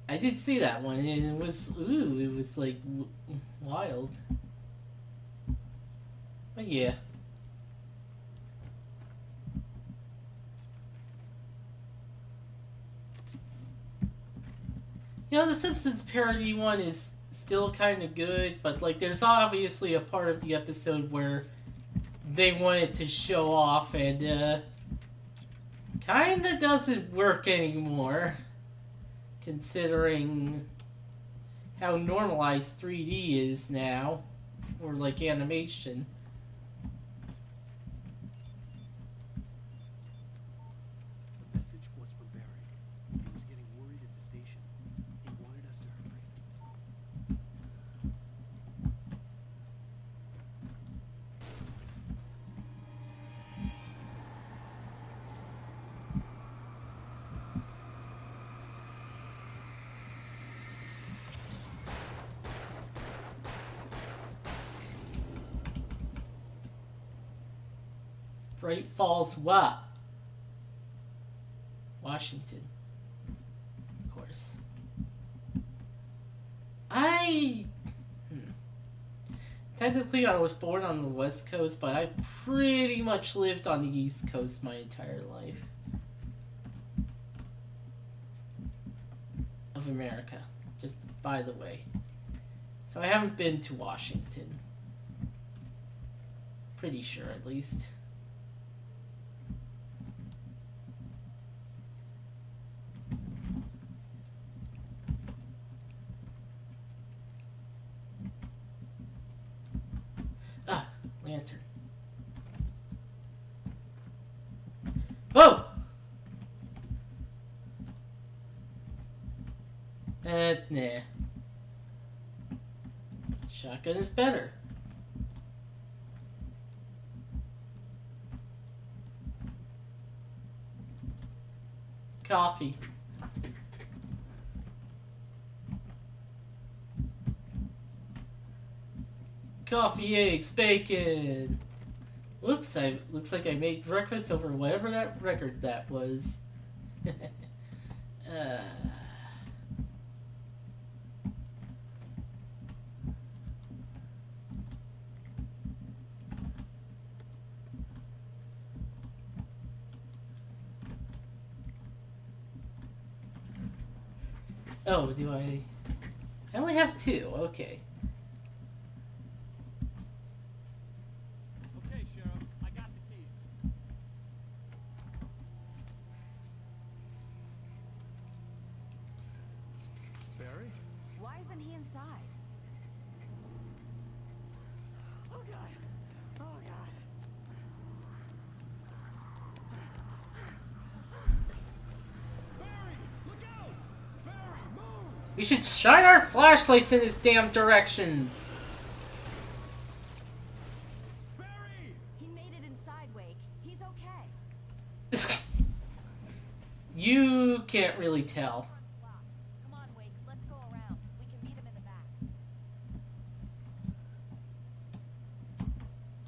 I did see that one, and it was, it was like wild. But yeah. You know, the Simpsons parody one is still kind of good, but like there's obviously a part of the episode where they wanted to show off and kind of doesn't work anymore, considering how normalized 3D is now, or like animation. The message was for Barry. He was getting worried at the station. He wanted us to hurry. Bright Falls, Washington. Of course. Technically, I was born on the West Coast, but I pretty much lived on the East Coast my entire life. Of America, just by the way. So I haven't been to Washington. Pretty sure, at least. Lantern. Whoa! Nah. Shotgun is better. Coffee. Coffee, eggs, bacon. Whoops, looks like I made breakfast over whatever that record that was. Oh, do I only have two, okay. Okay, Sheriff, I got the keys. Why isn't he inside? Oh God. Oh God. Barry, look out! Barry, move! We should shine our flashlights in his damn directions. Barry! He made it inside, Wake. He's okay. You can't really tell. Come on, Wake. Let's go around. We can meet him in the back.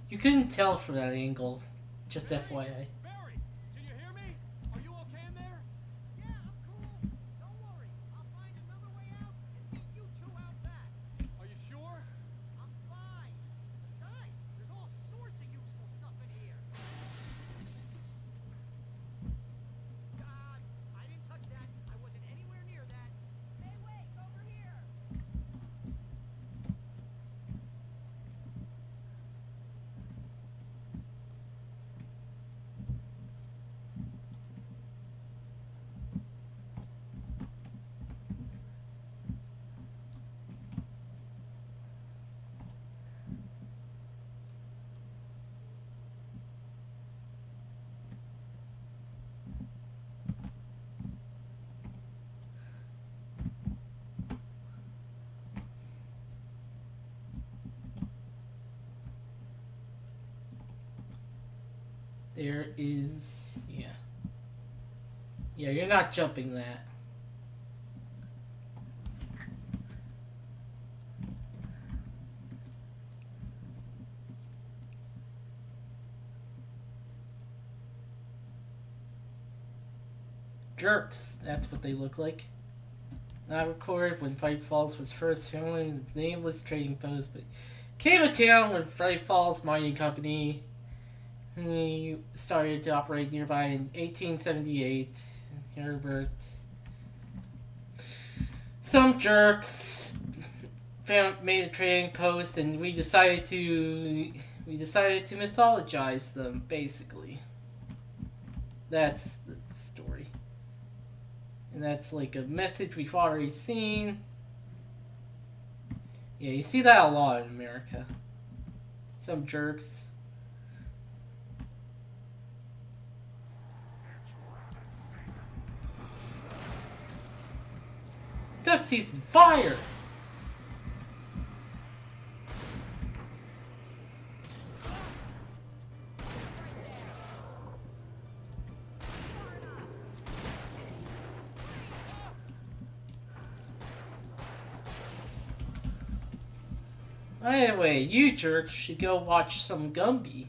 You couldn't tell from that angle. Just FYI. Barry, can you hear me? Are you okay in there? Yeah, I'm cool. Don't worry. I'll find another way out and meet you two out back. Are you sure? I'm fine. Besides, there's all sorts of useful stuff in here. God, I didn't touch that. I wasn't anywhere near that. Hey, Wake, over here. There is... yeah. Yeah, you're not jumping that. Jerks, that's what they look like. Not recorded when Fight Falls was first filmed in the nameless trading post, but came to town when Fight Falls Mining Company he started to operate nearby in 1878. Herbert. Some jerks made a trading post, and we decided to mythologize them. Basically, that's the story, and that's like a message we've already seen. Yeah, you see that a lot in America. Some jerks. Duck season fire! Anyway, you jerks should go watch some Gumby.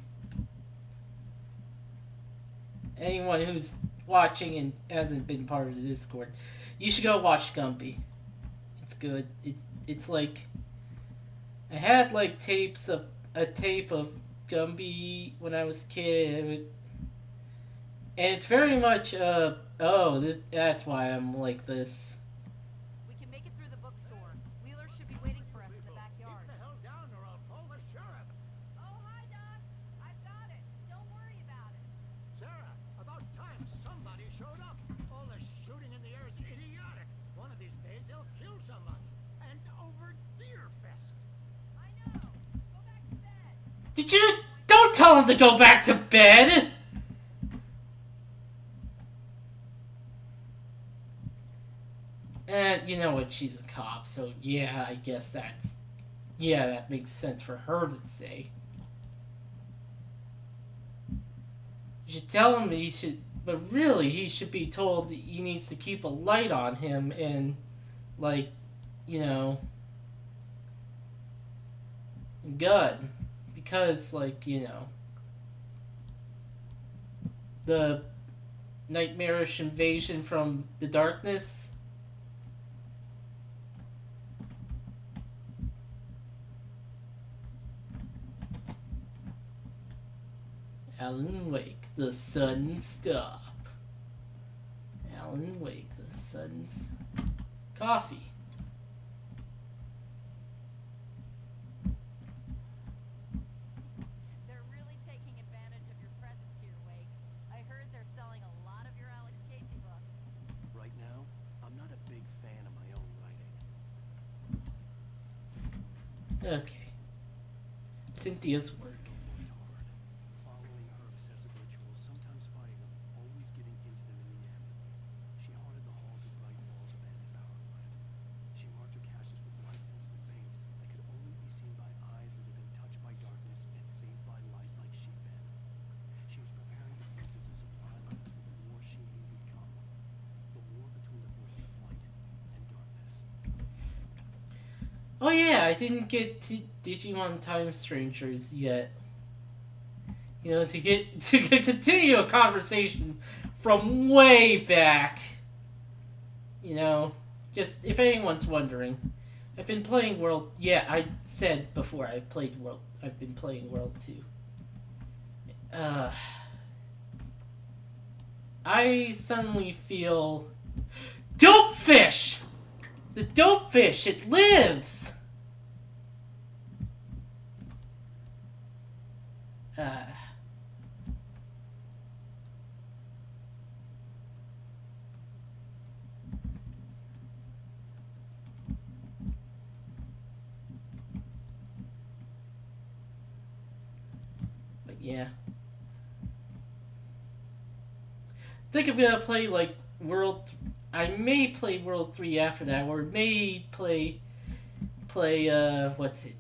Anyone who's watching and hasn't been part of the Discord, you should go watch Gumby. It's good. It's like I had like a tape of Gumby when I was a kid, and it's very much that's why I'm like this. We can make it through the bookstore. Wheeler should be waiting for us in the backyard. Keep the hell down or I'll call the sheriff. Oh, hi, Doc. I've got it. Don't worry about it. Sarah, about time somebody showed up. All the shooting in the air is idiotic. One of these days they'll kill somebody. And over Deer Fest. I know. Go back to bed. Did you don't tell him to go back to bed? And you know what, she's a cop, so yeah, I guess that makes sense for her to say. You should tell him that but really he should be told that he needs to keep a light on him and, like, you know, gun. Because, like, you know, the nightmarish invasion from the darkness. Alan Wake, the sudden stop. Alan Wake, the sudden coffee. They're really taking advantage of your presence here, Wake. I heard they're selling a lot of your Alex Casey books. Right now, I'm not a big fan of my own writing. Okay. Cynthia's work. Following her obsessive rituals, sometimes fighting them, always giving in to them in the end. She haunted the halls of Bright Falls abandoned power plant. She marked her caches with light-sensitive paint that could only be seen by eyes that had been touched by darkness and saved by light like she'd been. She was preparing the princess and supply lines for the war she knew would come. The war between the forces of light and darkness. Oh yeah, I didn't get to Digimon Time Strangers yet. You know, to continue a conversation from way back. You know, just if anyone's wondering, I've been playing World. Yeah, I said before I've been playing World 2. I suddenly feel Dopefish. The Dopefish, it lives. But yeah. I think I'm gonna play like World. I may play World 3 after that, or may play what's it?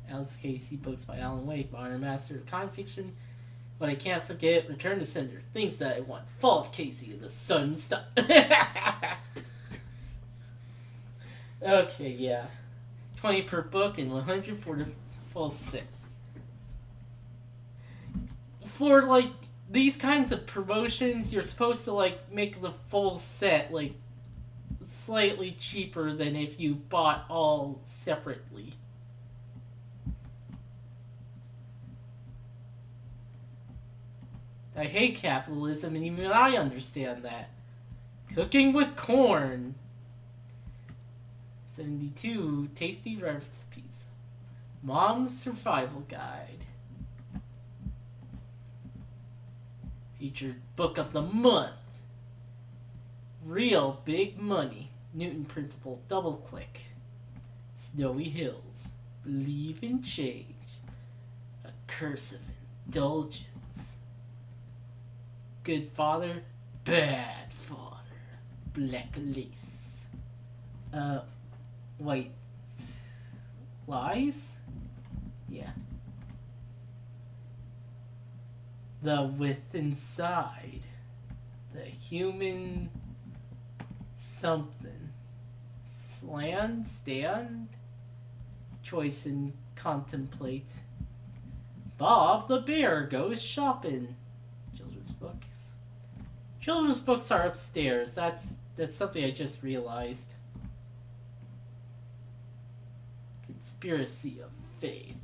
Alex Casey books by Alan Wake, Modern Master of Con Fiction. But I can't forget Return to Sender, Things That I Want, Fall of Casey, and the Sun stuff. Okay, yeah. 20 per book and 100 for the full set. For like these kinds of promotions, you're supposed to like make the full set like slightly cheaper than if you bought all separately. I hate capitalism, and even I understand that. Cooking with corn. 72 tasty recipes. Mom's survival guide. Featured book of the month. Real big money. Newton principle. Double click. Snowy hills. Believe in change. A curse of indulgence. Good father, bad father. Black lace. White lies? Yeah. The with inside. The human something. Stand? Choice and contemplate. Bob the bear goes shopping. Children's books. Children's books are upstairs. That's something I just realized. Conspiracy of faith.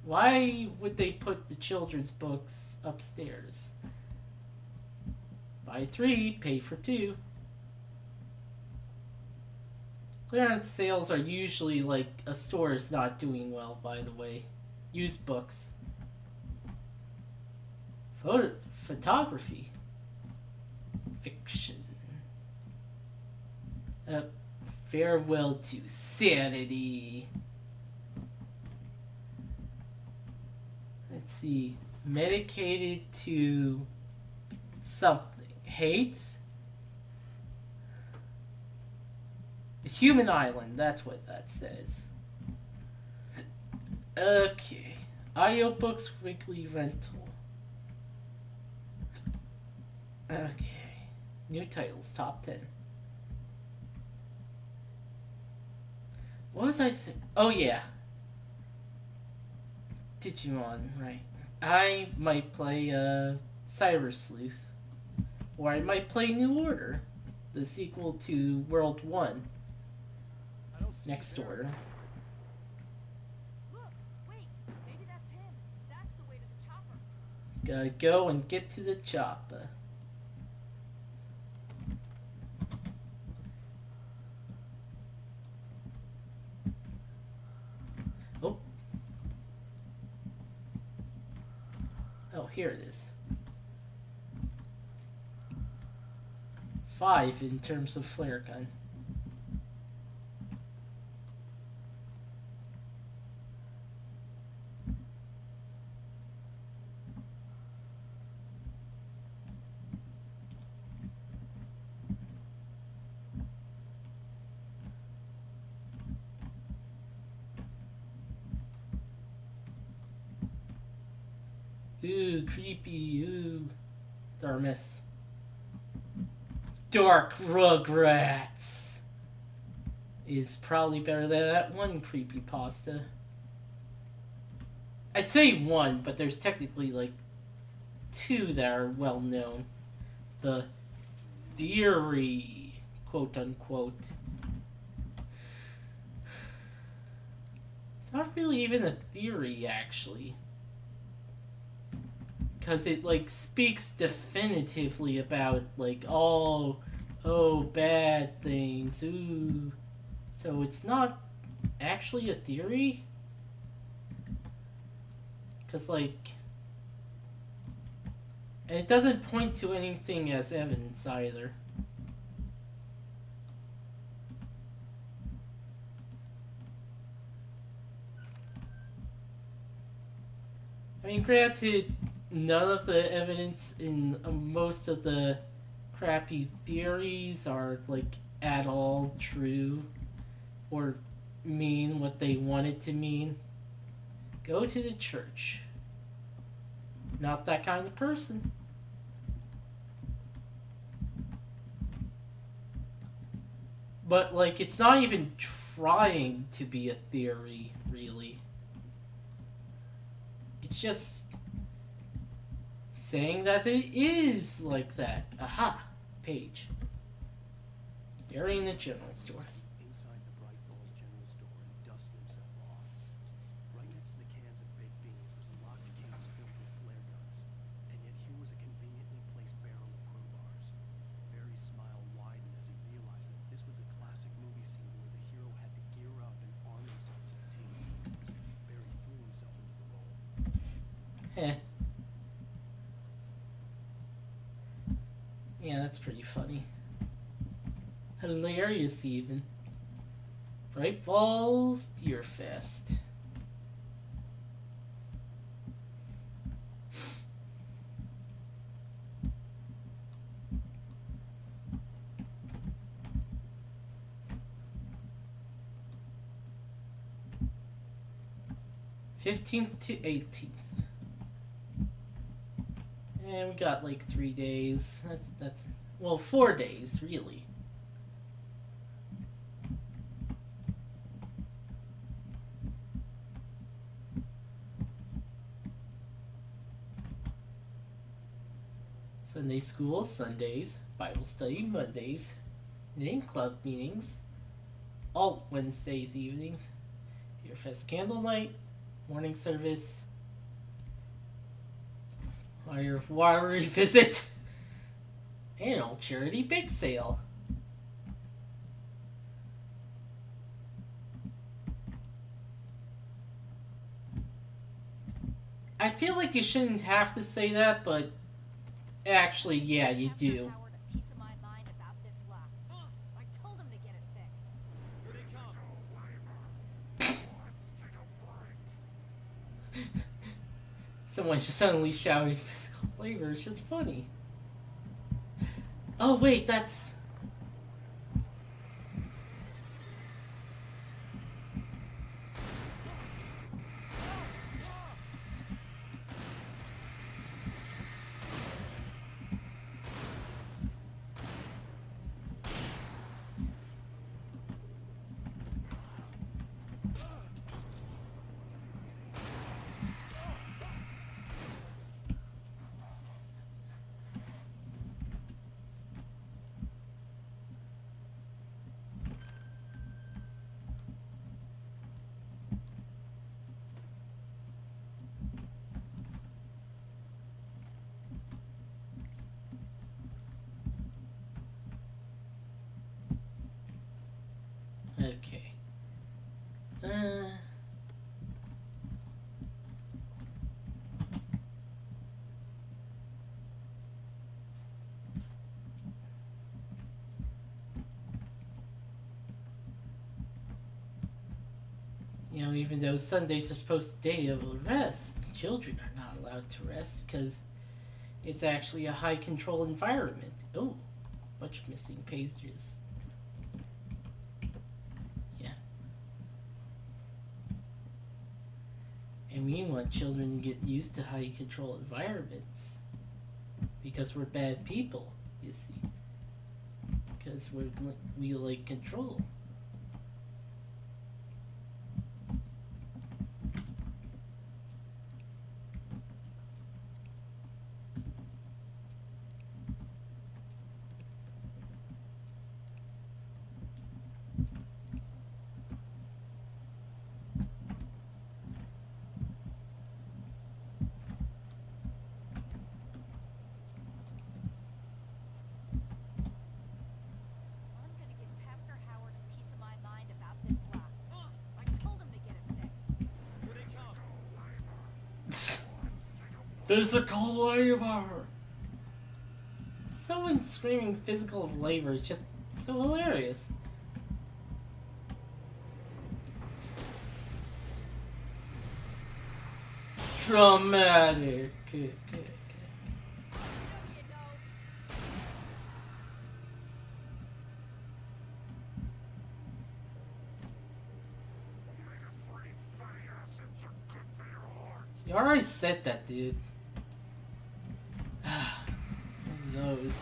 Why would they put the children's books upstairs? Buy 3, pay for 2. Clearance sales are usually like a store is not doing well, by the way. Used books. Photography. Fiction. Farewell to sanity. Let's see. Medicated to something. Hate? The Human Island, that's what that says. Okay. Audiobooks weekly rental. Okay. New titles, top 10. What was I saying? Oh, yeah. Digimon, right. I might play Cyber Sleuth. Or I might play New Order, the sequel to World 1. Next Order. Look, wait, maybe that's him. That's the way to the chopper. Gotta go and get to the chopper. Oh. Oh, here it is. 5 in terms of flare gun. Ooh, creepy. Ooh. Thermos. Dark Rugrats is probably better than that one creepypasta. I say one, but there's technically like two that are well known. The theory, quote unquote. It's not really even a theory, actually. Because it, like, speaks definitively about, like, oh, bad things, ooh. So it's not actually a theory? Because, like... And it doesn't point to anything as evidence, either. I mean, granted, none of the evidence in most of the crappy theories are, like, at all true or mean what they want it to mean. Go to the church. Not that kind of person. But, like, it's not even trying to be a theory, really. It's just saying that it is like that. Aha! Page. Barry in the general store. Inside the Bright Falls General Store and dusted himself off. Right next to the cans of baked beans was a locked case filled with flare guns. And yet here was a conveniently placed barrel of crowbars. Barry's smile widened as he realized that this was the classic movie scene where the hero had to gear up and arm himself to the team. Barry threw himself into the role. Heh. Yeah, that's pretty funny. Hilarious, even. Bright Falls Deer Fest. '15th to 18th. And we got like 3 days. That's well, 4 days, really. Sunday school, Sundays, Bible study, Mondays, knitting club meetings, all Wednesdays evenings, Deer Fest candle night, morning service, water visit, annual charity bake sale. I feel like you shouldn't have to say that, but actually, yeah, you do. Someone just suddenly shouting physical labor is just funny. Oh wait, that's... Okay. You know, even though Sundays are supposed to be a day of rest, children are not allowed to rest because it's actually a high control environment. Oh, bunch of missing pages. we want children to get used to how you control environments. Because we're bad people, you see. Because we like control. I'm gonna give Pastor Howard a piece of my mind about this lock. I told him to get it fixed. Here they come. Physical labor! Someone screaming physical labor is just so hilarious. Dramatic. You already said that, dude. Who knows?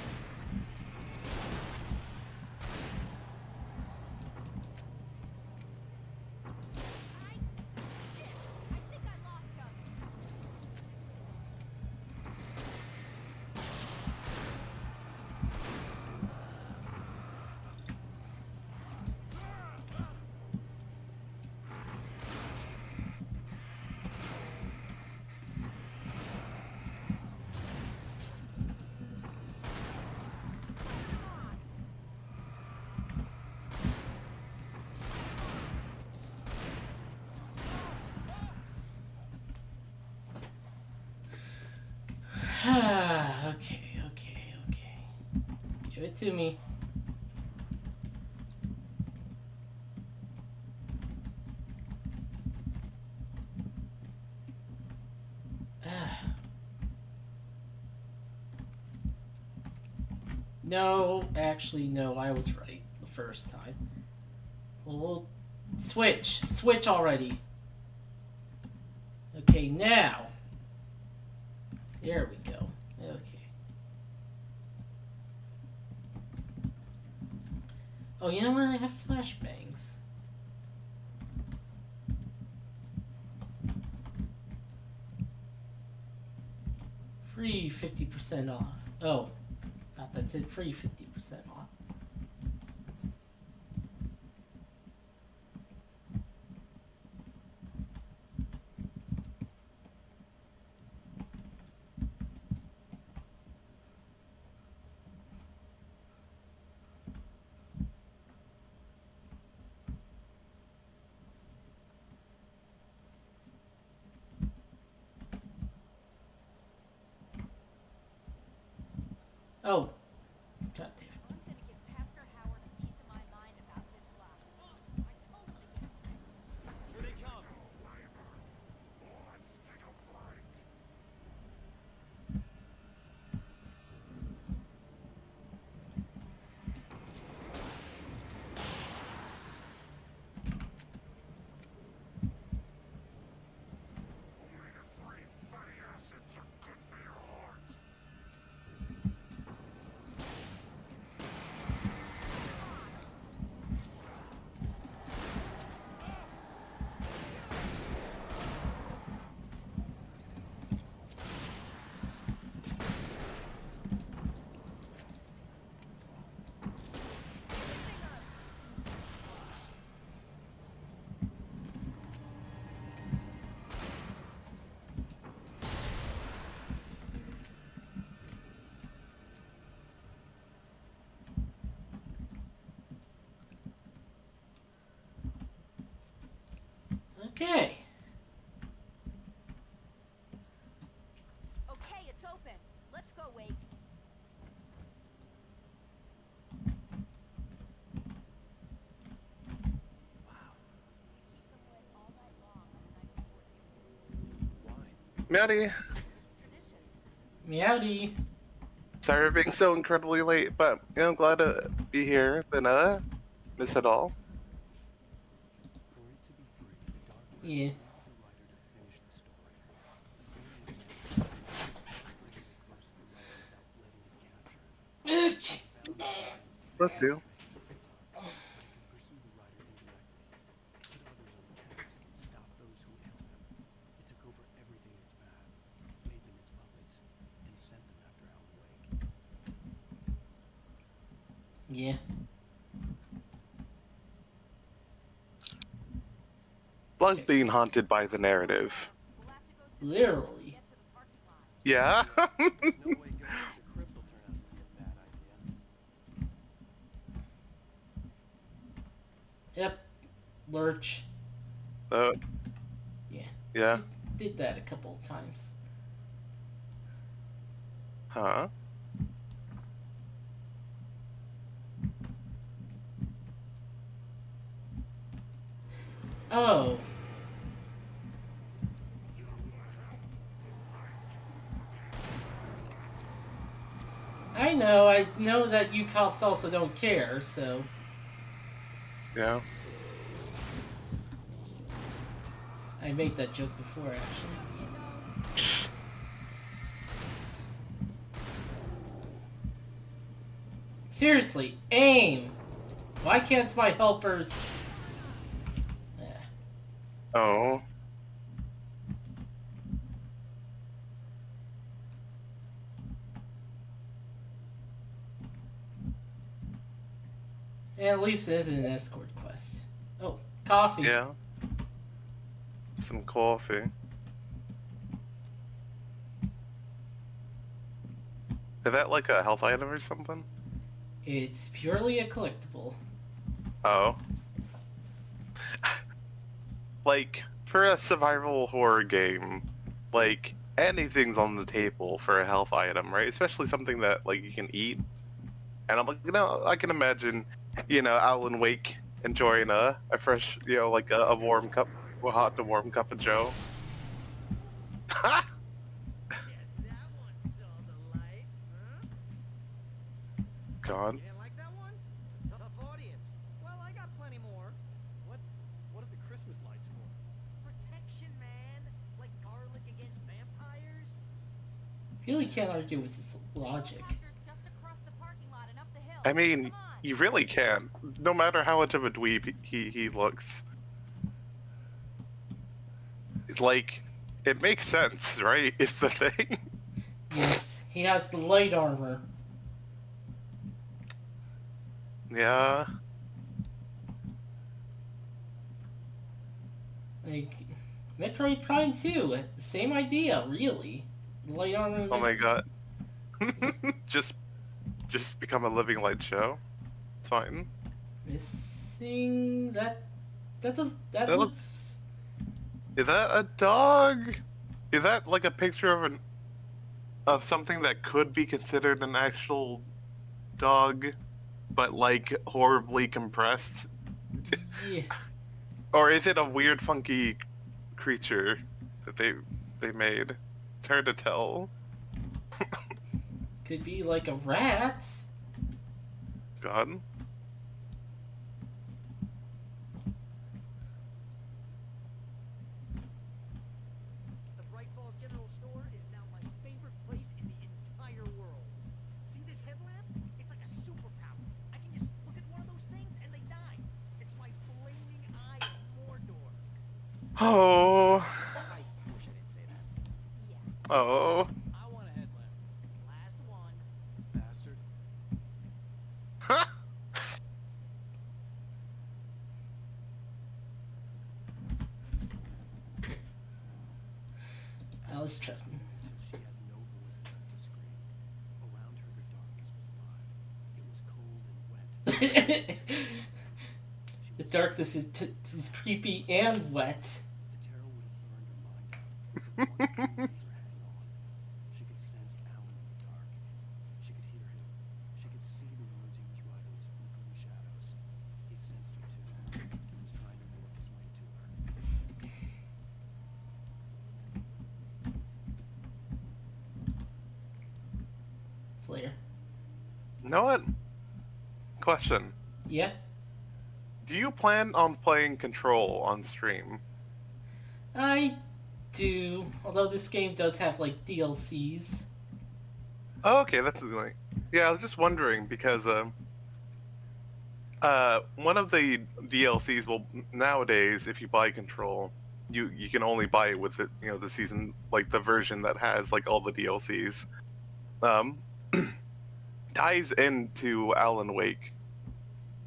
Okay. Give it to me. No, actually, no, I was right the first time. Well, switch. Switch already. Okay, now. There we go. Okay. Oh, you know what? I have flashbangs. Free 50% off. Oh, thought that's it. Free 50% off. Oh, god damn. I'm gonna give Pastor Howard a piece of my mind about this lock. I told him to get it fixed. Here they come. Let's take a break. Omega-3 fatty acids are good for your heart. Okay. Okay, it's open. Let's go, Wake. We keep them lit all night long on the night before humans. Why? Maddie, It's tradition. Meowdy. sorry for being so incredibly late, but I'm glad to be here. Then miss it all. For it to be free, the dark Yeah. allowed the writer to finish the story. Bless you. I could pursue the rider indirectly, put others on the task, and stop those who ail them. It took over everything in its path, made them its puppets, and sent them after Alan Wake. Yeah. Love being haunted by the narrative. Literally. Yeah. There's no way going through the crypt will turn out to be a bad idea. Yep. Lurch. Yeah. Yeah. Did that a couple of times. Huh? Oh. I know that you cops also don't care, so. Yeah. I made that joke before, actually. Seriously, aim! Why can't my helpers... Oh. At least it isn't an escort quest. Oh, coffee. Yeah. Some coffee. Is that like a health item or something? It's purely a collectible. Oh. Like, for a survival horror game, like, anything's on the table for a health item, right? Especially something that, like, you can eat. And I'm like, I can imagine, Alan Wake enjoying a fresh, like a warm cup, a hot to warm cup of joe. Guess that one saw the light, huh? God. You didn't like that one? Tough audience. Well, I got plenty more. What are the Christmas lights for? Protection, man. Like garlic against vampires. Really can't argue with his logic. Just across the parking lot and up the hill. I mean, you really can. No matter how much of a dweeb he looks. Like, it makes sense, right? It's the thing. Yes, he has the light armor. Yeah. Like, Metroid Prime 2, same idea, really. Light armor. Oh my god. just become a living light show. It's fine. Missing that that looks. Is that a dog? Is that like a picture of something that could be considered an actual dog, but like horribly compressed? Yeah. Or is it a weird, funky creature that they made? It's hard to tell. Could be like a rat. God. The Bright Falls General Store is now my favorite place in the entire world. See this headlamp? It's like a superpower. I can just look at one of those things and they die. It's my flaming eye of Mordor. Oh. I wish I didn't say that. Yeah. Oh. I want a headlamp. Last one. Bastard. Alice Tretton. Until she had no voice left to scream. Around her, the darkness was alive. It was cold and wet. The darkness is creepy and wet. The terror would have burned her mind out. One could make her hang on. She could sense Alan in the dark. She could hear him. She could see the words he was writing as flickering shadows. He sensed her too. He was trying to work his way to her. It's later. Know what? Question. Yeah. Do you plan on playing Control on stream? I do, although this game does have like DLCs. Oh, okay, that's like. Yeah, I was just wondering because One of the DLCs, well, nowadays, if you buy Control, you can only buy it with the season, like the version that has like all the DLCs. Um, ties into Alan Wake.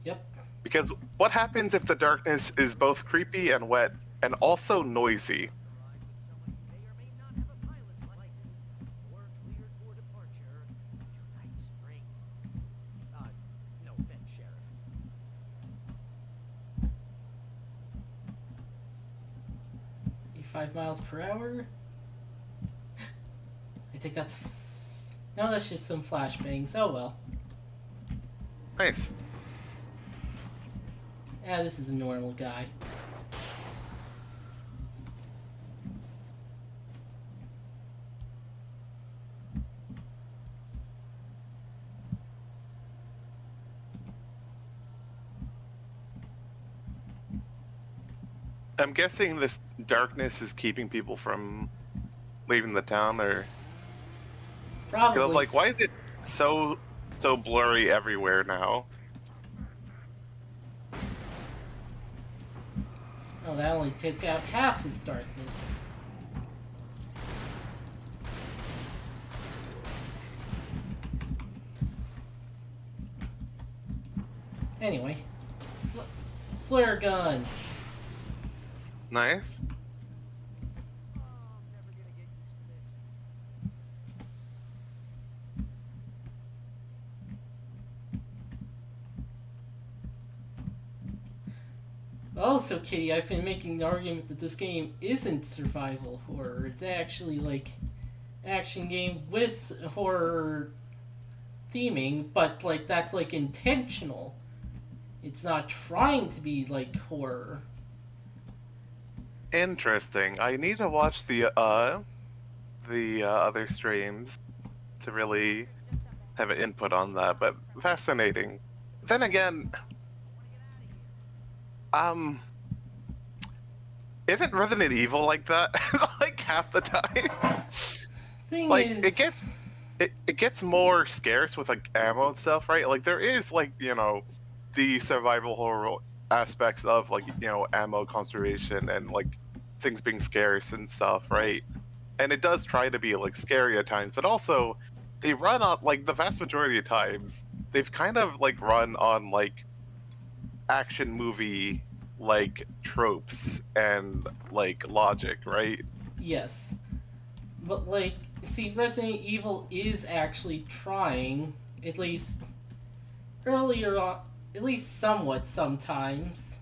Yep. Because what happens if the darkness is both creepy and wet and also noisy? No offense, Sheriff. 85 miles per hour? I think that's... No, that's just some flashbangs. Oh well. Nice. Yeah, this is a normal guy. I'm guessing this darkness is keeping people from leaving the town, or Probably. like, why is it so blurry everywhere now? Oh, that only took out half his darkness. Anyway, flare gun. Nice. Also, Kitty, I've been making the argument that this game isn't survival horror. It's actually like action game with horror theming, but like that's like intentional. It's not trying to be like horror. Interesting. I need to watch the other streams to really have an input on that, but fascinating. Then again, isn't Resident Evil like that? Like half the time. Thing like is, it gets more scarce with like ammo and stuff, right? Like there is like the survival horror aspects of like ammo conservation and like things being scarce and stuff, right? And it does try to be like scary at times, but also they run on like the vast majority of times they've kind of like run on like action movie like tropes and like logic, right? yes. But like, see, Resident Evil is actually trying, at least earlier on, at least somewhat sometimes.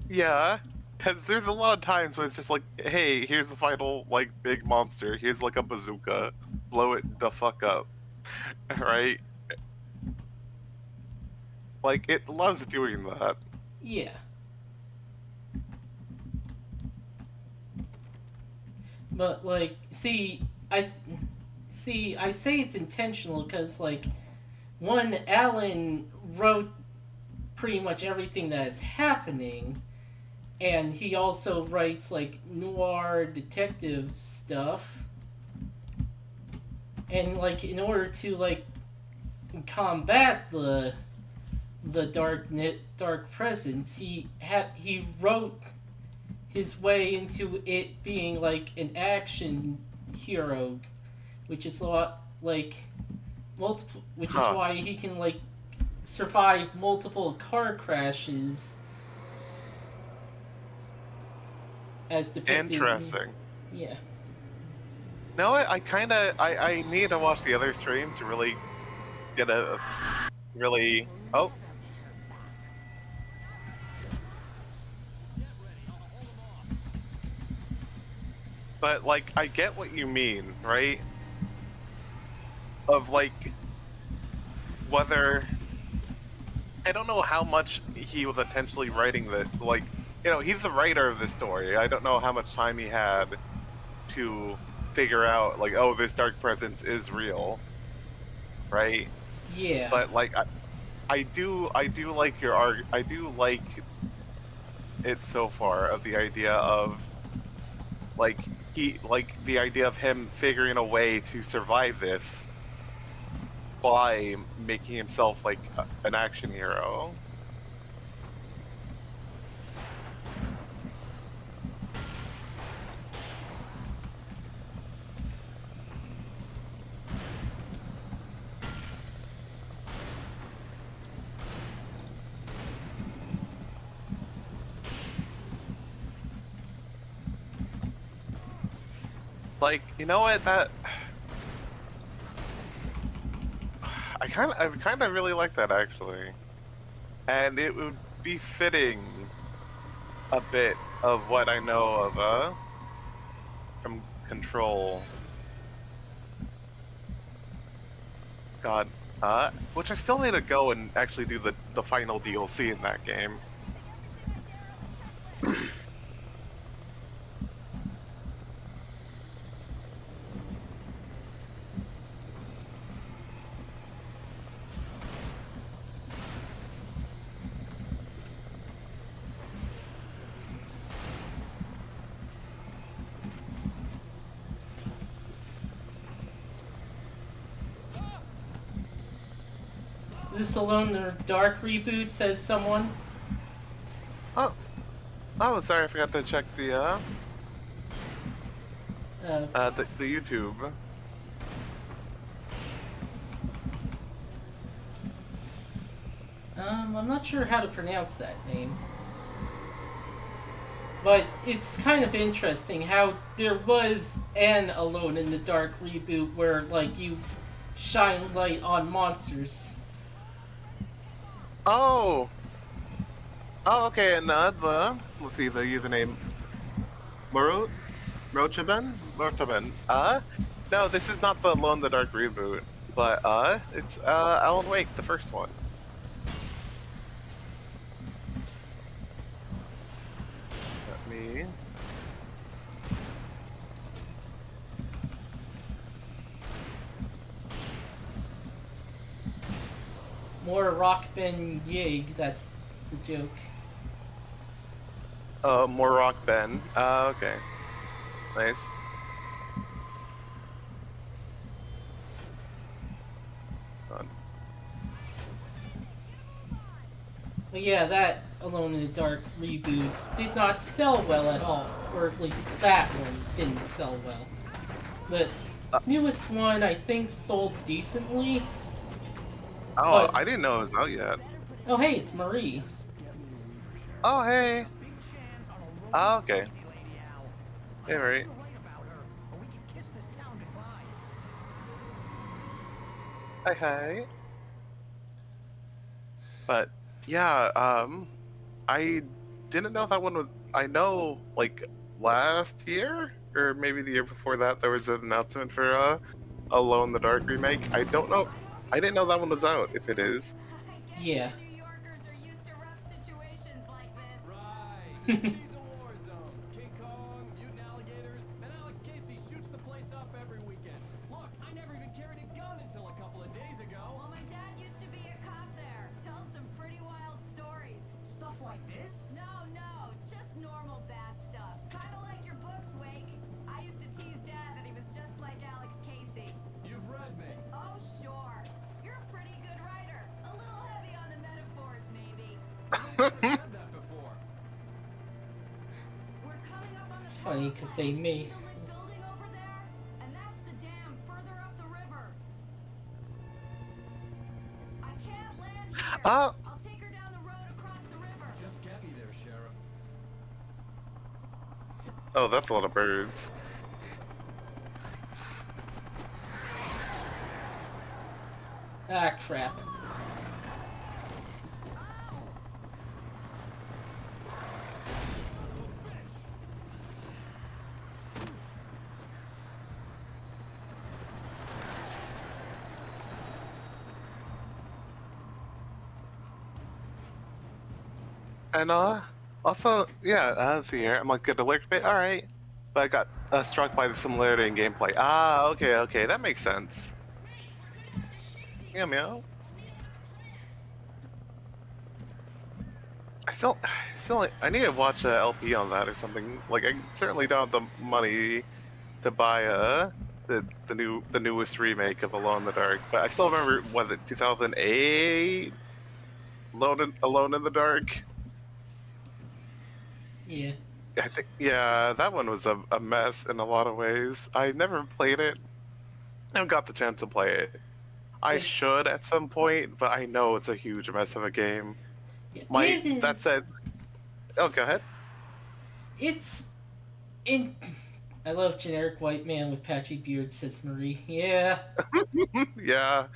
Yeah, because there's a lot of times where it's just like, hey, here's the final like big monster. Here's like a bazooka, blow it the fuck up, right? Like it loves doing that. Yeah. But like, I say it's intentional because like, one, Alan wrote pretty much everything that is happening, and he also writes like noir detective stuff. And like, in order to like combat the dark presence, he wrote his way into it being like an action hero, which is a lot like multiple, which is why he can like survive multiple car crashes as depicted. Interesting. Yeah. No, I need to watch the other streams to really get a really. Oh. But like, I get what you mean, right? Of like, whether I don't know how much he was intentionally writing that. Like, he's the writer of this story. I don't know how much time he had to figure out, like, oh, this dark presence is real, right? Yeah. But like, I do like I do like it so far, of the idea of like the idea of him figuring a way to survive this by making himself like an action hero. Like, you know what? That I kind of really like that actually, and it would be fitting a bit of what I know of from Control. God, which I still need to go and actually do the final DLC in that game. This Alone in the Dark reboot, says someone. Oh, oh, sorry, I forgot to check the YouTube. I'm not sure how to pronounce that name. But it's kind of interesting how there was an Alone in the Dark reboot where, like, you shine light on monsters. Oh, oh, okay, and let's see the username, Moro, Rochaben. No, this is not the Alone in the Dark reboot, but it's Alan Wake, the first one. Let me. More Rock Ben Yig, that's the joke. More Rock Ben. Okay. Nice. But yeah, that Alone in the Dark reboots did not sell well at all. Or at least that one didn't sell well. The newest one, I think, sold decently. Oh, I didn't know it was out yet. Oh, hey, it's Marie. Oh, hey. Oh, okay. Hey, Marie. Hi, hi. But yeah, I didn't know that one was. I know, like last year or maybe the year before that, there was an announcement for Alone in the Dark remake. I don't know. I didn't know that one was out. If it is. Yeah. New Yorkers are used to rough situations like this. Right. The city's a war zone. King Kong, mutant alligators, and Alex Casey shoots the place up every weekend. Look, I never even carried a gun until a couple of days ago. Well, my dad used to be a cop there. Tells some pretty wild stories. Stuff like this? No, just normal bad stuff. Kinda like your books, Wake. I used to tease Dad that he was just like Alex Casey. You've read me. Oh, sure. You're a pretty good writer. A little heavy on the metaphors, maybe. Said that before. We're coming up on the It's funny because they may. building over there, and that's the dam further up the river. I can't land here. Oh. I'll take her down the road across the river. Just get me there, Sheriff. Oh, that's a lot of birds. Ah, crap. And also, yeah, let's see here. I'm like, good alert bit. All right, but I got struck by the similarity in gameplay. Ah, okay, that makes sense. Meow meow. I still, I need to watch a LP on that or something. Like, I certainly don't have the money to buy the newest remake of Alone in the Dark, but I still remember, was it 2008? Alone in the Dark. Yeah. I think, yeah, that one was a mess in a lot of ways. I never played it. Never got the chance to play it. I should at some point, but I know it's a huge mess of a game. It That is. said, oh, go ahead. It's in. I love generic white man with patchy beard, says Marie. Yeah. Yeah.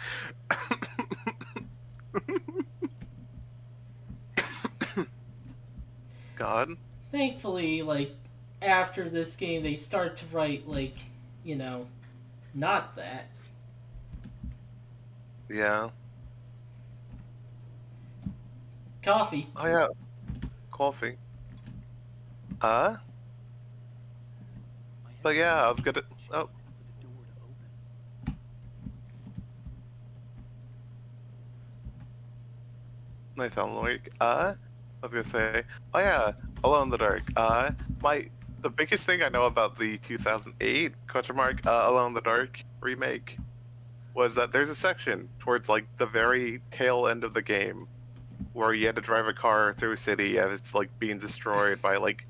God. Thankfully, like, after this game, they start to write, like, you know, not that. Yeah. Coffee. Oh yeah. Coffee. Uh? But yeah, I was gonna. Oh. Nathan like, I was gonna say, oh yeah, Alone in the Dark. The biggest thing I know about the 2008 Alone in the Dark remake was that there's a section towards like the very tail end of the game where you had to drive a car through a city and it's like being destroyed by like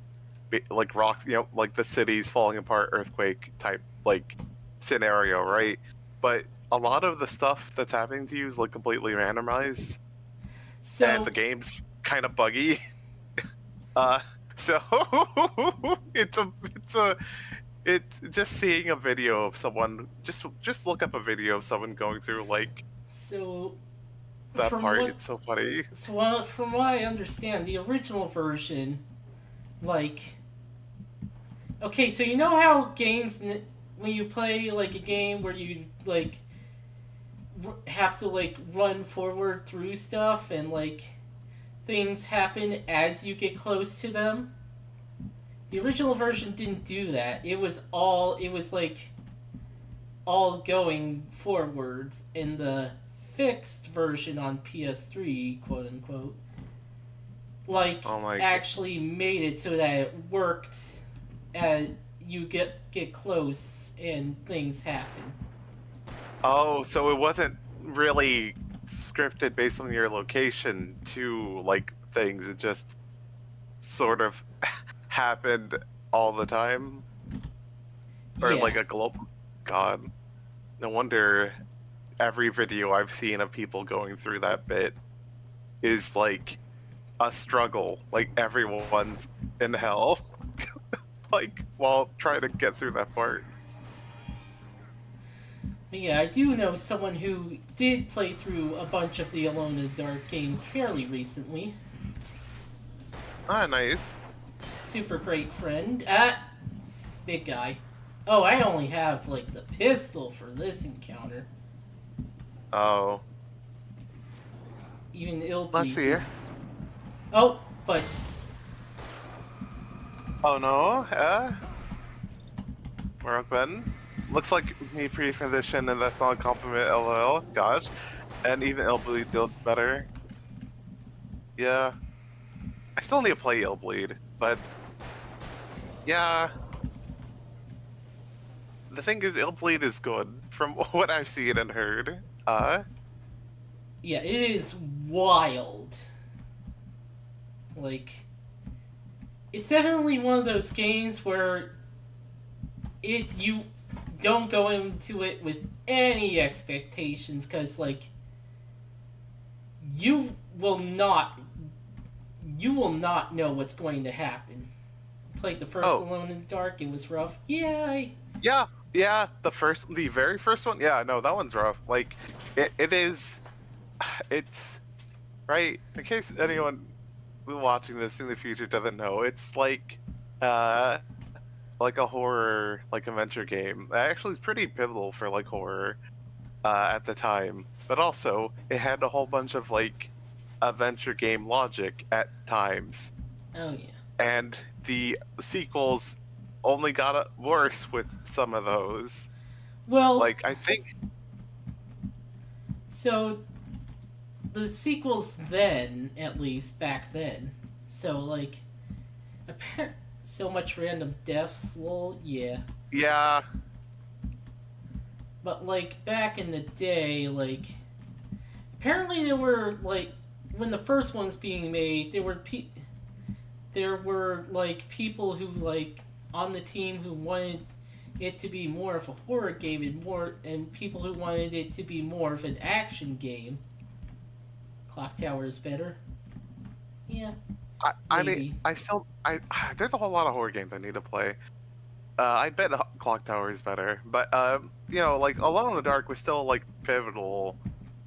rocks, like the city's falling apart, earthquake type like scenario, right? But a lot of the stuff that's happening to you is like completely randomized, and the So, game's kind of buggy. Uh, so it's just seeing a video of someone, just look up a video of someone going through like so that from part. what It's so funny. from what I understand, the original version, like, okay, so you know how games when you play like a game where you like have to like run forward through stuff and like things happen as you get close to them. The original version didn't do that. It was like all going forwards. In the fixed version on PS3, quote unquote, like Oh my god. actually made it so that it worked as you get close and things happen. Oh, so it wasn't really scripted based on your location to like things. It just sort of happened all the time, or Yeah. like a global. God, no wonder every video I've seen of people going through that bit is like a struggle. Like everyone's in hell, like while trying to get through that part. But yeah, I do know someone who did play through a bunch of the Alone in the Dark games fairly recently. Ah, nice. Super great friend. Big guy. Oh, I only have like the pistol for this encounter. Oh. Even Ilby. Let's see here. Oh, but. Oh no, Mark Ben. Looks like me pre-transition, and that's not a compliment, lol. Gosh. And even Illbleed did better. Yeah. I still need to play Illbleed, but yeah. The thing is, Illbleed is good from what I've seen and heard. Yeah, it is wild. Like, it's definitely one of those games where you don't go into it with any expectations, because like you will not know what's going to happen. Played the first Alone in the Dark. It was rough. Yay. Yeah. The very first one. Yeah, no, that one's rough. Like, it is. It's right. In case anyone watching this in the future doesn't know, it's like a horror like adventure game. It actually is pretty pivotal for like horror at the time, but also it had a whole bunch of like adventure game logic at times. Oh yeah. And the sequels only got worse with some of those. Well, like I think. So the sequels then, at least back then, so like so much random deaths, lol, yeah. Yeah. But like back in the day, like apparently there were like when the first one's being made, there were like people who like on the team who wanted it to be more of a horror game and people who wanted it to be more of an action game. Clock Tower is better. Yeah. I mean, there's a whole lot of horror games I need to play. I bet Clock Tower is better, but you know, like Alone in the Dark was still like pivotal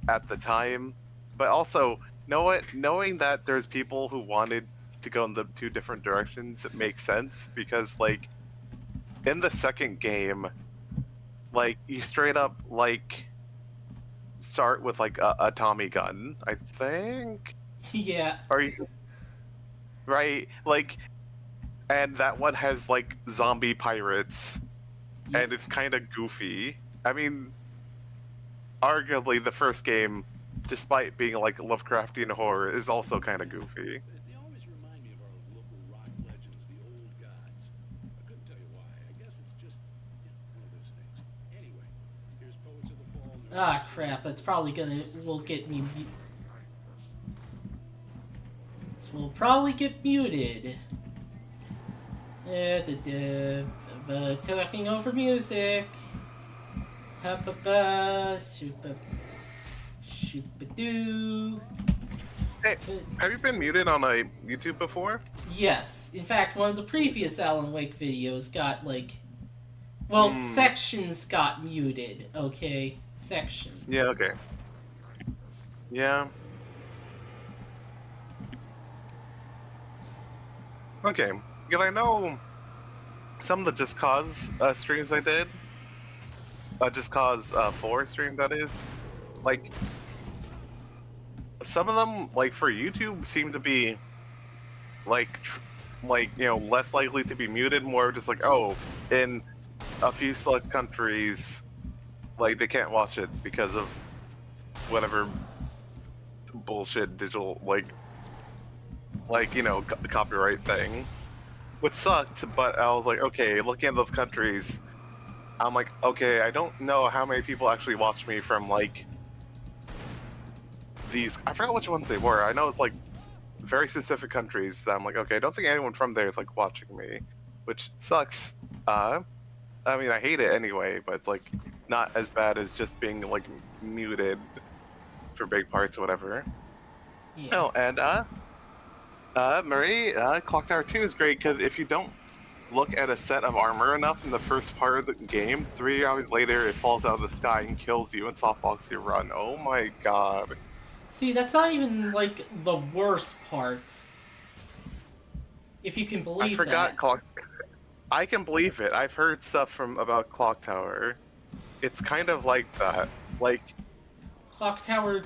at the time, but also knowing that there's people who wanted to go in the two different directions, it makes sense because like in the second game, like you straight up like start with like a Tommy gun, I think, Yeah. or you, right, like, and that one has like zombie pirates, Yep. and it's kind of goofy. I mean, arguably the first game, despite being like Lovecraftian horror, is also kind of goofy. They always remind me of our local rock legends, the old gods. I couldn't tell you why. I guess it's just one of those things. Anyway, here's Poets of the Fall. Ah, crap. That's probably will get me. This will probably get muted. Talking over music. Shoop-a-doo. Hey, have you been muted on a YouTube before? Yes. In fact, one of the previous Alan Wake videos got, like... Well, sections got muted, okay? Sections. Yeah, okay. Yeah. Okay. Because I know some of the Just Cause streams I did, Just Cause 4 stream, that is, like, some of them, like, for YouTube, seem to be, like, you know, less likely to be muted, more just like, oh, in a few select countries, like, they can't watch it because of whatever bullshit digital, like, you know, copyright thing. Which sucked, but I was like, okay, looking at those countries, I'm like, okay, I don't know how many people actually watch me from, like, these, I forgot which ones they were. I know it's, like, very specific countries that I'm like, okay, I don't think anyone from there is, like, watching me, which sucks. I mean, I hate it anyway, but it's, like, not as bad as just being, like, muted for big parts or whatever. Yeah. Oh, and, Marie, Clock Tower 2 is great because if you don't look at a set of armor enough in the first part of the game, 3 hours later it falls out of the sky and kills you and softbox your run. Oh my god. See, that's not even, like, the worst part. If you can believe I forgot that. Clock... I can believe it. I've heard stuff about Clock Tower. It's kind of like that. Like... Clock Tower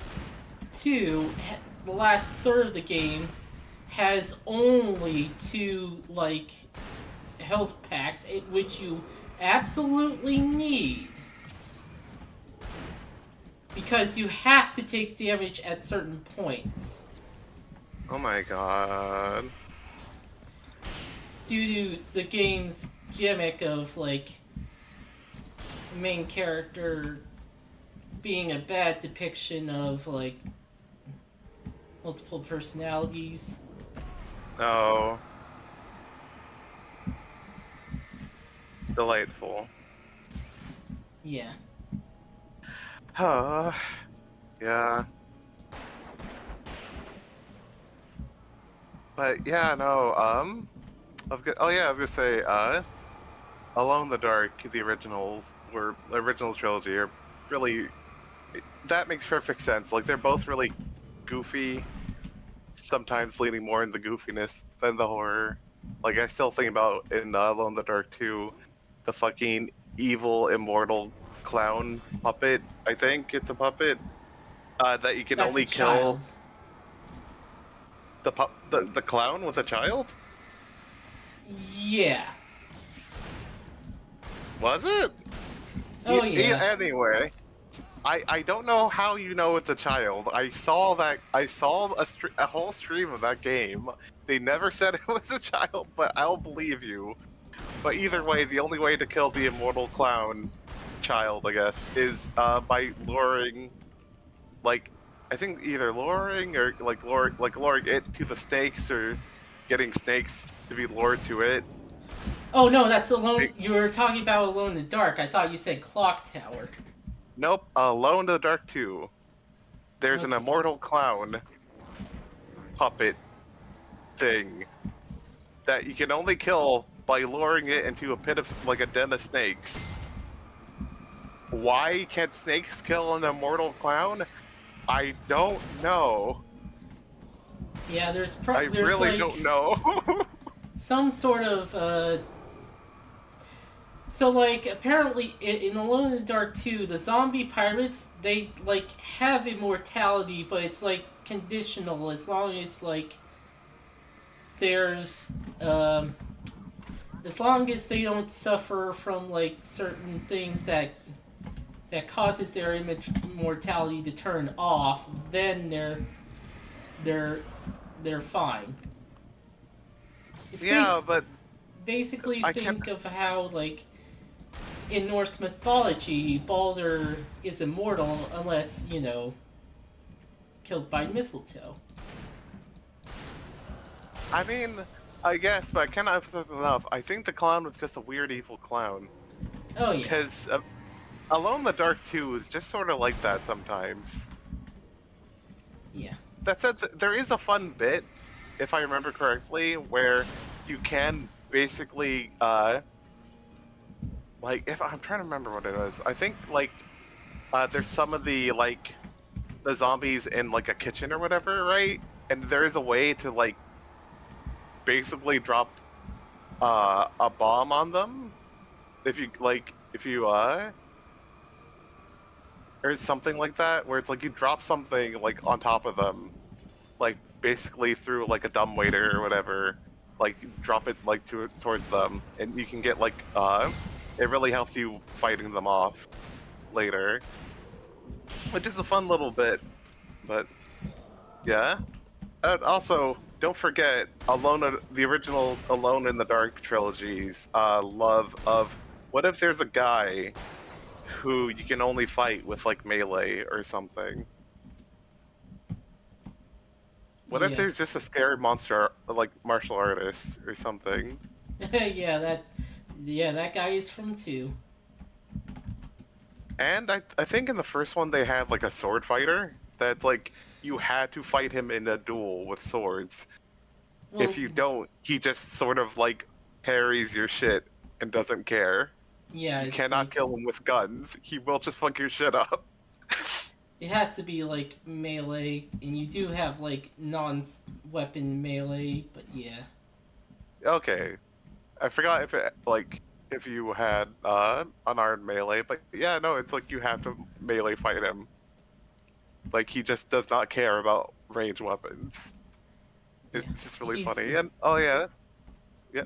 2, the last third of the game, has only 2, like, health packs, which you absolutely need. Because you have to take damage at certain points. Oh my god. Due to the game's gimmick of, like, the main character being a bad depiction of, like, multiple personalities. Oh. Delightful. Yeah. Yeah. But yeah, no, I was gonna say, Alone in the Dark, the originals trilogy are really, that makes perfect sense. Like, they're both really goofy, sometimes leaning more into goofiness than the horror. Like, I still think about in Alone in the Dark 2, the fucking evil immortal clown puppet. I think it's a puppet that you can That's only a kill. Child. The clown with a child? Yeah. Was it? Oh yeah. Anyway, I don't know how you know it's a child. I saw a whole stream of that game. They never said it was a child, but I'll believe you. But either way, the only way to kill the immortal clown child, I guess, is by luring, like, I think either luring or luring it to the snakes, or getting snakes to be lured to it. Oh no, that's Alone. You were talking about Alone in the Dark. I thought you said Clock Tower. Nope, Alone in the Dark 2. There's an immortal clown puppet thing that you can only kill by luring it into a pit of like a den of snakes. Why can't snakes kill an immortal clown? I don't know. Yeah, there's I really like don't know. some sort of so like apparently in Alone in the Dark 2, the zombie pirates, they like have immortality, but it's like conditional as long as like there's as long as they don't suffer from like certain things that causes their immortality to turn off, then they're fine. It's Yeah, but basically I think can't. of how like in Norse mythology, Balder is immortal unless, killed by mistletoe. I mean, I guess, but I cannot emphasize enough. I think the clown was just a weird, evil clown. Oh yeah. Because Alone in the Dark 2 is just sort of like that sometimes. Yeah. That said, there is a fun bit, if I remember correctly, where you can basically, like, if I'm trying to remember what it was, I think, like, there's some of the, like, the zombies in, like, a kitchen or whatever, right? And there is a way to, like, basically drop, a bomb on them. If you, or something like that, where it's like you drop something, like, on top of them, like, basically through, like, a dumbwaiter or whatever, like, drop it, like, towards them, and you can get, like, it really helps you fighting them off later. Which is a fun little bit, but, yeah. And also, don't forget, the original Alone in the Dark trilogy's love of, what if there's a guy who you can only fight with, like, melee or something? What if there's just a scary monster, like, martial artist or something? yeah, that guy is from 2. And I think in the first one they had, like, a sword fighter that's, like, you had to fight him in a duel with swords. Well, if you don't, he just sort of, like, parries your shit and doesn't care. Yeah, You it's cannot like, kill him with guns. He will just fuck your shit up. it has to be like melee, and you do have like non-weapon melee, but yeah. Okay. I forgot if you had unarmed melee, but yeah, no, it's like you have to melee fight him. Like, he just does not care about range weapons. It's just really funny. And oh yeah. Yeah.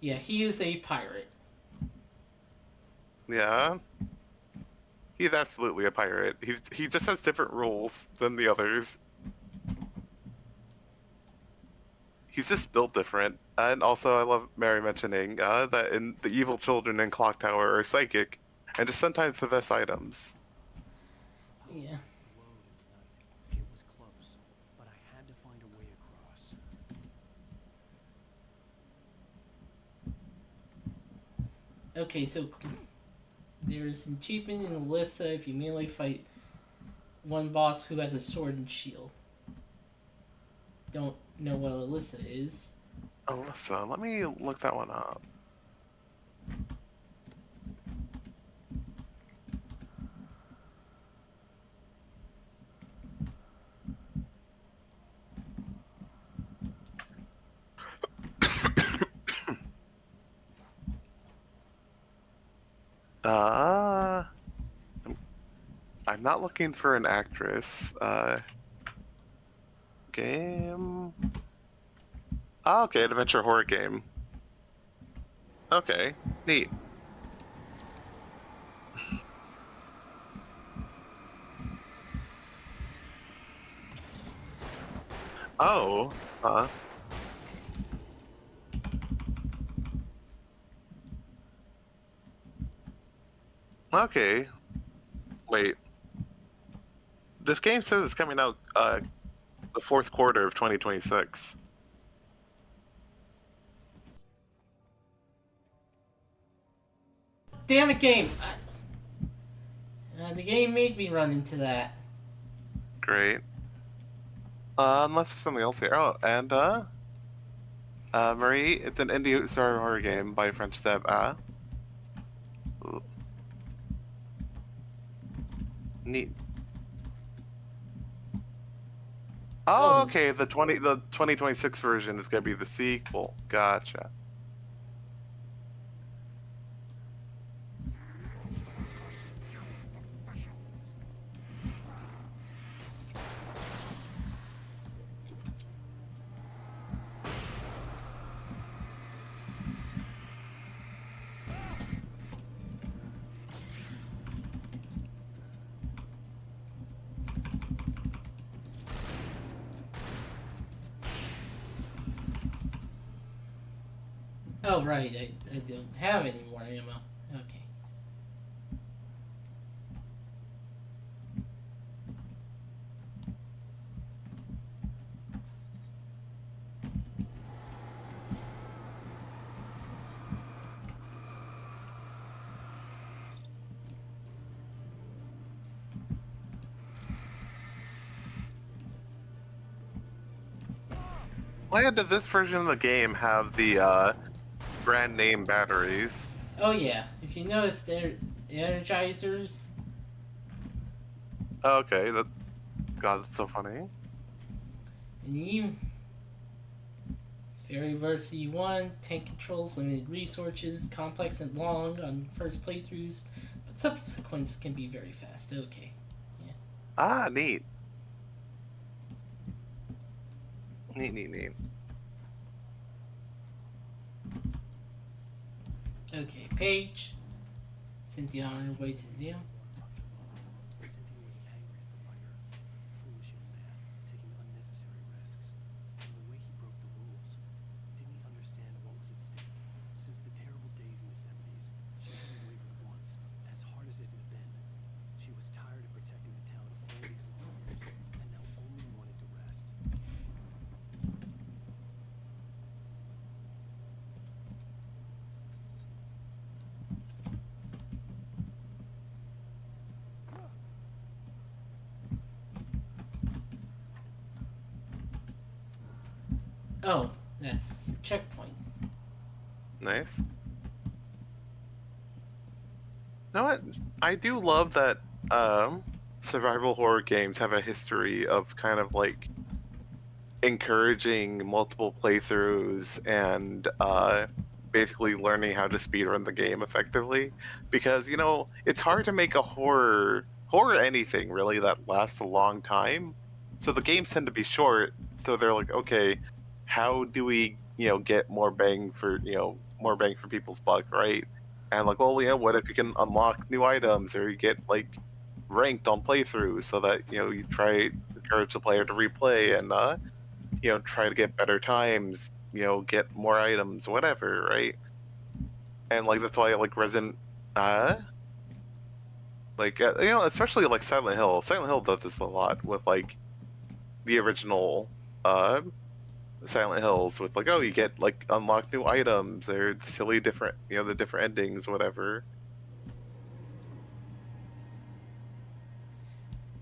Yeah, he is a pirate. Yeah. He's absolutely a pirate. He just has different rules than the others. He's just built different. And also, I love Mary mentioning that the evil children in Clock Tower are psychic, and just sometimes possess items. Yeah. It was close, but I had to find a way across. Okay, so there's an achievement in Alyssa if you melee fight one boss who has a sword and shield. Don't know what Alyssa is. Alyssa, let me look that one up. I'm not looking for an actress. Game. Oh, okay, adventure horror game. Okay, neat. Oh, okay. Wait. This game says it's coming out the fourth quarter of 2026. Damn it, game! The game made me run into that. Great. Unless there's something else here. Oh, and Marie, it's an indie survival horror game by French dev. Ooh. Neat. Oh, Oh, okay. The 2026 version is gonna be the sequel. Gotcha. oh right. I don't have any more ammo. Okay. Why did this version of the game have the brand name batteries? Oh yeah. If you notice, they're energizers. Okay, that God, that's so funny. And you, it's very versatile. One tank controls, limited resources, complex and long on first playthroughs, but subsequents can be very fast. Okay. Yeah. Ah, neat. Neat. Okay. Paige. Cynthia on her way to the deal. Cynthia was angry at the writer. Foolish young man, taking unnecessary risks. And the way he broke the rules. Didn't he understand what was at stake? Since the terrible days in the 70s, she hadn't wavered once, as hard as it had been. She was tired of protecting the town all these long years, and now only wanted to rest. Oh, that's the checkpoint. Nice. You know what? I do love that survival horror games have a history of kind of like encouraging multiple playthroughs and basically learning how to speedrun the game effectively. Because, you know, it's hard to make a horror anything really that lasts a long time. So the games tend to be short. So they're like, okay, how do we, get more bang for people's buck, right? And like, well, what if you can unlock new items or you get like ranked on playthroughs so that, you try encourage the player to replay and try to get better times, get more items, whatever, right? And like that's why like Resident, especially like Silent Hill. Silent Hill does this a lot with like the original Silent Hills with like, oh, you get like unlock new items or the silly different, the different endings, whatever.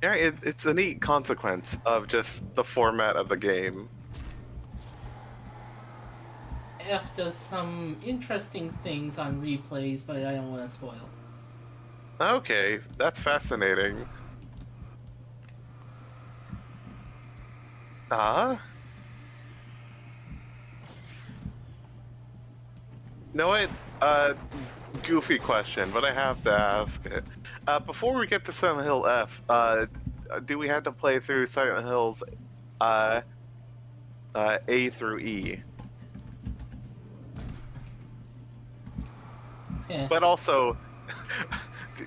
Yeah, it's a neat consequence of just the format of the game. F does some interesting things on replays, but I don't want to spoil. Okay, that's fascinating. No, what? Goofy question, but I have to ask it. Before we get to Silent Hill F, do we have to play through Silent Hills A through E? Yeah. But also,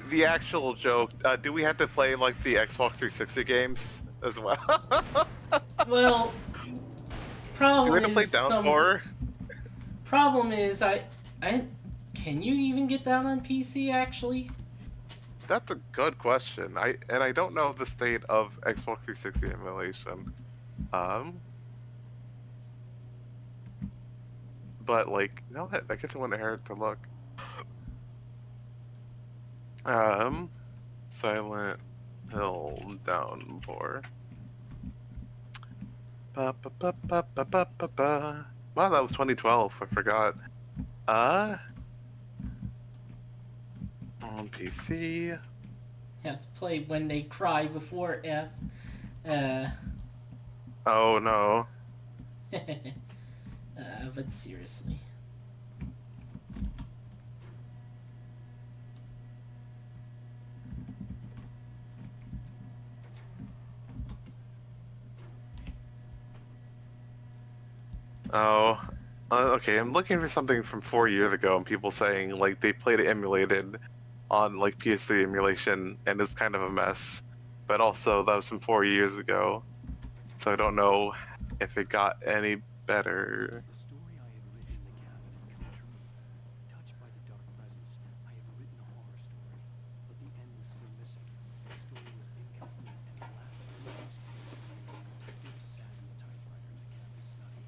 the actual joke, do we have to play like the Xbox 360 games as well? Well, problem do we have to play is Downpour? Problem is I can you even get that on PC actually? That's a good question. I don't know the state of Xbox 360 emulation. But like, no, I guess I went ahead to look. Silent Hill Downpour. Ba ba ba ba ba ba ba ba. Wow, that was 2012. I forgot. On PC. Have to play When They Cry before F. Oh no. But seriously. Oh. Okay, I'm looking for something from 4 years ago, and people saying like they played it emulated on like PS3 emulation, and it's kind of a mess. But also that was from 4 years ago, so I don't know if it got any better. The story I had written in the cabin had come true. Touched by the dark presence, I had written a horror story, but the end was still missing. The story was incomplete, and the last closed page still sat in the typewriter in the cabin study.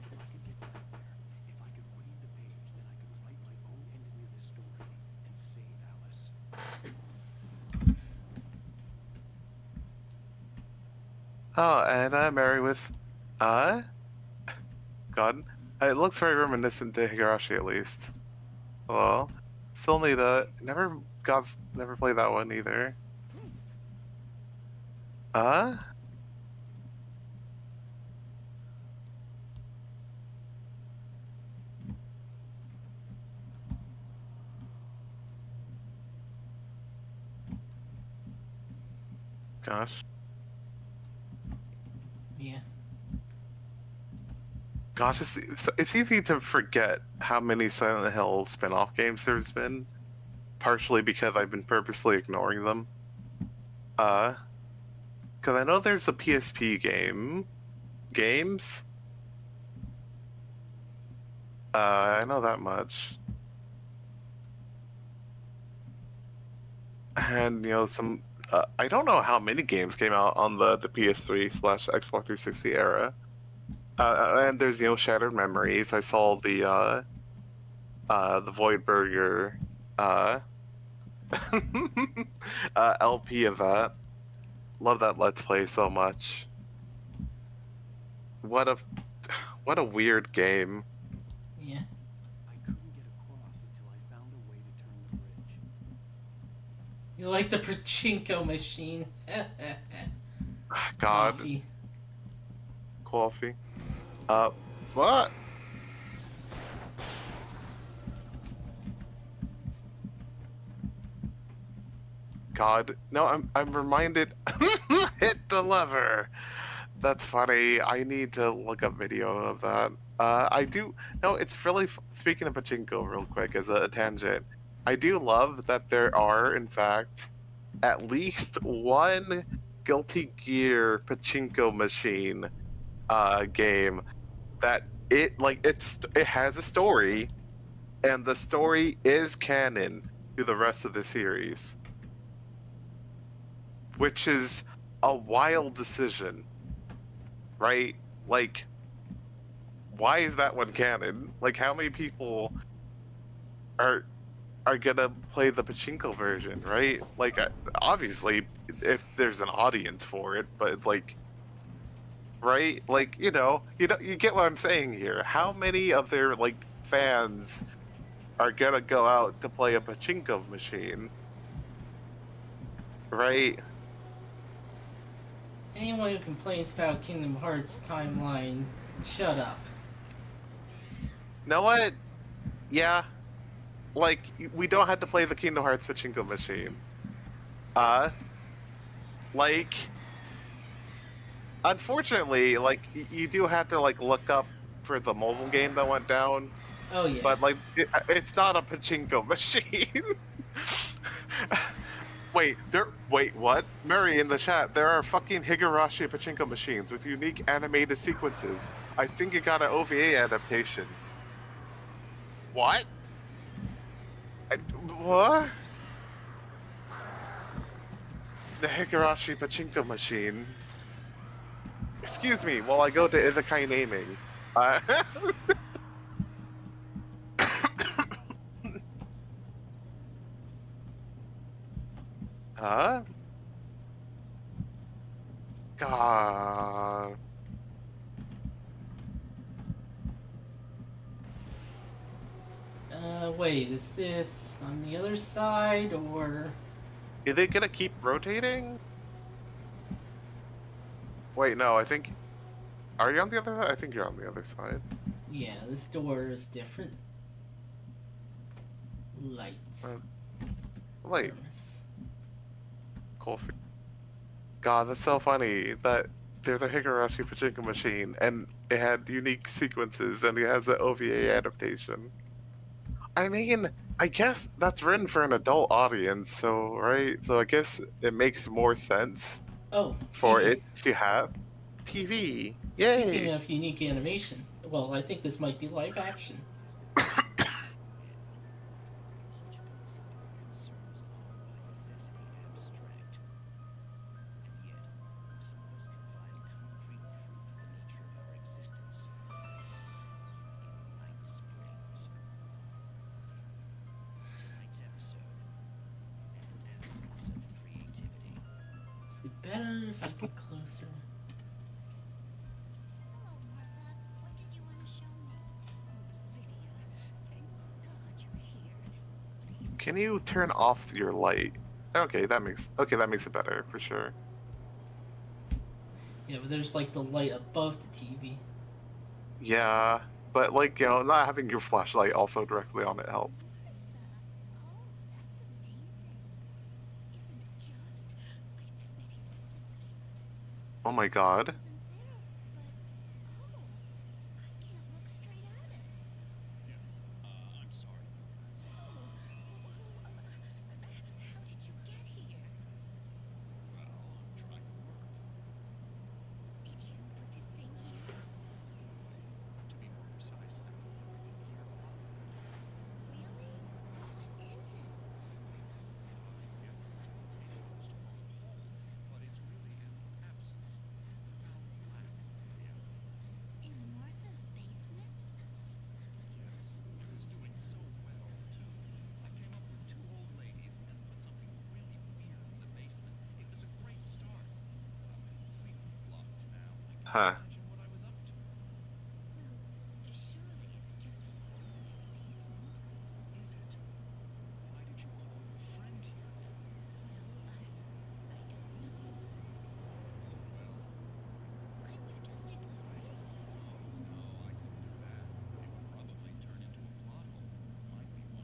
If I could get back there, if I could read the page, then I could write my own ending to this story and save Alice. Oh, and I'm married with, God, it looks very reminiscent to Higurashi at least. Well, still need a never played that one either. Gosh. Yeah. Gosh, it's easy to forget how many Silent Hill spin-off games there's been, partially because I've been purposely ignoring them. Because I know there's a PSP games. I know that much. And, some... I don't know how many games came out on the PS3/Xbox 360 era. And there's, Shattered Memories. I saw the Void Burger, LP of that. Love that Let's Play so much. What a weird game. Yeah. I couldn't get across until I found a way to turn the bridge. You like the pachinko machine. God. Coffee. What? God. No, I'm reminded. Hit the lever. That's funny. I need to look up video of that. I do. No, it's really. Speaking of pachinko, real quick, as a tangent, I do love that there are, in fact, at least one Guilty Gear pachinko machine game that it has a story, and the story is canon to the rest of the series, which is a wild decision, right? Like, why is that one canon? Like, how many people are gonna play the pachinko version, right? Like, obviously, if there's an audience for it, but like, right? Like, you get what I'm saying here. How many of their like fans are gonna go out to play a pachinko machine, right? Anyone who complains about Kingdom Hearts timeline, shut up. Know what? Yeah, like we don't have to play the Kingdom Hearts pachinko machine. Like, unfortunately, like you do have to like look up for the mobile game that went down. Oh yeah. But like, it's not a pachinko machine. Wait, what? Murray in the chat, there are fucking Higurashi pachinko machines with unique animated sequences. I think it got an OVA adaptation. What? What? The Higurashi pachinko machine. Excuse me while I go to Izakai naming. Huh? God. Wait, is this on the other side, or... Is it gonna keep rotating? Wait, no, I think... Are you on the other side? I think you're on the other side. Yeah, this door is different. Lights. Light. Furnace. Coffee. God, that's so funny that there's a Higurashi pachinko machine, and it had unique sequences, and it has an OVA adaptation. I mean, I guess that's written for an adult audience, so, right? So I guess it makes more sense for TV. it to have TV. Speaking Yay! of unique animation, well, I think this might be live action. Is it better if I get closer? Hello, Martha. What did you want to show me? Lydia, thank God you're here. Please. Can you turn off your light? Okay, that makes it better for sure. Yeah, but there's like the light above the TV. Yeah, but like, you know, not having your flashlight also directly on it helps. Oh my god. Huh.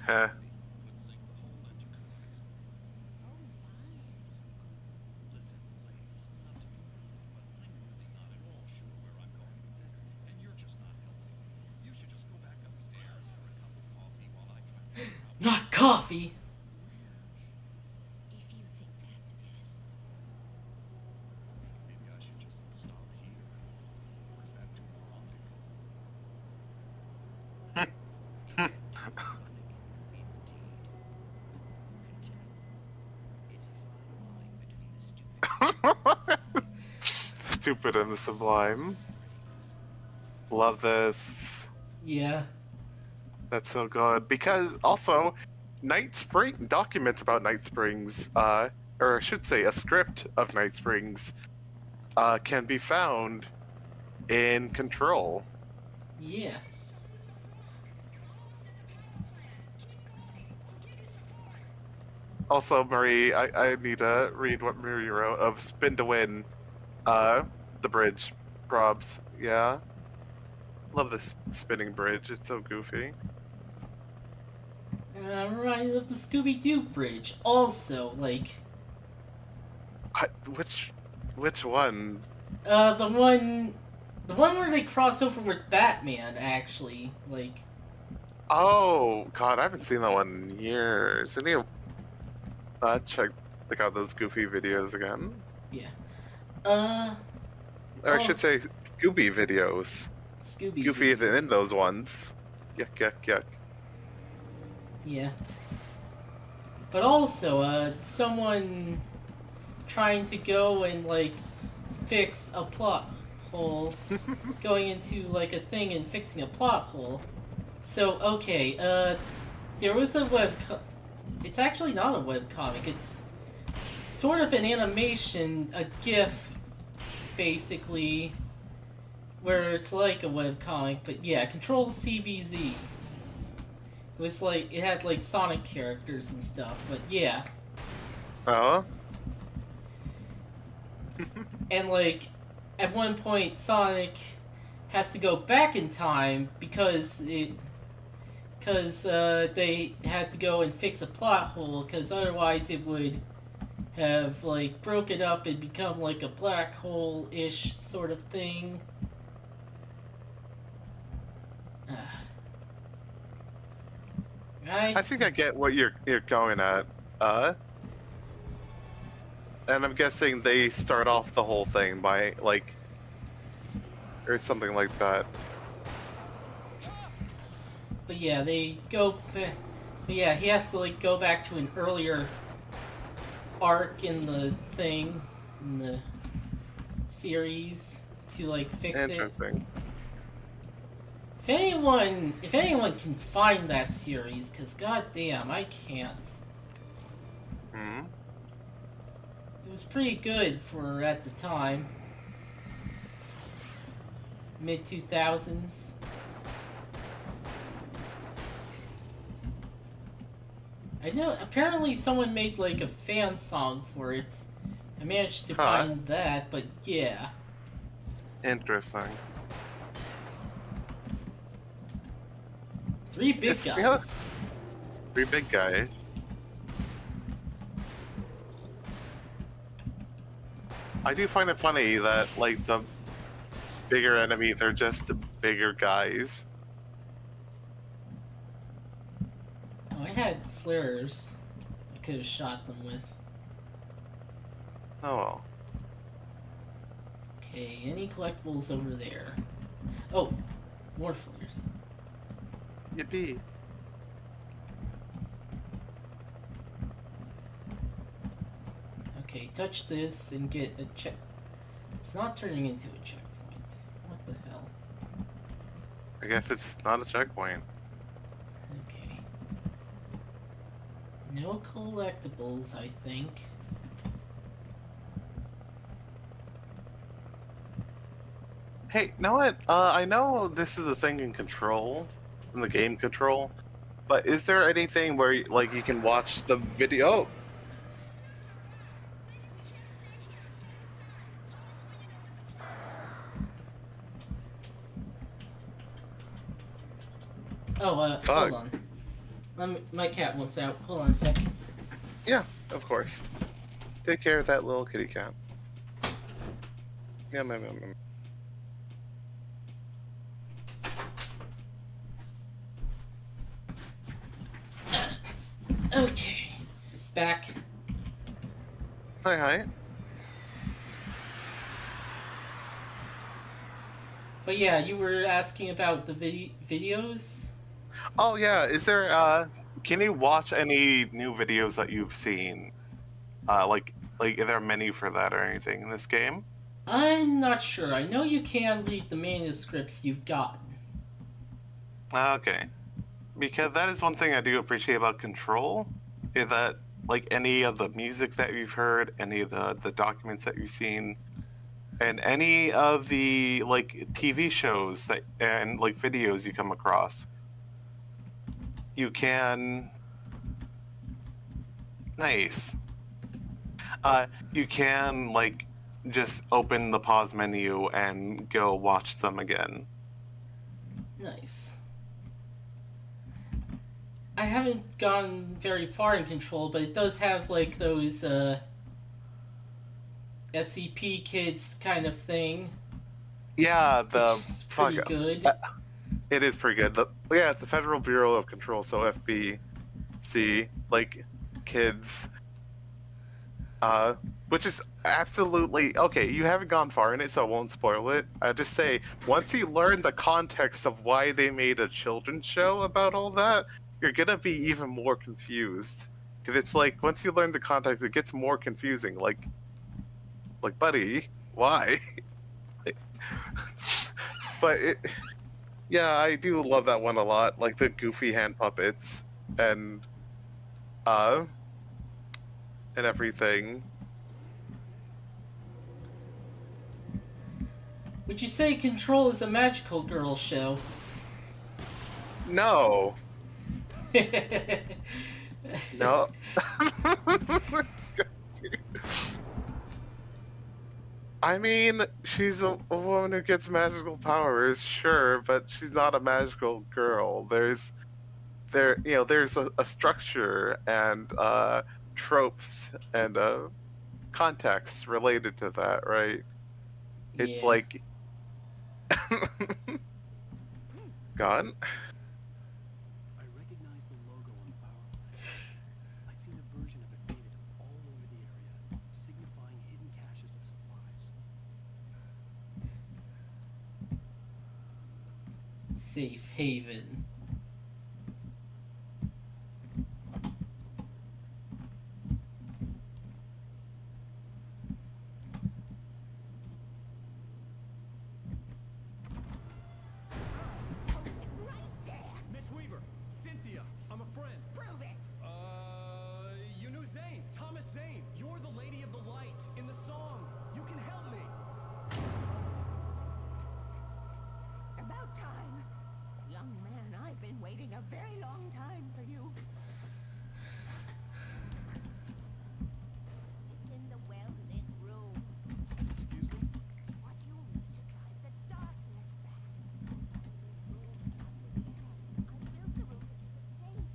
Huh. Not coffee! Stupid and the sublime. Love this. Yeah. That's so good. Because also, Night Spring documents about Night Springs, or I should say, a script of Night Springs, can be found in Control. Yeah. Also, Marie, I need to read what Marie wrote of Spin to Win, the bridge probs. Yeah. Love this spinning bridge. It's so goofy. Right of the Scooby-Doo bridge. Also, like... Which one? The one where they cross over with Batman, actually. Like... Oh, God, I haven't seen that one in years. I need to check out those goofy videos again. Yeah. Or I should say, Scooby videos. Scooby Goofy videos. in those ones. Yuck, yuck, yuck. Yeah. But also, someone trying to go and, like, fix a plot hole. Going into, like, a thing and fixing a plot hole. So, okay, there was a it's actually not a webcomic, it's sort of an animation, a GIF, basically, where it's like a webcomic, but yeah, Control CVZ. It was like it had like Sonic characters and stuff, but yeah. Oh. And like at one point Sonic has to go back in time because they had to go and fix a plot hole because otherwise it would have like broken up and become like a black hole-ish sort of thing. I think I get what you're going at. And I'm guessing they start off the whole thing by like, or something like that. But yeah, they go. But yeah, he has to like go back to an earlier arc in the thing in the series to like fix it. Interesting. If anyone can find that series, because goddamn, I can't. Hmm. It was pretty good for at the time, mid 2000s. I know. Apparently, someone made like a fan song for it. I managed to find that, but yeah. Interesting. Three big guys. Three big guys. I do find it funny that like the bigger enemy, they're just bigger guys. Oh, I had flares I could have shot them with. Oh well. Okay, any collectibles over there? Oh, more flares. Yippee. Okay, touch this and get a check. It's not turning into a checkpoint. What the hell? I guess it's not a checkpoint. Okay. No collectibles, I think. Hey, you know what? I know this is a thing in Control, in the game Control, but is there anything where like you can watch the video? Oh, hold on. My cat wants out. Hold on a sec. Yeah, of course. Take care of that little kitty cat. Yeah, ma'am. Okay. Back. Hi. But yeah, you were asking about the videos? Oh yeah, is there can you watch any new videos that you've seen? Like are there many for that or anything in this game? I'm not sure. I know you can read the manuscripts you've gotten. Okay. Because that is one thing I do appreciate about Control, is that like any of the music that you've heard, any of the documents that you've seen, and any of the like TV shows that and like videos you come across, you can you can like just open the pause menu and go watch them again. Nice. I haven't gone very far in Control, but it does have like those SCP kids kind of thing. Yeah, It's pretty good. It is pretty good. It's the Federal Bureau of Control, so FBC, like kids. Which is absolutely okay. You haven't gone far in it, so I won't spoil it. I just say once you learn the context of why they made a children's show about all that, you're gonna be even more confused. Because it's like once you learn the context, it gets more confusing. Like buddy, why? But yeah, I do love that one a lot. Like the goofy hand puppets and everything. Would you say Control is a magical girl show? No. No. I mean, she's a woman who gets magical powers, sure, but she's not a magical girl. There's a structure and tropes and context related to that, right? It's Yeah. like gone. I recognized the logo on the power plant. I'd seen a version of it painted all over the area, signifying hidden caches of supplies. Safe haven. Right there! Miss Weaver, Cynthia, I'm a friend. Prove it! You knew Zane, Thomas Zane. You're the Lady of the Light in the song. You can help me. About time. Young man, I've been waiting a very long time for you. It's in the well-lit room. Excuse me? What you need to drive the darkness back. The room is under the can. I built the room to keep it safe.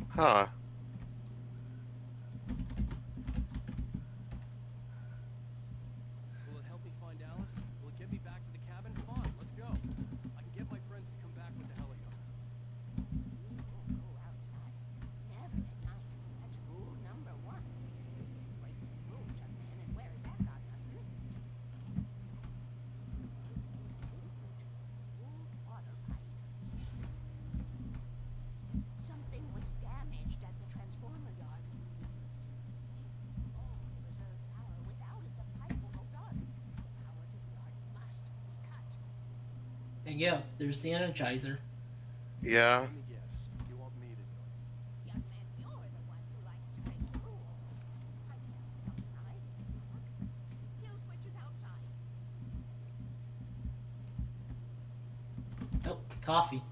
Huh. Will it help me find Alice? Will it get me back to the cabin? Fine, let's go. I can get my friends to come back with the helicopter. You won't go outside. Never at night. That's rule number 1. Break the rules, young man, and where has that gotten us? Old water pipe. Something was damaged at the transformer yard. All reserve power. Without it, the pipe will go dark. The power to the yard must be cut. And yeah, there's the Energizer. Yeah. Let me guess. You want me to do it? Young man, you're the one who likes to break the rules. I can't be outside. Kill switch is outside. Oh, coffee.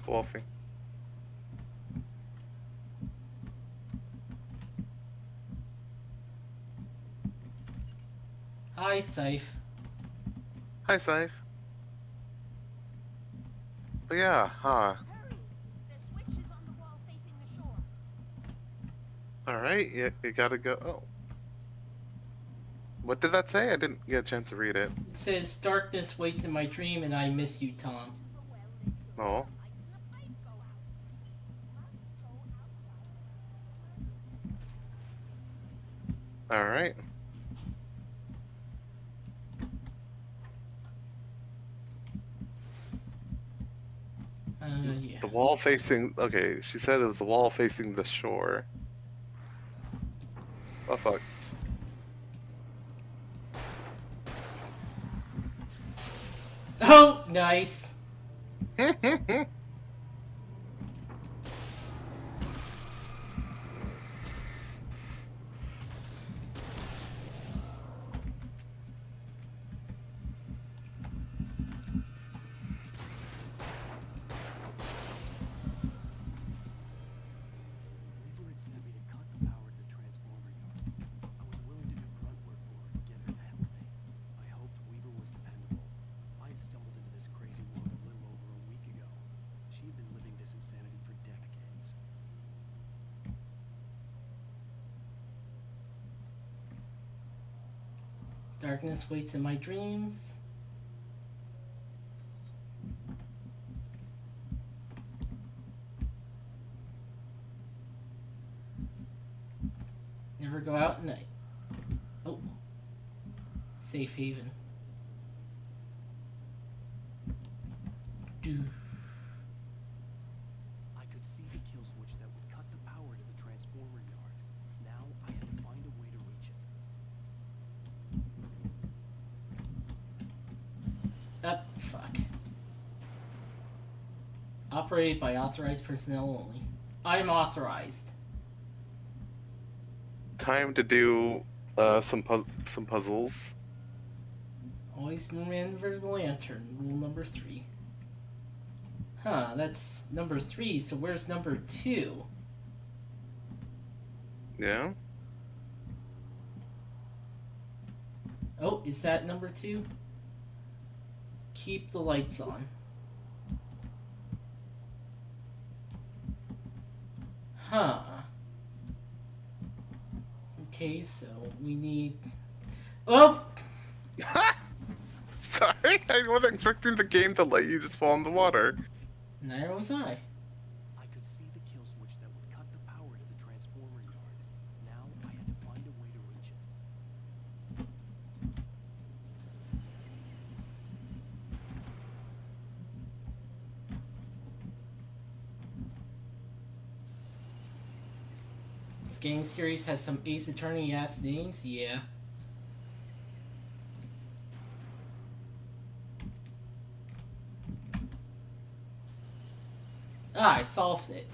Coffee. Hi, Safe. Hi, Safe. But yeah, huh. Hurry! The switch is on the wall facing the shore. Alright, you gotta go. Oh. What did that say? I didn't get a chance to read it. It says, darkness waits in my dream and I miss you, Tom. Oh. Lights in the pipe go out. Must go outside. Alright. Yeah. The wall facing. Okay, she said it was the wall facing the shore. Oh, fuck. Oh, nice. Weaver had sent me to cut the power to the transformer yard. I was willing to do grunt work for her to get her to help me. I hoped Weaver was dependable. I had stumbled into this crazy world a little over a week ago. She had been living this insanity for decades. Darkness waits in my dreams. Never go out at night. Oh. Safe haven. Do. I could see the kill switch that would cut the power to the transformer yard. Now I had to find a way to reach it. Up, fuck. Operated by authorized personnel only. I'm authorized. Time to do some puzzles. Always remember the lantern. Rule number 3. Huh, that's number 3, so where's number 2? Yeah? Oh, is that number 2? Keep the lights on. Huh. Okay, so we need... Oh! Sorry, I wasn't expecting the game to let you just fall in the water. Neither was I. I could see the kill switch that would cut the power to the transformer yard. Now I had to find a way to reach it. This game series has some Ace Attorney ass names, yeah. Ah, I solved it.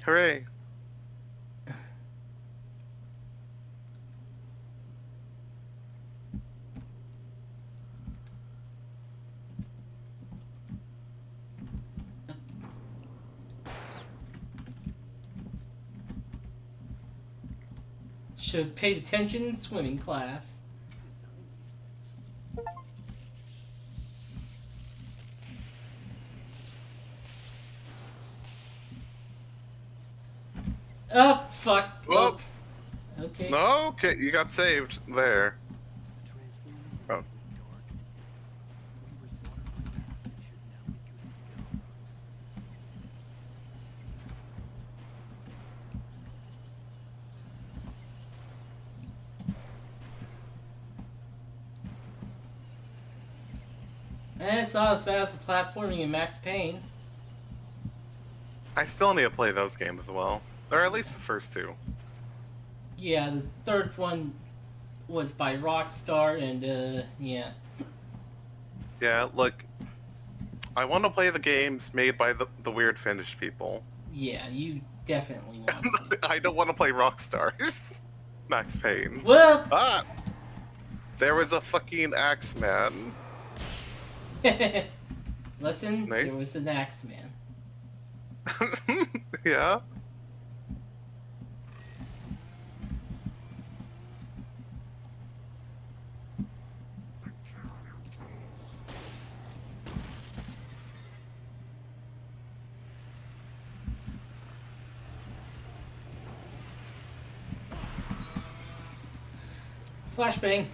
Hooray. Should have paid attention in swimming class. Oh, fuck. Whoop. Oh. Okay. No, okay, you got saved there. Oh. And it's not as bad as the platforming in Max Payne. I still need to play those games as well. Or at least the first 2. Yeah, the third one was by Rockstar, and yeah. Yeah, look, I want to play the games made by the weird Finnish people. Yeah, you definitely want to. I don't want to play Rockstar's Max Payne. Whoop! Ah! There was a fucking Axeman. Listen, Nice. there was an Axeman. Yeah? Flashbang.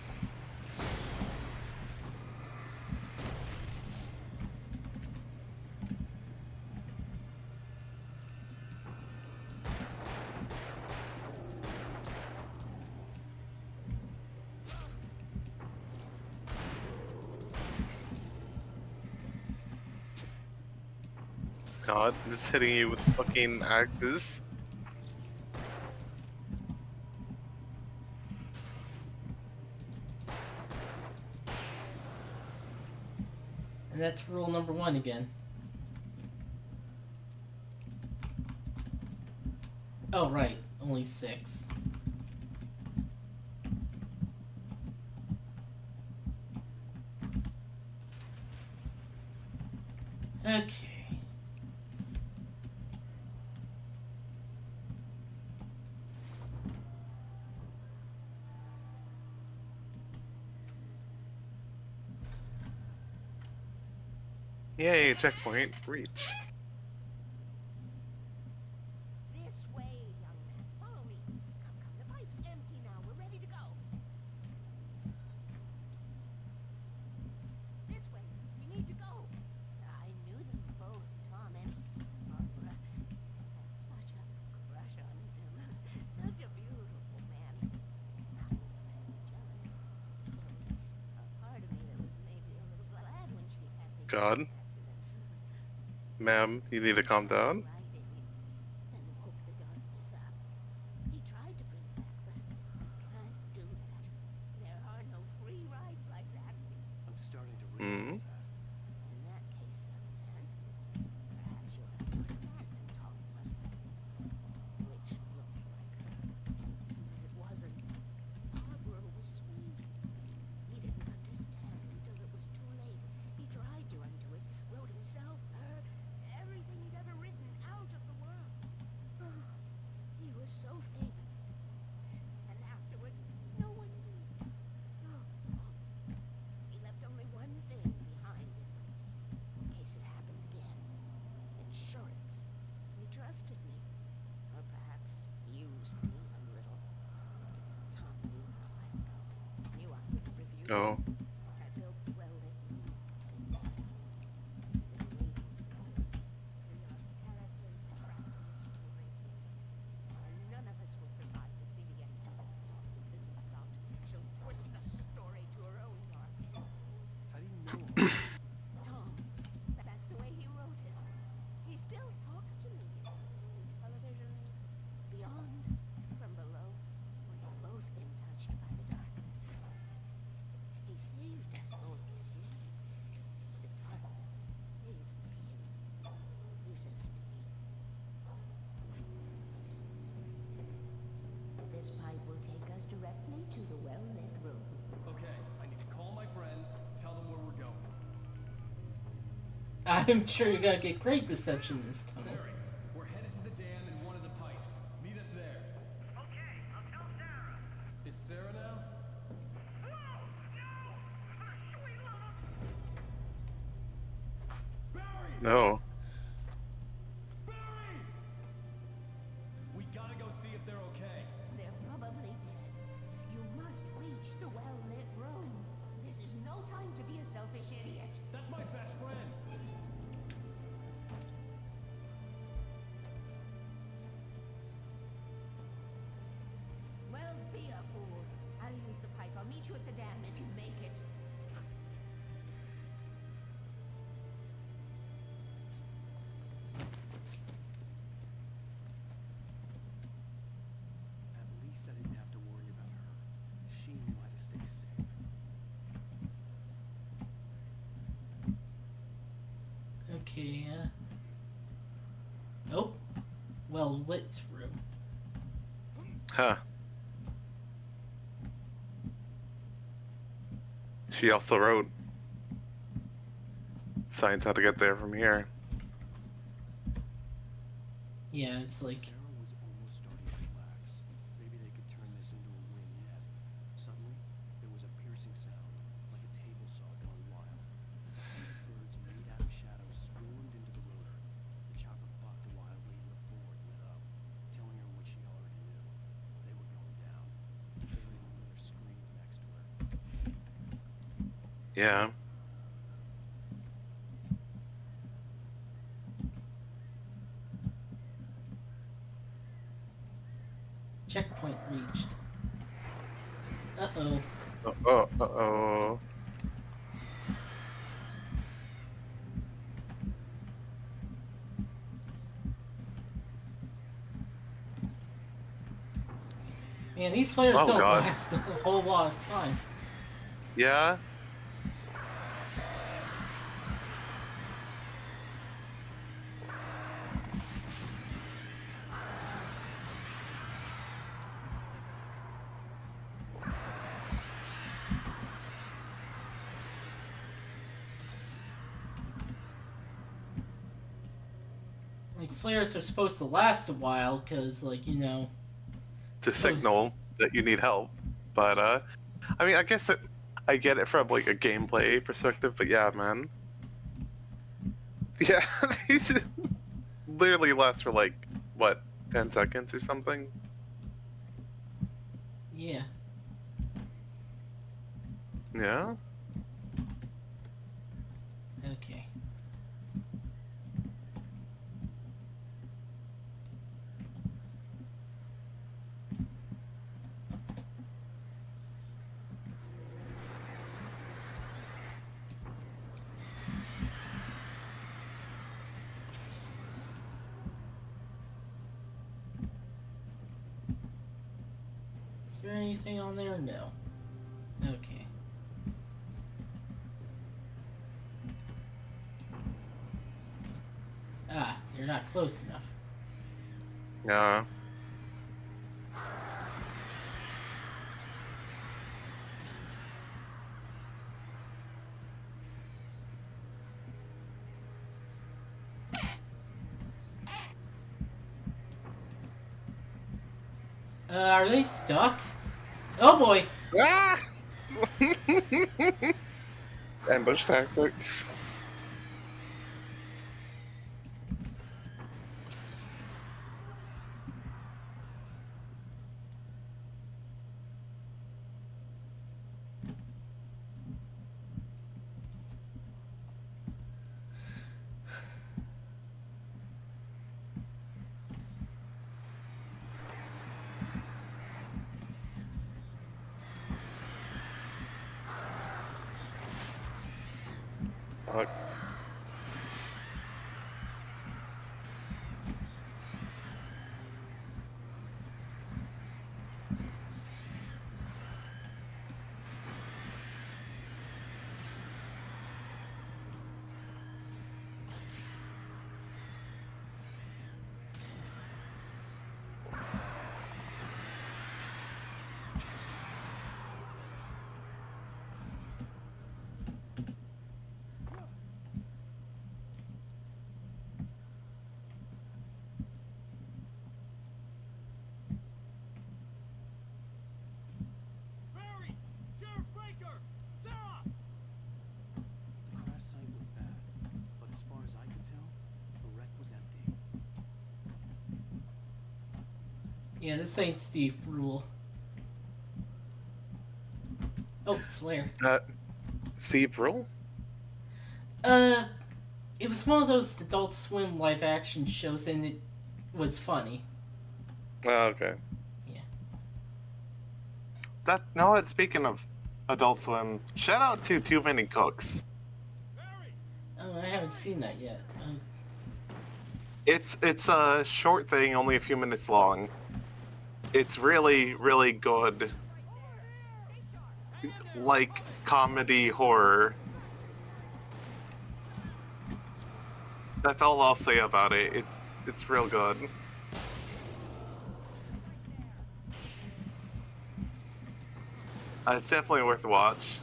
God, just hitting you with fucking axes. And that's rule number 1 again. Oh, right. Only 6. Okay. Yay, checkpoint reach. This way, young man. Follow me. Come, come. The pipe's empty now. We're ready to go. This way. We need to go. I knew them both, Tom and Barbara. Had such a crush on him. Such a beautiful man. I was jealous. A part of me that was maybe a little glad when she had the God. accident. Ma'am, you need to calm down. And woke the darkness up. He tried to bring it back, but can't do that. There are no free rides like that. I'm starting to realize that. In that case, young man, perhaps you're a smarter man than Tom was. Which looked like her. But it wasn't. Barbara was sweet. He didn't understand Oh. I built the well-lit room. It's been waiting for you. We are characters trapped in a story. And none of us will survive to see the end. If this isn't stopped, she'll twist the story to her own dark ends. I didn't know all that. Tom, that's the way he wrote it. He still talks to me. On television, beyond, from below. We've both been touched by the darkness. He saved us both, yes. The darkness stays with him. Leaves us to be. This pipe will take us directly to the well-lit room. Okay, I need to call my friends, tell them where we're going. I'm sure you're gonna get great reception in this tunnel. Barry, we're headed to the dam in one of the pipes. Meet us there. Okay, I'll tell Sarah. It's Sarah now? Whoa! No! For sweet love of... Barry! No. Barry! We gotta go see if they're okay. They're probably dead. You must reach the well-lit room. This is no time to be a selfish idiot. That's my best friend. Well, be a fool. I'll use the pipe. I'll meet you at the dam if you make it. At least I didn't have to worry about her. She knew how to stay safe. Okay, oh. Well lit room. Huh. She also wrote signs how to get there from here. Yeah, it's like Sarah was almost starting to relax. Maybe they could turn this into a win yet. Suddenly, there was a piercing sound, like a table saw gone wild, as 100 birds made out of shadows swarmed into the rotor. The chopper bucked wildly and the board lit up, telling her what she already knew. They were going down. Barry and Miller screamed next to her. Yeah. checkpoint reached. Uh-oh. Uh-oh. Man, these flares Oh, don't God. last a whole lot of time. Yeah? Like, flares are supposed to last a while, because, like, you know... To signal that you need help. But, I mean, I guess I get it from, like, a gameplay perspective, but yeah, man. Yeah, these literally last for, like, what, 10 seconds or something? Yeah. Yeah? Okay. Is there anything on there? No. Okay. Ah, you're not close enough. Yeah. Are they stuck? Oh boy! Ah! Ambush tactics. Look. Barry! Sheriff Breaker! Sarah! The crash site looked bad, but as far as I could tell, the wreck was empty. Yeah, this ain't Steve Rule. Oh, Slayer. Steve Rule? It was one of those Adult Swim live action shows, and it was funny. Oh, okay. Yeah. That no. Speaking of Adult Swim, shout out to Too Many Cooks. Oh, I haven't seen that yet. It's a short thing, only a few minutes long. It's really really good. Like comedy horror. That's all I'll say about it. It's real good. It's definitely worth a watch.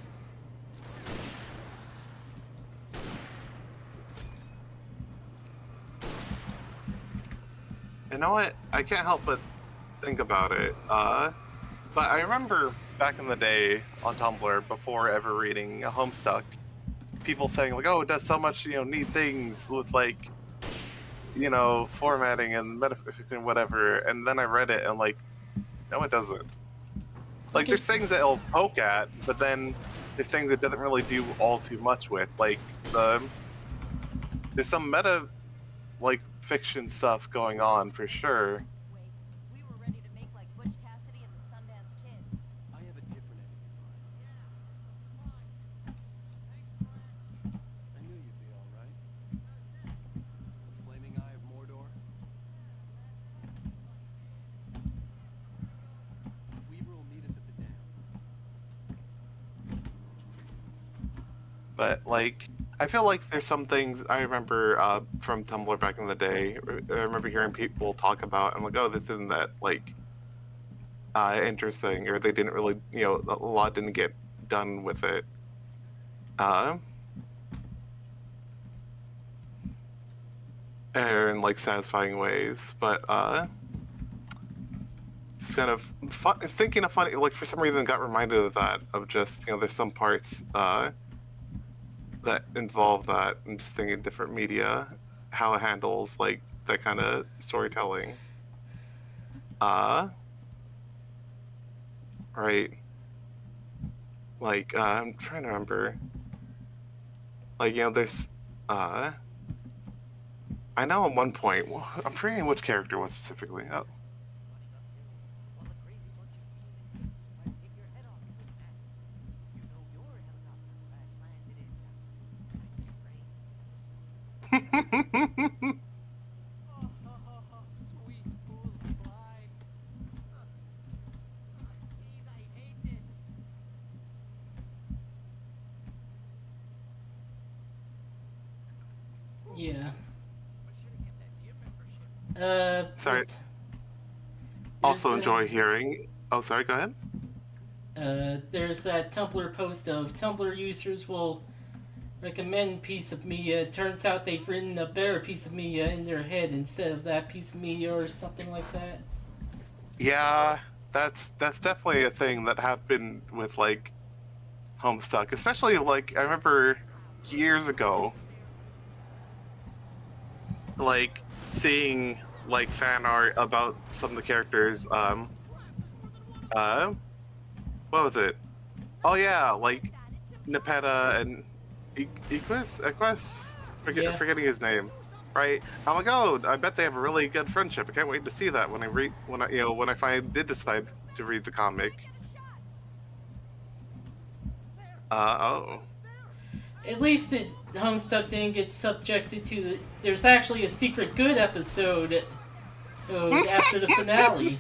You know what? I can't help but think about it. But I remember back in the day on Tumblr, before ever reading Homestuck, people saying like, "Oh, it does so much, neat things with like, formatting and metafiction and whatever." And then I read it and like, no, it doesn't. Like, there's things that it'll poke at, but then there's things it doesn't really do all too much with. Like there's some meta, like fiction stuff going on for sure. We were ready to make like Butch Cassidy and the Sundance Kid. I have a different ending in mind. I knew you'd be all right. The Flaming Eye of Mordor. Weaver will meet us at the dam. But like, I feel like there's some things I remember from Tumblr back in the day. I remember hearing people talk about. I'm like, oh, this isn't that like interesting, or they didn't really, a lot didn't get done with it. In like satisfying ways, but just kind of thinking of funny. Like for some reason, got reminded of that. Of just there's some parts that involve that, and just thinking different media, how it handles like that kind of storytelling. Right. Like I'm trying to remember. Like there's I know at one point I'm forgetting which character it was specifically. Oh. Sweet fool Clyde. Jeez, I hate this. Yeah. Sorry. but Also there's, enjoy hearing. Oh, sorry. Go ahead. There's that Tumblr post of Tumblr users will recommend piece of media. It turns out they've written a better piece of media in their head instead of that piece of media or something like that. Yeah, that's definitely a thing that happened with like Homestuck, especially like I remember years ago, like seeing like fan art about some of the characters. What was it? Oh yeah, like Nepeta and Equus? Forgetting his name. Right? I'm like, oh, I bet they have a really good friendship. I can't wait to see that when I finally did decide to read the comic. Oh. At least Homestuck didn't get subjected to the. There's actually a secret good episode after the finale.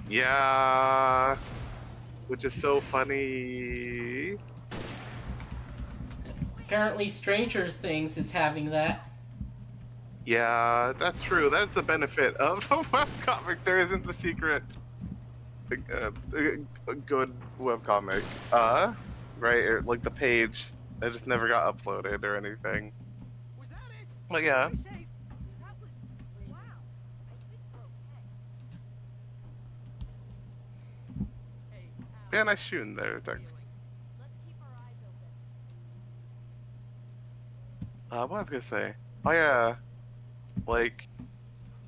Yeah, which is so funny. Apparently, Stranger Things is having that. Yeah, that's true. That's the benefit of a webcomic. There isn't the secret good webcomic. Right? Or, like the page that just never got uploaded or anything. Was that it? But yeah. Stay safe. That was wow. I think we're okay. Yeah, nice shooting there, Dex. Let's keep our eyes open. What was I gonna say? Oh yeah, like,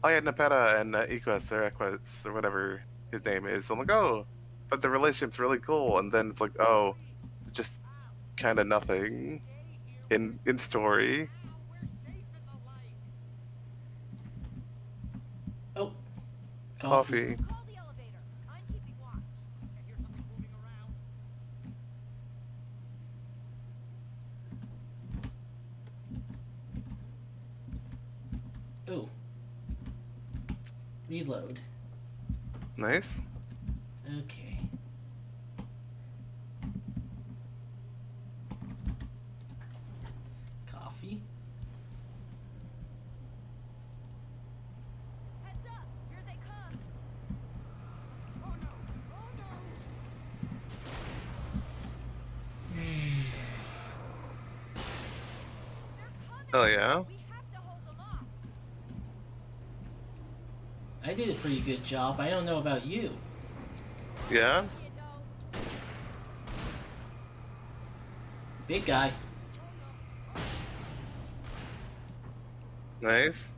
oh yeah, Nepeta and Equus or Equus or whatever his name is. I'm like, oh, but the relationship's really cool, and then it's like, oh, just kind of nothing in story. Oh, Coffee. Call the elevator. I'm keeping watch. I hear something moving around. Oh. Reload. Nice. Okay. Coffee. Heads up. Here they come. Oh no! Oh no! Oh yeah. We have to hold them off. I did a pretty good job. I don't know about you. Yeah. Big guy. Nice.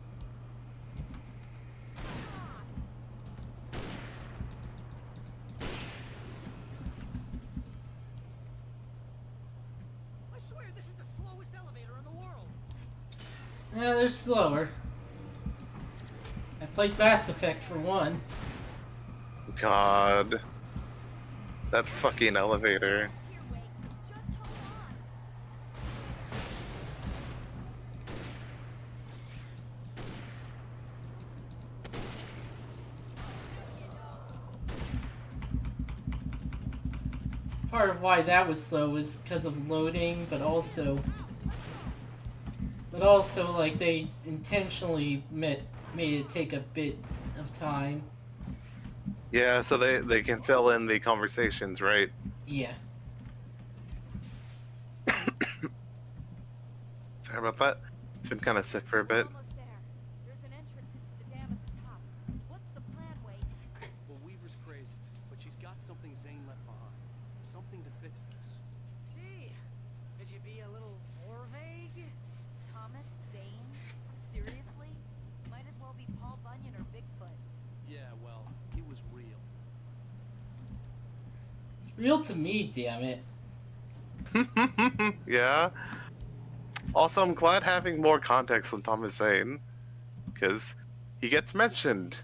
I swear this is the slowest elevator in the world. Yeah, they're slower. I played Mass Effect for one. God. That fucking elevator. Part of why that was slow was because of loading, but also like they intentionally made it take a bit of time. Yeah, so they can fill in the conversations, right? Yeah. Sorry about that. It's been kind of sick for a bit. Almost there. There's an entrance into the dam at the top. What's the plan, Wade? Well, Weaver's crazy, but she's got something Zane left behind. Something to fix this. Gee, could you be a little more vague? Thomas Zane? Seriously? Might as well be Paul Bunyan or Bigfoot. Yeah, well, it was real. Real to me, damn it. Yeah. Also, I'm glad having more context on Thomas Zane, because he gets mentioned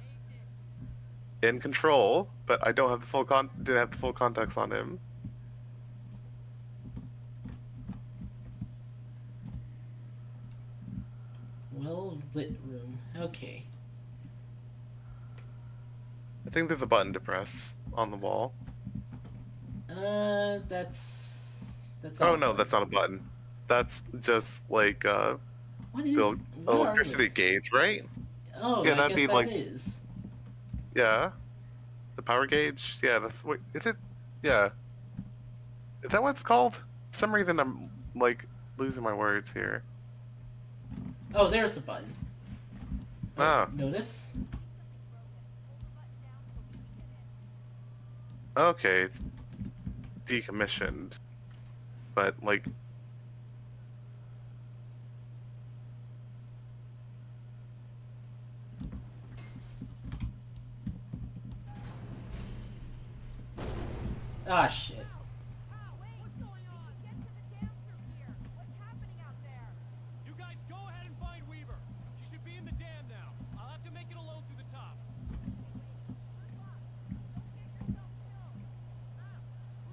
in Control, but I don't have the full didn't have the full context on him. Well lit room. Okay. I think there's a button to press on the wall. That's. Oh no, that's not a button. That's just like What is? the what are electricity those? gauge, right? Oh, Yeah, I that'd guess be that like- is. Yeah. The power gauge? Yeah, that's what is it? Yeah. Is that what it's called? For some reason I'm like losing my words here. Oh, there's the button. Ah. Notice? Okay, it's decommissioned. But like Ah, shit. You guys go ahead and find Weaver. She should be in the dam now. I'll have to make it alone through the top.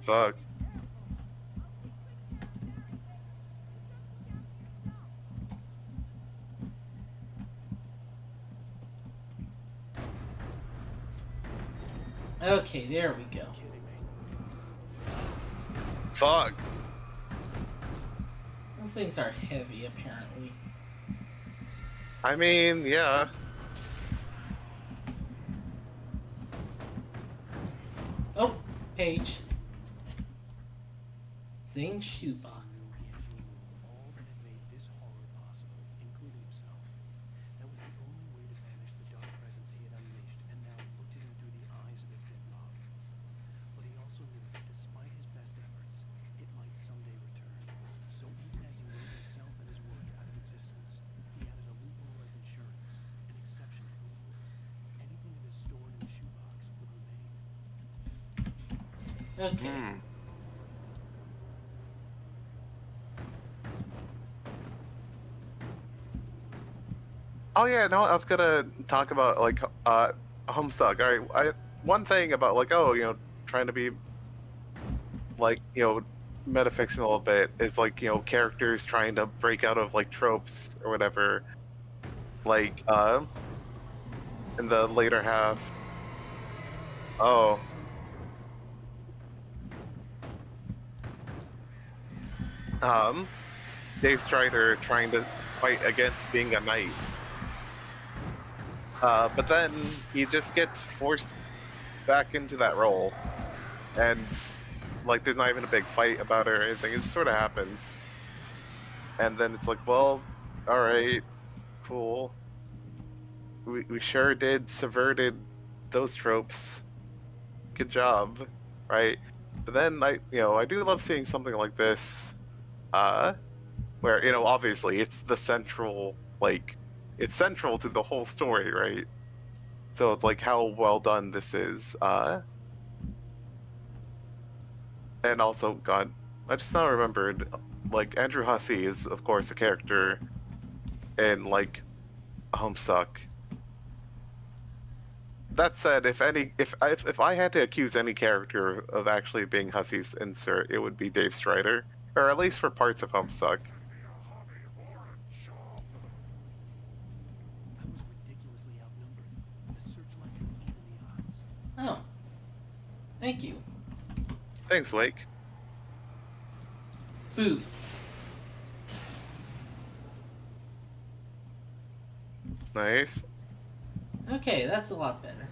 fuck. Okay, there we go. Fuck. Those things are heavy, apparently. I mean, yeah. Oh, page. Zane's shoebox. All that had made this horror possible, including himself. That was the only way to banish the dark presence he had unleashed, and now looked at him through the eyes of his dead love. But he also knew that despite his best efforts, it might someday return. So even as he wrote himself and his work out of existence, he added a loophole as insurance, an exception for the rule. Anything that is stored in the shoebox would remain. Okay. Oh yeah, no, I was gonna talk about like Homestuck. All right, one thing about like trying to be like metafictional a bit is like characters trying to break out of like tropes or whatever. Like in the later half. Oh. Dave Strider trying to fight against being a knight. But then he just gets forced back into that role. And, like, there's not even a big fight about it or anything. It just sort of happens. And then it's like, well, alright, cool. We sure did subverted those tropes. Good job, right? But then I do love seeing something like this, where, obviously it's the central, like, it's central to the whole story, right? So it's like how well done this is. And also, God, I just now remembered, like, Andrew Hussey is, of course, a character in, like, Homestuck. That said, if I had to accuse any character of actually being Hussey's insert, it would be Dave Strider, or at least for parts of Homestuck. I was ridiculously outnumbered. The searchlight could even the odds. Oh. Thank you. Thanks, Wake. Boost. Nice. Okay, that's a lot better.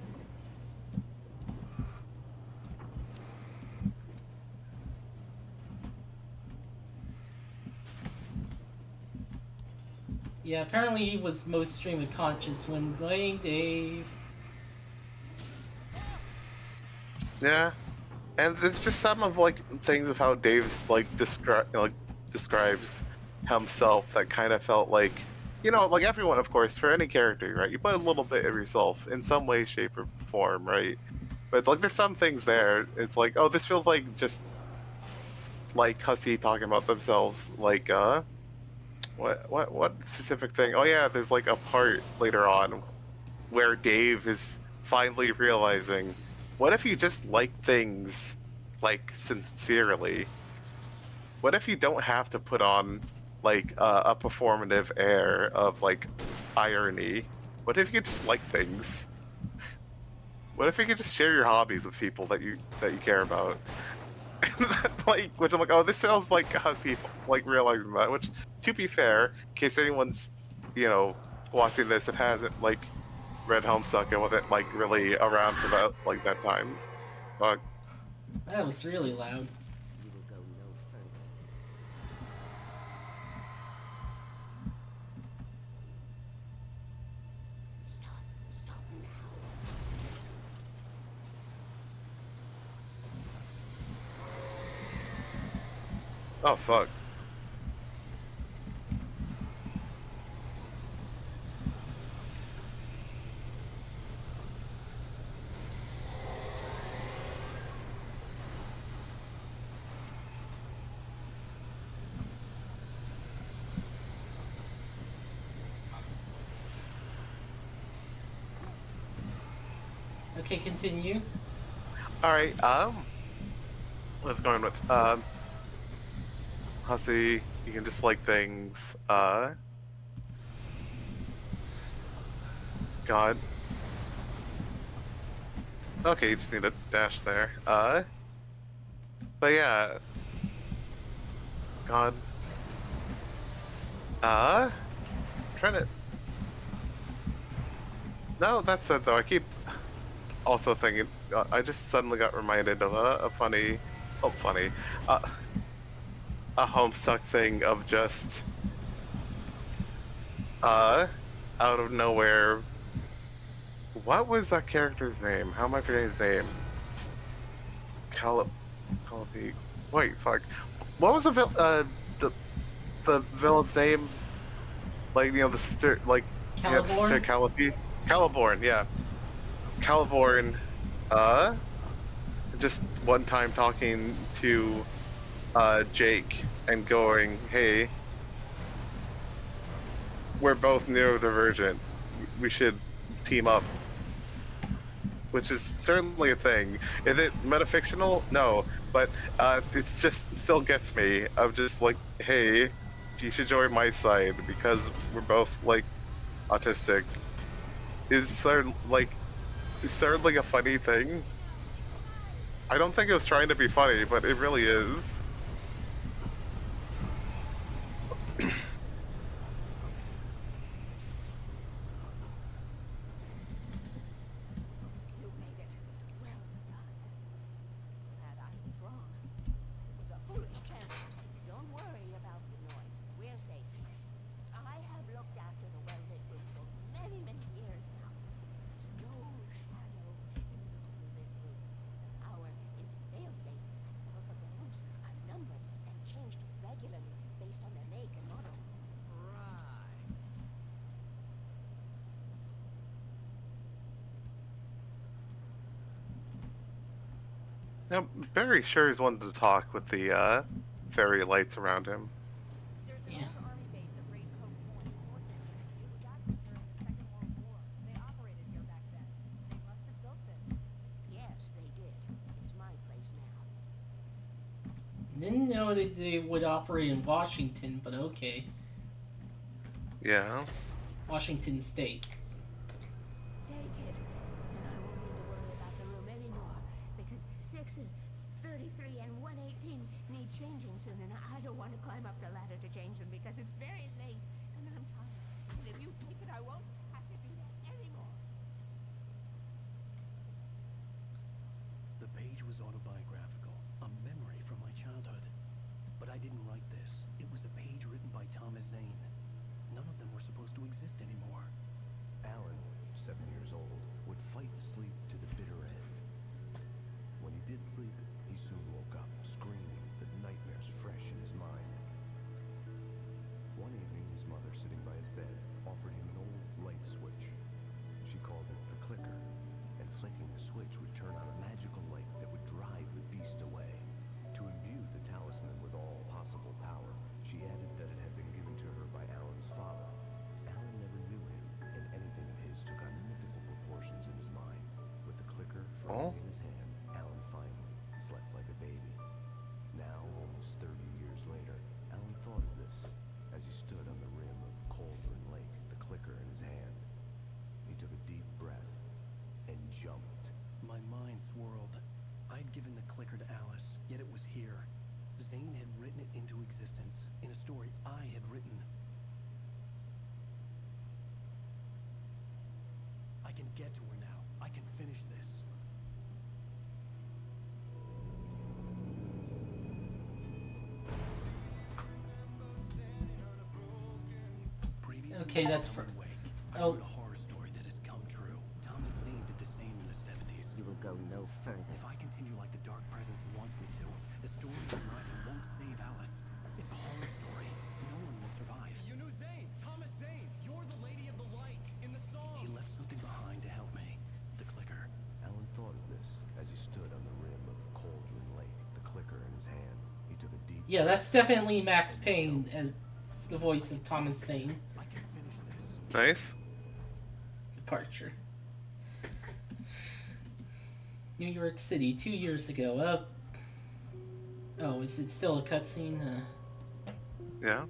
Yeah, apparently he was most stream of conscious when playing Dave. Yeah, and there's just some of like things of how Dave's like describes himself that kind of felt like, like everyone, of course, for any character, right? You put a little bit of yourself in some way, shape, or form, right? But it's like there's some things there. It's like, oh, this feels like just like Hussey talking about themselves, like what specific thing? Oh yeah, there's like a part later on where Dave is finally realizing, what if you just like things like sincerely? What if you don't have to put on like a performative air of like irony? What if you could just like things? What if you could just share your hobbies with people that you care about? Like, which I'm like, oh, this sounds like Hussey like realizing that. Which, to be fair, in case anyone's watching this and hasn't like read Homestuck and wasn't like really around for that time, fuck. That was really loud. You will go no further. Stop now. Oh fuck. Okay, continue. Alright, let's go on with Hussey, you can just like things, God. Okay, you just need a dash there. But yeah. God. Trying to. No, that's it though. I keep also thinking. I just suddenly got reminded of a funny. Oh, funny. Uh, a Homestuck thing of just. Out of nowhere. What was that character's name? How am I forgetting his name? Calliope. Wait, fuck. What was the villain's name? Like, the sister, like, yeah, the sister Caliborn? Calliope? Caliborn, yeah. Caliborn, uh, just one time talking to, Jake and going, hey, we're both neurodivergent. We should team up. Which is certainly a thing. Is it metafictional? No. But, it just still gets me of just like, hey, you should join my side because we're both, like, autistic. Is certainly a funny thing. I don't think it was trying to be funny, but it really is. You made it. Well done. Glad I was wrong. It was a foolish attempt. Don't worry about the noise. We're safe. I have looked after the well-lit room for many, many years now. There's no shadow in the well-lit room. The power is fail-safe, and both of the rooms are numbered and changed regularly based on their make and model. Right. Now, Barry sure is wanted to talk with the fairy lights around him. There's an Yeah. old army base at Raincoat Point, Portland. It was active during the Second World War. They operated here back then. They must have built this. Yes, they did. It's my place now. Didn't know that they would operate in Washington, but okay. Yeah. Washington State. Take it, and I won't need to worry about the room anymore, because 6 and 33 and 118 need changing soon, and I don't want to climb up the ladder to change them because it's very late, and I'm tired. And if you take it, I won't have to do that anymore. The page was autobiographical, a memory from my childhood. But I didn't write this. It was a page written by Thomas Zane. None of them were supposed to exist anymore. Alan, 7 years old, would fight sleep to the bitter end. When he did sleep, he soon woke up, screaming, the nightmares fresh in his mind. One evening, his mother, sitting by his bed, offered him an old light switch. She called it the clicker, and flicking the switch would turn on a magical light that would drive the beast away. To imbue the talisman with all possible power, she added that it had been given to her by Alan's father. Alan never knew him, and anything of his took on mythical proportions in his mind. With the clicker firmly in his hand, Alan finally slept like a baby. Now, almost 30 years later, Alan thought of this as he stood on the rim of Cauldron Lake, the clicker in his hand. He took a deep breath and jumped. My mind swirled. I'd given the clicker to Alice, yet it was here. Zane had written it into existence in a story I had written. I can get to her now. I can finish this. Previously Okay, that's in for. Alan Wake, I Oh, wrote a horror story that has come true. Thomas Zane did the same in the 70s. You will go no further. If I continue like the Dark Presence wants me to, the story I'm writing won't save Alice. It's a horror story. No one will survive. You knew Zane, Thomas Zane. You're the Lady of the Light in the song. He left something behind to help me. The clicker. Alan thought of this as he stood on the rim of Cauldron Lake, the clicker in his hand. He took a deep yeah, that's definitely Max Payne as the voice of Thomas Zane. I can finish this. Nice. Departure. New York City, 2 years ago. Oh, is it still a cutscene? Yeah.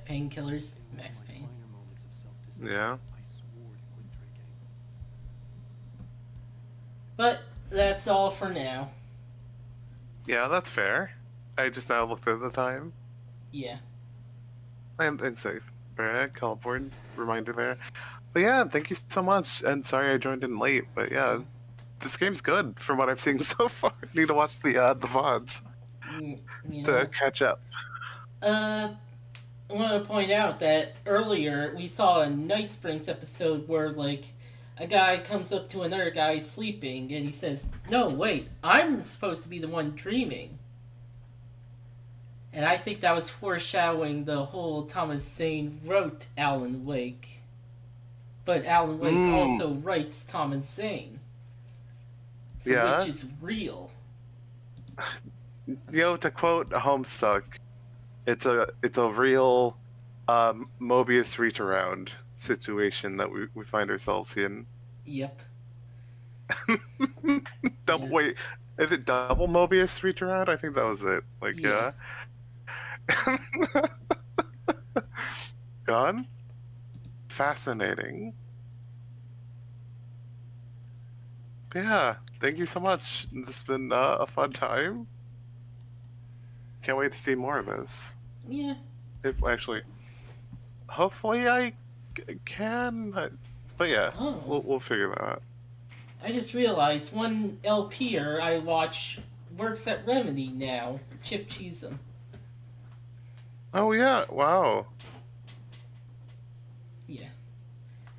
Painkillers, In one of max my pain. finer moments of self-deceit, Yeah. I swore to quit drinking. But that's all for now. Yeah, that's fair. I just now looked at the time. Yeah. And safe. Alright, Caliborn reminder there. But yeah, thank you so much. And sorry I joined in late, but yeah, this game's good from what I've seen so far. Need to watch the VODs You to know, catch up. I want to point out that earlier we saw a Night Springs episode where, like, a guy comes up to another guy sleeping and he says, "No, wait, I'm supposed to be the one dreaming." And I think that was foreshadowing the whole Thomas Zane wrote Alan Wake. But Alan Wake also writes Thomas Zane. So Yeah. which is real. You know, to quote Homestuck, it's a real Mobius reach around situation that we find ourselves in. Yep. Wait, is it double Mobius reach around? I think that was it. Like, yeah. God? Fascinating. Yeah, thank you so much. This has been a fun time. Can't wait to see more of this. Yeah. If actually, hopefully I can. But yeah, we'll figure that out. I just realized one LPer I watch works at Remedy now. Chip Cheesem. Oh yeah! Wow.